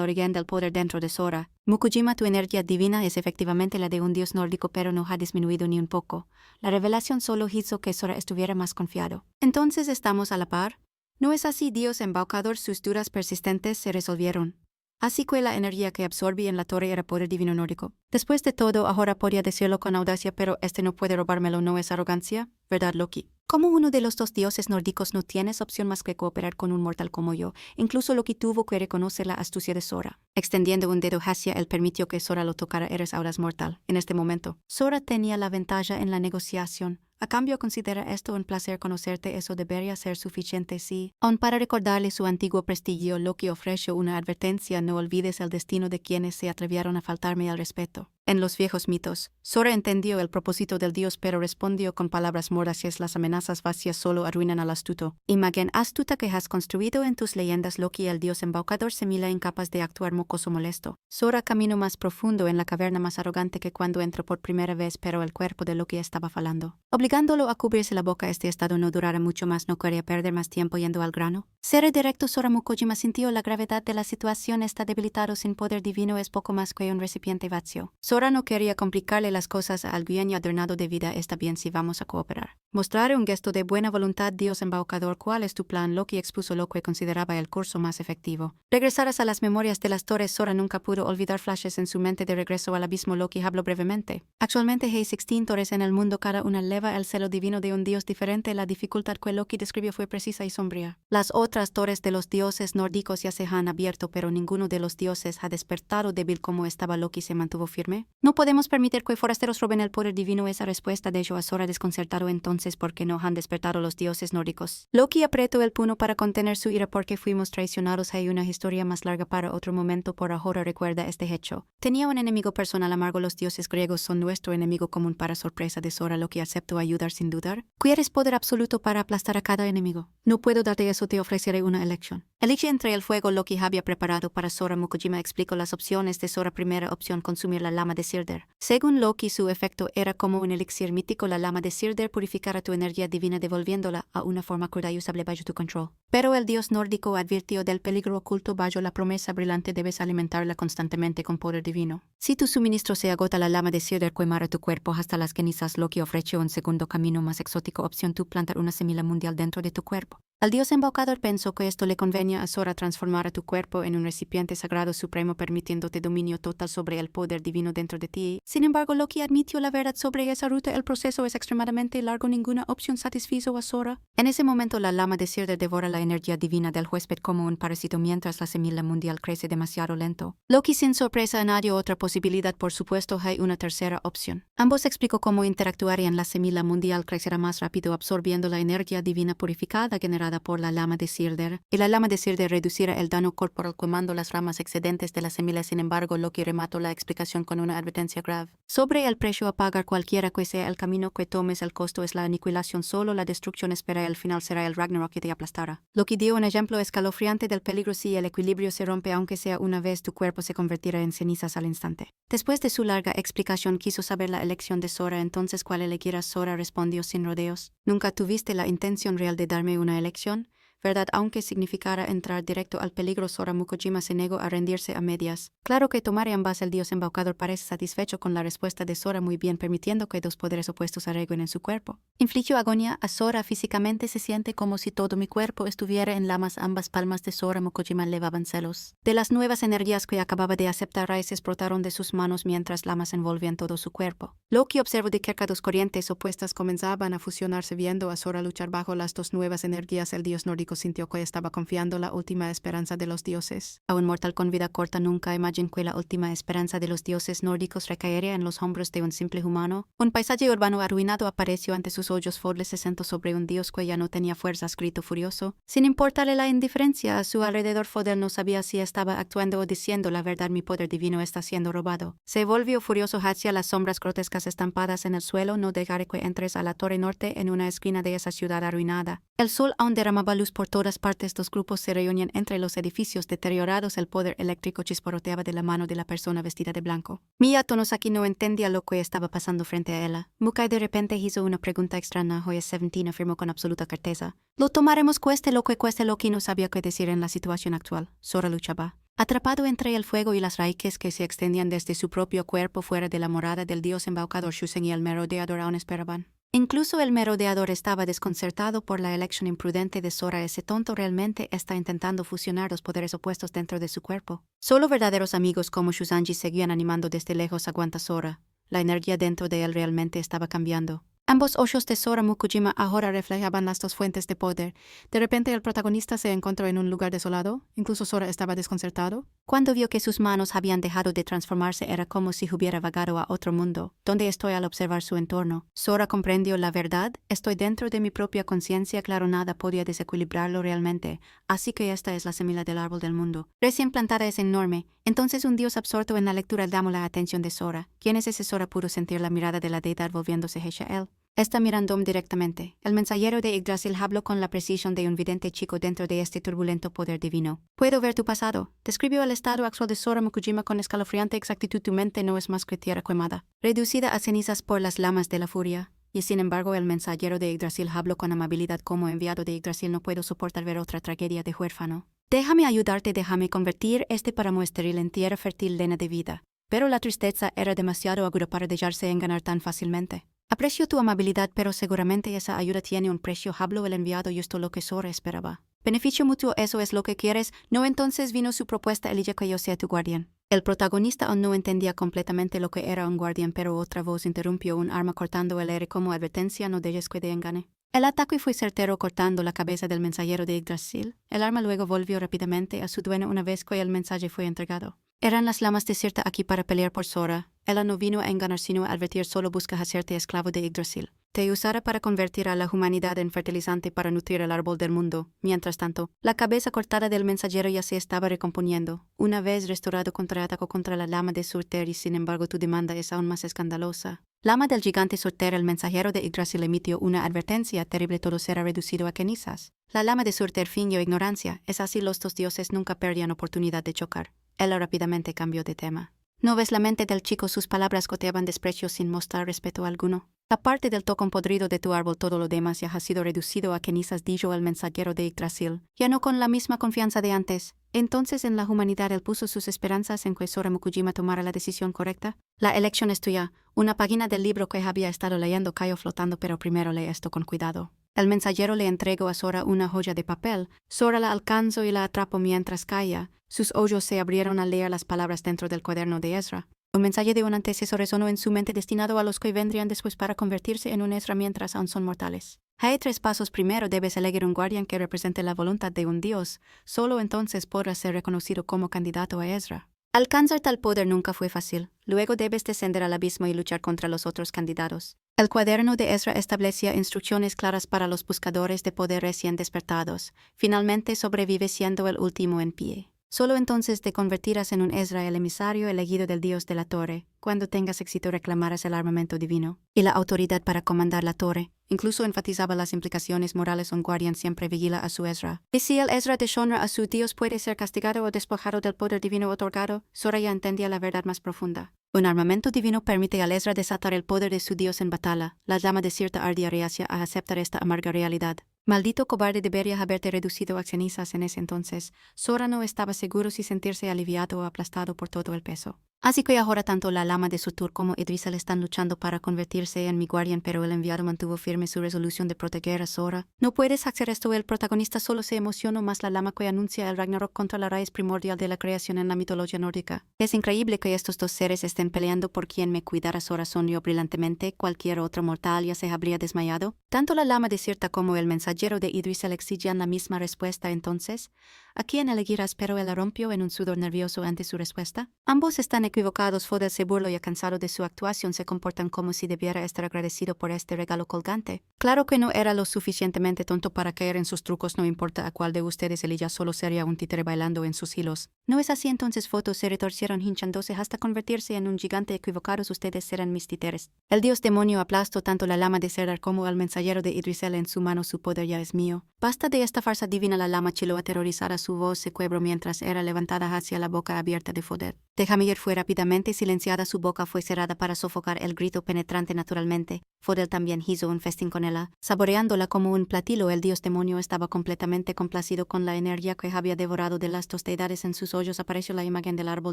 origen del poder dentro de Sora. Mukujima, tu energía divina es efectivamente la de un dios nórdico, pero no ha disminuido ni un poco. La revelación solo hizo que Sora estuviera más confiado. Entonces, ¿estamos a la par? No es así, dios embaucador, sus dudas persistentes se resolvieron. Así que la energía que absorbí en la torre era poder divino nórdico. Después de todo, ahora podía decirlo con audacia, pero no puede robármelo, ¿no es arrogancia? ¿Verdad, Loki? Como uno de los dos dioses nórdicos no tienes opción más que cooperar con un mortal como yo. Incluso Loki tuvo que reconocer la astucia de Sora. Extendiendo un dedo hacia él permitió que Sora lo tocara. Eres ahora mortal. En este momento, Sora tenía la ventaja en la negociación. A cambio, considera esto un placer conocerte, eso debería ser suficiente, sí. Aun para recordarle su antiguo prestigio, Loki ofreció una advertencia: no olvides el destino de quienes se atrevieron a faltarme al respeto. En los viejos mitos, Sora entendió el propósito del dios, pero respondió con palabras mordaces: las amenazas vacías solo arruinan al astuto. Imagen astuta que has construido en tus leyendas, Loki, el dios embaucador, se mira incapaz de actuar, mocoso molesto. Sora caminó más profundo en la caverna, más arrogante que cuando entró por primera vez, pero el cuerpo de Loki estaba falando, obligándolo a cubrirse la boca. Este estado no durara mucho más, no quería perder más tiempo yendo al grano. Seré directo. Sora Mukujima sintió la gravedad de la situación. Está debilitado, sin poder divino, es poco más que un recipiente vacío. Sora no quería complicarle las cosas a alguien y adornado de vida. Está bien si vamos a cooperar. Mostraré un gesto de buena voluntad, dios embaucador. ¿Cuál es tu plan? Loki expuso lo que consideraba el curso más efectivo. Regresarás a las memorias de las torres. Sora nunca pudo olvidar flashes en su mente de regreso al abismo. Loki habló brevemente. Actualmente hay 16 torres en el mundo, cada una eleva el celo divino de un dios diferente. La dificultad que Loki describió fue precisa y sombría. Las otras torres de los dioses nórdicos ya se han abierto, pero ninguno de los dioses ha despertado. Débil como estaba, Loki se mantuvo firme. No podemos permitir que forasteros roben el poder divino. Esa respuesta dejó a Sora desconcertado. Entonces, ¿por qué no han despertado los dioses nórdicos? Loki apretó el puño para contener su ira. Porque fuimos traicionados. Hay una historia más larga para otro momento. Por ahora recuerda este hecho. Tenía un enemigo personal amargo. Los dioses griegos son nuestro enemigo común. Para sorpresa de Sora, Loki aceptó ayudar sin dudar. ¿Quieres poder absoluto para aplastar a cada enemigo? No puedo darte eso, te ofreceré una elección. Elige entre el fuego. Loki había preparado para Sora. Mukujima explicó las opciones de Sora. Primera opción: consumir la lama de Sirder. Según Loki, su efecto era como un elixir mítico. La lama de Sirder purificará tu energía divina, devolviéndola a una forma cruda y usable bajo tu control. Pero el dios nórdico advirtió del peligro oculto bajo la promesa brillante: debes alimentarla constantemente con poder divino. Si tu suministro se agota, la lama de Sirder quemará tu cuerpo hasta las cenizas. Loki ofreció un segundo camino más exótico. Opción: tú plantar una semilla mundial dentro de tu cuerpo. El dios embaucador pensó que esto le convenía a Sora: transformar a tu cuerpo en un recipiente sagrado supremo, permitiéndote dominio total sobre el poder divino dentro de ti. Sin embargo, Loki admitió la verdad sobre esa ruta: el proceso es extremadamente largo. Ninguna opción satisfizo a Sora. En ese momento, la lama de Sirder devora la energía divina del huésped como un parásito, mientras la semilla mundial crece demasiado lento. Loki, sin sorpresa, añadió otra posibilidad: por supuesto, hay una tercera opción. Ambos explicó cómo interactuarían. La semilla mundial crecerá más rápido, absorbiendo la energía divina purificada generada por la lama de Sirder, y la lama de Sirder reducirá el daño corporal quemando las ramas excedentes de la semilla. Sin embargo, Loki remató la explicación con una advertencia grave sobre el precio a pagar. Cualquiera que sea el camino que tomes, el costo es la aniquilación. Solo la destrucción espera. El final será el Ragnarok que te aplastará. Loki dio un ejemplo escalofriante del peligro: si el equilibrio se rompe, aunque sea una vez, tu cuerpo se convertirá en cenizas al instante. Después de su larga explicación, quiso saber la elección de Sora. Entonces, ¿cuál elegirás? Sora respondió sin rodeos. Nunca tuviste la intención real de darme una elección, ¿verdad? Aunque significara entrar directo al peligro. Sora Mukujima se negó a rendirse a medias. Claro que tomaré ambas. El dios embaucador parece satisfecho con la respuesta de Sora. Muy bien, permitiendo que dos poderes opuestos arreguen en su cuerpo. Infligió agonía a Sora físicamente. Se siente como si todo mi cuerpo estuviera en llamas. Ambas palmas de Sora Mukujima levaban celos de las nuevas energías que acababa de aceptar. Raíces brotaron de sus manos mientras llamas envolvían todo su cuerpo. Loki observó de cerca dos corrientes opuestas comenzaban a fusionarse. Viendo a Sora luchar bajo las dos nuevas energías, el dios nórdico sintió que estaba confiando la última esperanza de los dioses. A un mortal con vida corta nunca imaginó que la última esperanza de los dioses nórdicos recaería en los hombros de un simple humano. Un paisaje urbano arruinado apareció ante sus ojos. Fodle se sentó sobre un dios que ya no tenía fuerzas. Gritó furioso, sin importarle la indiferencia a su alrededor. Fodle no sabía si estaba actuando o diciendo la verdad. Mi poder divino está siendo robado. Se volvió furioso hacia las sombras grotescas estampadas en el suelo. No dejaré que entres a la torre norte, en una esquina de esa ciudad arruinada. El sol aún derramaba luz por todas partes. Dos grupos se reunían entre los edificios deteriorados. El poder eléctrico chisporroteaba de la mano de la persona vestida de blanco. Mia Tonosaki no entendía lo que estaba pasando frente a ella. Mukai de repente hizo una pregunta extraña. Hoya 17 afirmó con absoluta certeza. Lo tomaremos cueste lo que no sabía qué decir en la situación actual. Sora luchaba, atrapado entre el fuego y las raíces que se extendían desde su propio cuerpo fuera de la morada del dios embaucador Shusen, y el merodeador aún esperaban. Incluso el merodeador estaba desconcertado por la elección imprudente de Sora. Ese tonto realmente está intentando fusionar los poderes opuestos dentro de su cuerpo. Solo verdaderos amigos como Shuzanji seguían animando desde lejos. Aguanta Sora. La energía dentro de él realmente estaba cambiando. Ambos ojos de Sora Mukujima ahora reflejaban las dos fuentes de poder. De repente el protagonista se encontró en un lugar desolado. Incluso Sora estaba desconcertado. Cuando vio que sus manos habían dejado de transformarse, era como si hubiera vagado a otro mundo. ¿Dónde estoy al observar su entorno? Sora comprendió la verdad. Estoy dentro de mi propia conciencia. Claro, nada podía desequilibrarlo realmente. Así que esta es la semilla del árbol del mundo. Recién plantada es enorme. Entonces un dios absorto en la lectura llamó la atención de Sora. ¿Quién es ese? Sora pudo sentir la mirada de la deidad volviéndose hacia él. Está mirando directamente. El mensajero de Yggdrasil habló con la precisión de un vidente chico dentro de este turbulento poder divino. Puedo ver tu pasado. Describió el estado actual de Sora Mukujima con escalofriante exactitud. Tu mente no es más que tierra quemada, reducida a cenizas por las llamas de la furia. Y sin embargo el mensajero de Yggdrasil habló con amabilidad. Como enviado de Yggdrasil no puedo soportar ver otra tragedia de huérfano. Déjame ayudarte, déjame convertir este páramo estéril en tierra fértil llena de vida. Pero la tristeza era demasiado aguda para dejarse engañar tan fácilmente. Aprecio tu amabilidad, pero seguramente esa ayuda tiene un precio. Habló el enviado, justo lo que Sora esperaba. Beneficio mutuo, ¿eso es lo que quieres? No, entonces vino su propuesta. Elige que yo sea tu guardián. El protagonista aún no entendía completamente lo que era un guardián, pero otra voz interrumpió. Un arma cortando el aire como advertencia. No dejes que te engane. El ataque fue certero, cortando la cabeza del mensajero de Yggdrasil. El arma luego volvió rápidamente a su dueño una vez que el mensaje fue entregado. Eran las llamas desiertas aquí para pelear por Sora. Ella no vino a engañar sino a advertir. Solo busca hacerte esclavo de Yggdrasil. Te usará para convertir a la humanidad en fertilizante para nutrir el árbol del mundo. Mientras tanto, la cabeza cortada del mensajero ya se estaba recomponiendo. Una vez restaurado, contraatacó contra la lama de Surter, y sin embargo tu demanda es aún más escandalosa. Lama del gigante Surter. El mensajero de Yggdrasil emitió una advertencia terrible. Todo será reducido a cenizas. La lama de Surter fingió ignorancia. Es así, los dos dioses nunca perdían oportunidad de chocar. Él rápidamente cambió de tema. ¿No ves la mente del chico? Sus palabras goteaban desprecio sin mostrar respeto alguno. Aparte del tocón podrido de tu árbol, todo lo demás ya ha sido reducido a cenizas, dijo el mensajero de Yggdrasil, ya no con la misma confianza de antes. Entonces en la humanidad él puso sus esperanzas en que Sora Mukujima tomara la decisión correcta. La elección es tuya. Una página del libro que había estado leyendo cayó flotando, pero primero lee esto con cuidado. El mensajero le entregó a Sora una joya de papel. Sora la alcanzó y la atrapó mientras caía. Sus ojos se abrieron al leer las palabras dentro del cuaderno de Ezra. Un mensaje de un antecesor resonó en su mente, destinado a los que vendrían después para convertirse en un Ezra mientras aún son mortales. Hay 3 pasos. Primero, debes elegir un guardián que represente la voluntad de un dios. Solo entonces podrás ser reconocido como candidato a Ezra. Alcanzar tal poder nunca fue fácil. Luego debes descender al abismo y luchar contra los otros candidatos. El cuaderno de Ezra establecía instrucciones claras para los buscadores de poder recién despertados. Finalmente sobrevive siendo el último en pie. Solo entonces te convertirás en un Ezra, el emisario elegido del dios de la torre. Cuando tengas éxito reclamarás el armamento divino y la autoridad para comandar la torre. Incluso enfatizaba las implicaciones morales. Un guardián siempre vigila a su Ezra. Y si el Ezra deshonra a su dios, puede ser castigado o despojado del poder divino otorgado. Sora ya entendía la verdad más profunda. Un armamento divino permite al Ezra desatar el poder de su dios en batalla. La llama desierta ardía reacia a aceptar esta amarga realidad. Maldito cobarde, debería haberte reducido a cenizas en ese entonces. Sora no estaba seguro si sentirse aliviado o aplastado por todo el peso. Así que ahora tanto la lama de Surtur como Yggdrasil están luchando para convertirse en mi guardián, pero el enviado mantuvo firme su resolución de proteger a Sora. No puedes hacer esto. El protagonista solo se emocionó más. La lama que anuncia el Ragnarok contra la raíz primordial de la creación en la mitología nórdica. Es increíble que estos dos seres estén peleando por quien me cuidara. Sora sonrió brillantemente. Cualquier otro mortal ya se habría desmayado. Tanto la lama desierta como el mensajero de Yggdrasil exigían la misma respuesta. Entonces, ¿a quién elegirás? Pero él rompió en un sudor nervioso ante su respuesta. Ambos están equivocados. Fodel se burló y cansado de su actuación se comportan como si debiera estar agradecido por este regalo colgante. Claro que no era lo suficientemente tonto para caer en sus trucos, no importa a cuál de ustedes ella solo sería un títere bailando en sus hilos. ¿No es así? Entonces fotos se retorcieron hinchándose hasta convertirse en un gigante. Equivocados, ustedes serán mis títeres. El dios demonio aplastó tanto la lama de Cerdar como al mensajero de Idrisel en su mano. Su poder ya es mío. Basta de esta farsa divina. La lama chilló aterrorizada, su voz se quebró mientras era levantada hacia la boca abierta de Fodel. Déjame ir. Fue rápidamente silenciada, su boca fue cerrada para sofocar el grito penetrante naturalmente. Fodel también hizo un festín con ella, saboreándola como un platillo. El dios demonio estaba completamente complacido con la energía que había devorado de las tostadas en sus hoyos. Apareció la imagen del árbol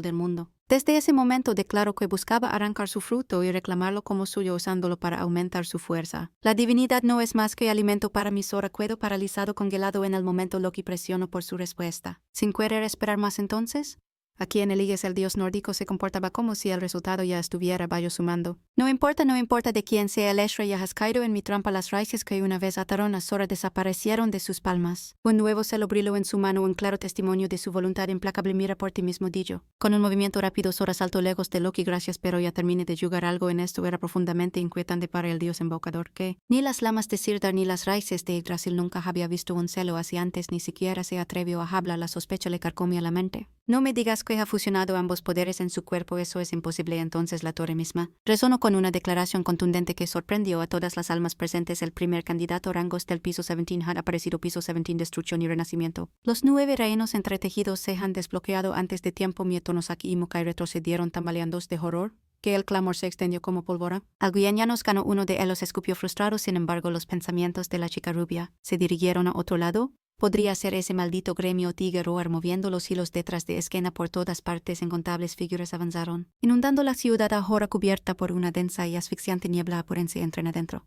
del mundo. Desde ese momento declaró que buscaba arrancar su fruto y reclamarlo como suyo, usándolo para aumentar su fuerza. La divinidad no es más que alimento para mi Sora. Quedó paralizado, congelado en el momento. Loki presionó por su respuesta. ¿Sin querer esperar más entonces? Aquí en Elias el dios nórdico se comportaba como si el resultado ya estuviera bajo su mando. No importa de quién sea el Eshra, ya has caído en mi trampa. Las raíces que una vez ataron a Sora desaparecieron de sus palmas. Un nuevo celo brilló en su mano, un claro testimonio de su voluntad implacable. Mira por ti mismo, dijo. Con un movimiento rápido Sora saltó lejos de Loki. Gracias, pero ya terminé de jugar. Algo en esto era profundamente inquietante para el dios embocador, que ni las lamas de Cerdar ni las raíces de Yggdrasil nunca había visto un celo así antes. Ni siquiera se atrevió a hablar. La sospecha le carcomía la mente. No me digas que ha fusionado ambos poderes en su cuerpo. Eso es imposible. Entonces la torre misma resonó con una declaración contundente que sorprendió a todas las almas presentes. El primer candidato a rangos del piso 17 had aparecido. Piso 17, destrucción y renacimiento. Los 9 reinos entretejidos se han desbloqueado antes de tiempo. Mietonozaki y Mukai retrocedieron tambaleándose de horror, que el clamor se extendió como pólvora. Alguianos ganó. Uno de ellos escupió frustrado. Sin embargo, los pensamientos de la chica rubia se dirigieron a otro lado. Podría ser ese maldito gremio Tigre Roar moviendo los hilos detrás de esquina por todas partes. Incontables figuras avanzaron, inundando la ciudad ahora cubierta por una densa y asfixiante niebla. Apúrense, entren adentro.